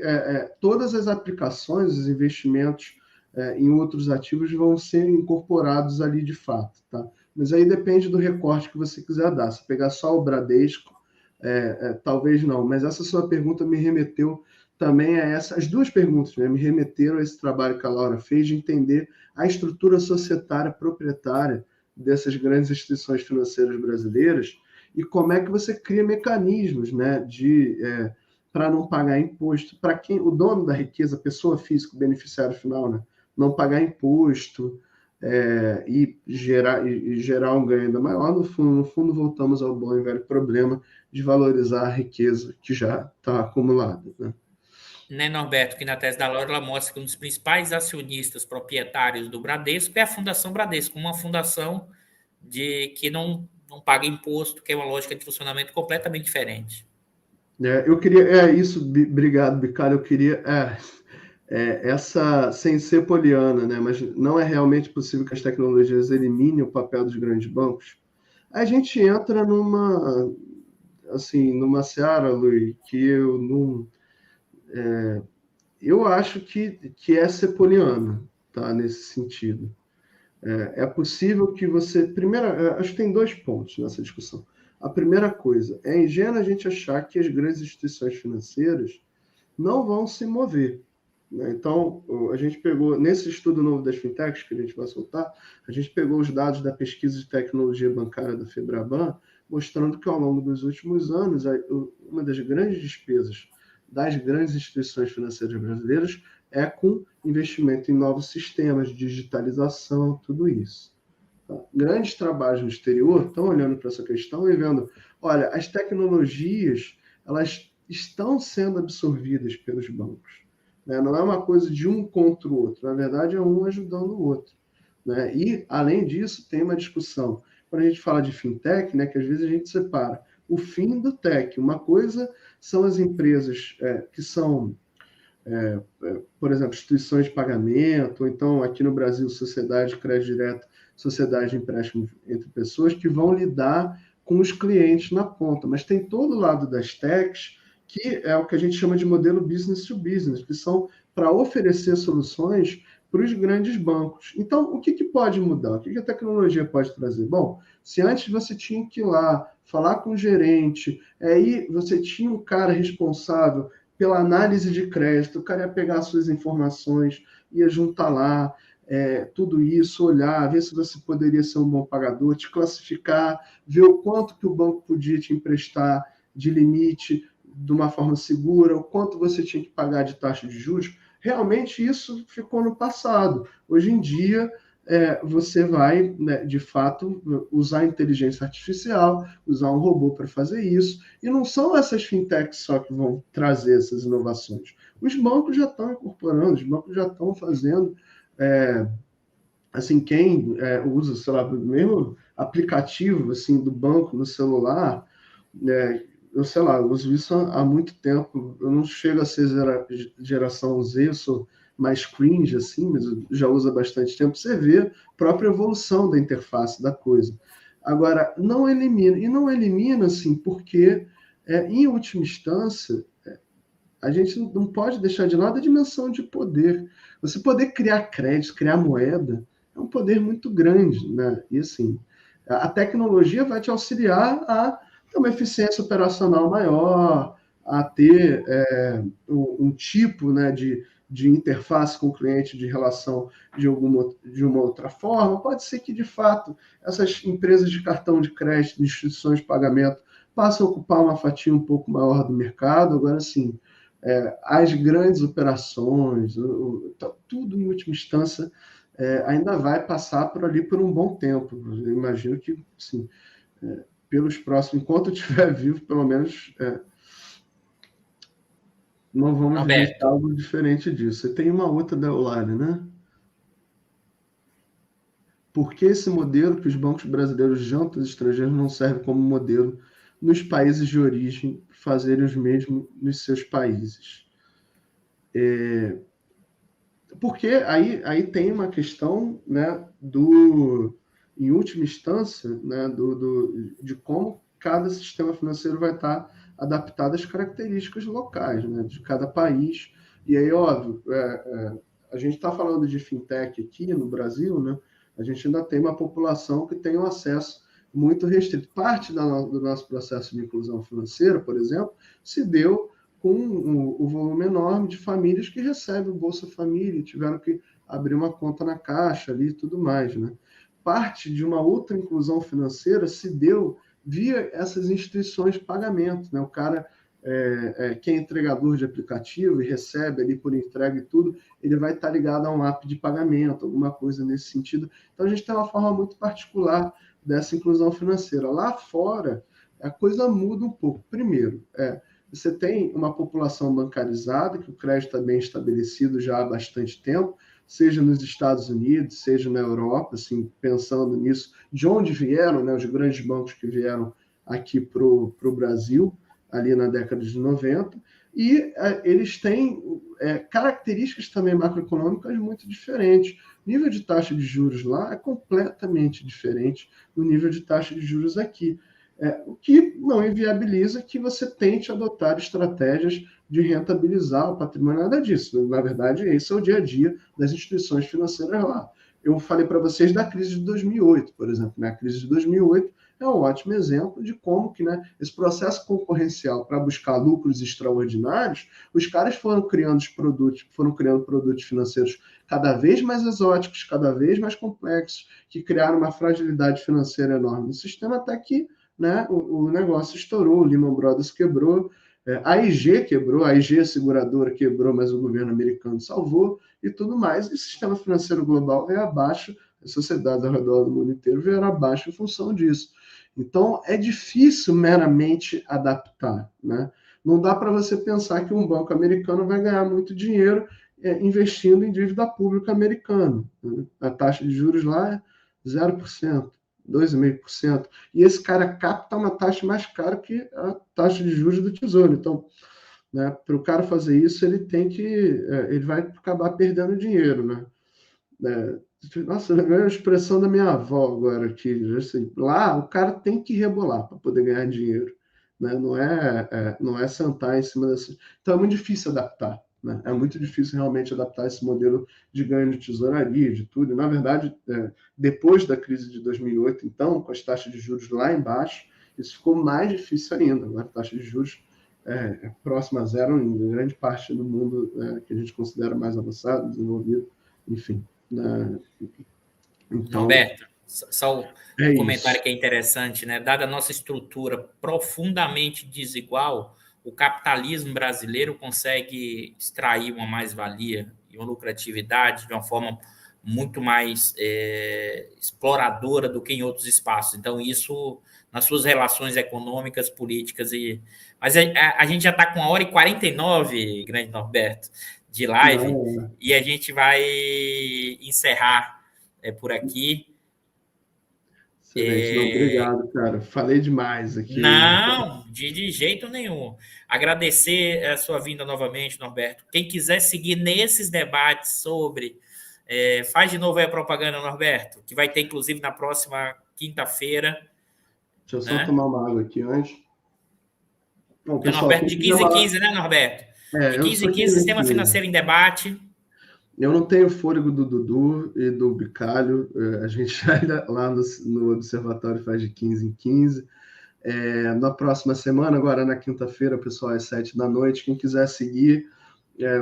Todas as aplicações, os investimentos em outros ativos vão ser incorporados ali de fato. Tá? Mas aí depende do recorte que você quiser dar. Se pegar só o Bradesco, talvez não. Mas essa sua pergunta me remeteu também a essa. As duas perguntas, né, me remeteram a esse trabalho que a Laura fez de entender a estrutura societária proprietária dessas grandes instituições financeiras brasileiras e como é que você cria mecanismos, né, para não pagar imposto, para quem o dono da riqueza, pessoa física, o beneficiário final, né, não pagar imposto e gerar um ganho ainda maior. No fundo, voltamos ao bom e velho problema de valorizar a riqueza que já está acumulada, né? Né, Norberto, que na tese da Laura ela mostra que um dos principais acionistas proprietários do Bradesco é a Fundação Bradesco, uma fundação que não paga imposto, que é uma lógica de funcionamento completamente diferente. Eu queria, obrigado, Bicalho, eu queria, essa, sem ser poliana, né, mas não é realmente possível que as tecnologias eliminem o papel dos grandes bancos. A gente entra numa seara, Luiz, que eu não, eu acho que é ser poliana, tá, nesse sentido. É possível que você. Primeiro, acho que tem dois pontos nessa discussão. A primeira coisa, é ingênuo a gente achar que as grandes instituições financeiras não vão se mover. Né? Então, a gente pegou, nesse estudo novo das fintechs, que a gente vai soltar, a gente pegou os dados da pesquisa de tecnologia bancária da Febraban, mostrando que ao longo dos últimos anos, uma das grandes despesas das grandes instituições financeiras brasileiras é com investimento em novos sistemas, digitalização, tudo isso. Tá? Grandes trabalhos no exterior estão olhando para essa questão e vendo, olha, as tecnologias, elas estão sendo absorvidas pelos bancos. Né? Não é uma coisa de um contra o outro, na verdade é um ajudando o outro. Né? E, além disso, tem uma discussão. Quando a gente fala de fintech, né, que às vezes a gente separa o fim do tech. Uma coisa são as empresas que são, por exemplo, instituições de pagamento, ou então aqui no Brasil, sociedade de crédito direto, sociedade de empréstimo entre pessoas, que vão lidar com os clientes na ponta. Mas tem todo o lado das techs, que é o que a gente chama de modelo business to business, que são para oferecer soluções para os grandes bancos. Então, o que pode mudar? O que a tecnologia pode trazer? Bom, se antes você tinha que ir lá, falar com o gerente, aí você tinha um cara responsável pela análise de crédito, o cara ia pegar suas informações, ia juntar lá tudo isso, olhar, ver se você poderia ser um bom pagador, te classificar, ver o quanto que o banco podia te emprestar de limite de uma forma segura, o quanto você tinha que pagar de taxa de juros. Realmente isso ficou no passado. Hoje em dia, você vai, né, de fato, usar a inteligência artificial, usar um robô para fazer isso, e não são essas fintechs só que vão trazer essas inovações. Os bancos já estão incorporando, os bancos já estão fazendo, assim, quem usa, sei lá, o mesmo aplicativo assim, do banco no celular, né, eu sei lá, eu uso isso há muito tempo. Eu não chego a ser geração Z, eu sou mais cringe, assim, mas eu já uso há bastante tempo. Você vê a própria evolução da interface da coisa. Agora, não elimina, e não elimina, assim, porque, em última instância, a gente não pode deixar de lado a dimensão de poder. Você poder criar crédito, criar moeda, é um poder muito grande, né? E assim, a tecnologia vai te auxiliar a ter uma eficiência operacional maior, a ter um tipo, né, de interface com o cliente, de relação de uma outra forma. Pode ser que, de fato, essas empresas de cartão de crédito, instituições de pagamento, passem a ocupar uma fatia um pouco maior do mercado. Agora, sim, as grandes operações, tudo em última instância, ainda vai passar por ali por um bom tempo. Eu imagino que, sim, pelos próximos, enquanto eu estiver vivo, pelo menos, não vamos vivenciar Alberto, algo diferente disso. E tem uma outra da Eulália, né? Por que esse modelo que os bancos brasileiros jantam os estrangeiros não serve como modelo nos países de origem fazerem os mesmos nos seus países? Porque aí tem uma questão, né, em última instância, né, de como cada sistema financeiro vai estar adaptado às características locais, né, de cada país. E aí, óbvio, a gente está falando de fintech aqui no Brasil, né, a gente ainda tem uma população que tem um acesso muito restrito. Parte do nosso processo de inclusão financeira, por exemplo, se deu com o volume enorme de famílias que recebem o Bolsa Família e tiveram que abrir uma conta na Caixa ali e tudo mais, né? Parte de uma outra inclusão financeira se deu via essas instituições de pagamento, né? O cara que é entregador de aplicativo e recebe ali por entrega e tudo, ele vai estar ligado a um app de pagamento, alguma coisa nesse sentido. Então, a gente tem uma forma muito particular dessa inclusão financeira. Lá fora, a coisa muda um pouco. Primeiro, você tem uma população bancarizada, que o crédito está bem estabelecido já há bastante tempo, seja nos Estados Unidos, seja na Europa, assim, pensando nisso, de onde vieram, né, os grandes bancos que vieram aqui para o Brasil, ali na década de 90, e eles têm características também macroeconômicas muito diferentes. O nível de taxa de juros lá é completamente diferente do nível de taxa de juros aqui. O que não inviabiliza que você tente adotar estratégias de rentabilizar o patrimônio, nada disso. Na verdade, esse é o dia a dia das instituições financeiras lá. Eu falei para vocês da crise de 2008, por exemplo. Né? A crise de 2008 é um ótimo exemplo de como que, né, esse processo concorrencial para buscar lucros extraordinários, os caras foram criando produtos financeiros cada vez mais exóticos, cada vez mais complexos, que criaram uma fragilidade financeira enorme no sistema, até que, né, o negócio estourou, o Lehman Brothers quebrou, a IG quebrou, a IG a seguradora quebrou, mas o governo americano salvou e tudo mais, e o sistema financeiro global veio abaixo, as sociedades ao redor do mundo inteiro vieram abaixo em função disso. Então, é difícil meramente adaptar, né? Não dá para você pensar que um banco americano vai ganhar muito dinheiro investindo em dívida pública americana. Né? A taxa de juros lá é 0%. 2,5%. E esse cara capta uma taxa mais cara que a taxa de juros do Tesouro. Então, né, para o cara fazer isso, ele vai acabar perdendo dinheiro, né? Nossa, é a expressão da minha avó agora aqui. Assim, lá o cara tem que rebolar para poder ganhar dinheiro. Né? Não é sentar em cima desse. Então é muito difícil adaptar. Né? É muito difícil realmente adaptar esse modelo de ganho de tesouraria, de tudo. E, na verdade, depois da crise de 2008, então, com as taxas de juros lá embaixo, isso ficou mais difícil ainda. Né? A taxa de juros próxima a zero em grande parte do mundo que a gente considera mais avançado, desenvolvido, enfim. Né? Então, Alberto, só um é isso. comentário que é interessante, né? Dada a nossa estrutura profundamente desigual, o capitalismo brasileiro consegue extrair uma mais-valia e uma lucratividade de uma forma muito mais exploradora do que em outros espaços. Então, isso nas suas relações econômicas, políticas e... Mas a gente já está com 1h49, grande Norberto, de live, Não, e a gente vai encerrar por aqui. Excelente. Não, obrigado, cara. Falei demais aqui. Não, de jeito nenhum. Agradecer a sua vinda novamente, Norberto. Quem quiser seguir nesses debates sobre. Faz de novo aí a propaganda, Norberto, que vai ter, inclusive, na próxima quinta-feira. Deixa eu só Né? tomar uma água aqui antes. Bom, Porque, pessoal, Norberto, quem de quiser 15 em uma... 15, né, Norberto? De eu 15 sou em de 15, 15 em Sistema 15. Financeiro em Debate. Eu não tenho fôlego do Dudu e do Bicalho. A gente ainda lá no Observatório faz de 15 em 15. Na próxima semana, agora na quinta-feira, pessoal, às 7 da noite, quem quiser seguir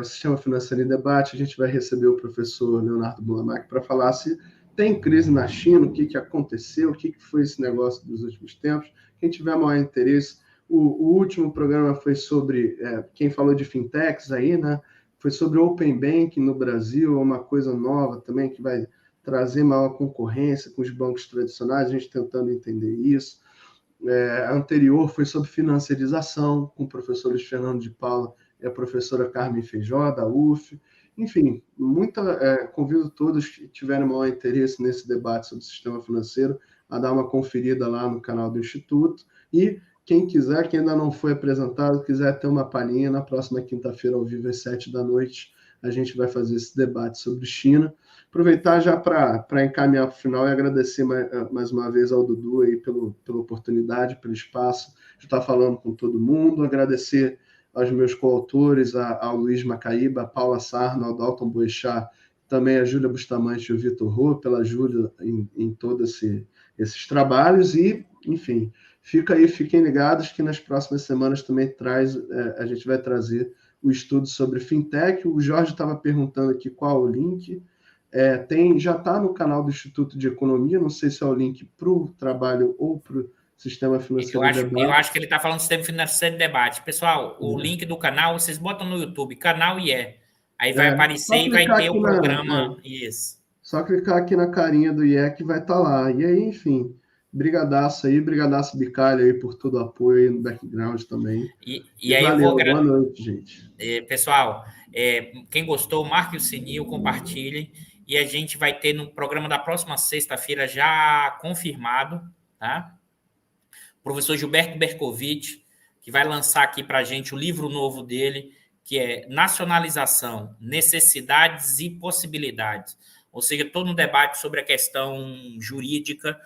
o Sistema Financeiro em Debate, a gente vai receber o professor Leonardo Bulamac para falar se tem crise na China, o que aconteceu, o que foi esse negócio dos últimos tempos. Quem tiver maior interesse, o último programa foi sobre, quem falou de fintechs aí, né? Foi sobre Open Banking no Brasil, uma coisa nova também que vai trazer maior concorrência com os bancos tradicionais, a gente tentando entender isso. A anterior foi sobre financiarização, com o professor Luiz Fernando de Paula e a professora Carmen Feijó, da UF. Enfim, convido todos que tiverem maior interesse nesse debate sobre o sistema financeiro a dar uma conferida lá no canal do Instituto. E quem quiser, que ainda não foi apresentado, quiser ter uma palhinha, na próxima quinta-feira, ao vivo, às 7 da noite, a gente vai fazer esse debate sobre China. Aproveitar já para encaminhar para o final e agradecer mais uma vez ao Dudu aí pela oportunidade, pelo espaço de estar falando com todo mundo. Agradecer aos meus coautores, ao Luiz Macaíba, a Paula Sarno, ao Dalton Boechat, também a Júlia Bustamante e o Vitor Rô, pela ajuda em todos esses trabalhos. E, enfim, fiquem ligados que nas próximas semanas também a gente vai trazer o estudo sobre fintech. O Jorge estava perguntando aqui qual o link. Já está no canal do Instituto de Economia, não sei se é o link para o trabalho ou para o Sistema Financeiro em Eu Debate. acho que ele está falando do Sistema Financeiro em Debate. Pessoal, o link do canal, vocês botam no YouTube, canal IE. Aí vai aparecer Só e vai clicar ter aqui o programa. Isso. Só clicar aqui na carinha do IE que vai estar lá. E aí, enfim, brigadaço aí, brigadaço Bicalho aí por todo o apoio aí no background também. E aí valeu, boa noite, gente. Pessoal, quem gostou, marque o sininho, compartilhem. E a gente vai ter no programa da próxima sexta-feira já confirmado, tá? O professor Gilberto Bercovitch, que vai lançar aqui para a gente o livro novo dele, que é Nacionalização, Necessidades e Possibilidades. Ou seja, todo um debate sobre a questão jurídica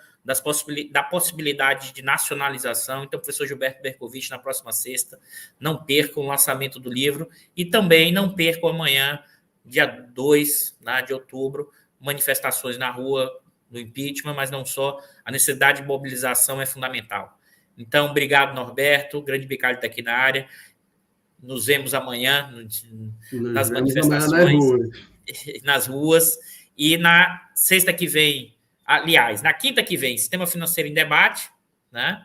da possibilidade de nacionalização. Então, professor Gilberto Bercovitch, na próxima sexta, não percam o lançamento do livro e também não percam amanhã, dia 2, né, de outubro, manifestações na rua do impeachment, mas não só, a necessidade de mobilização é fundamental. Então, obrigado, Norberto, grande Bicalho está aqui na área. Nos vemos amanhã nas manifestações, nas ruas. E na sexta que vem, aliás, na quinta que vem, Sistema Financeiro em Debate, né?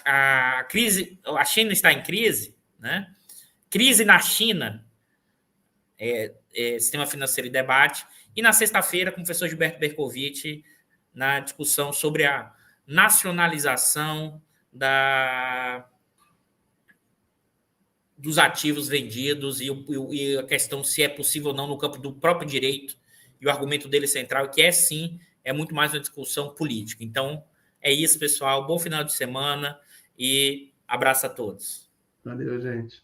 A crise, a China está em crise, né? Crise na China, Sistema Financeiro em Debate. E na sexta-feira, com o professor Gilberto Bercovitch, na discussão sobre a nacionalização dos ativos vendidos e a questão se é possível ou não no campo do próprio direito. E o argumento dele central é que sim, é muito mais uma discussão política. Então, é isso, pessoal. Bom final de semana e abraço a todos. Valeu, gente.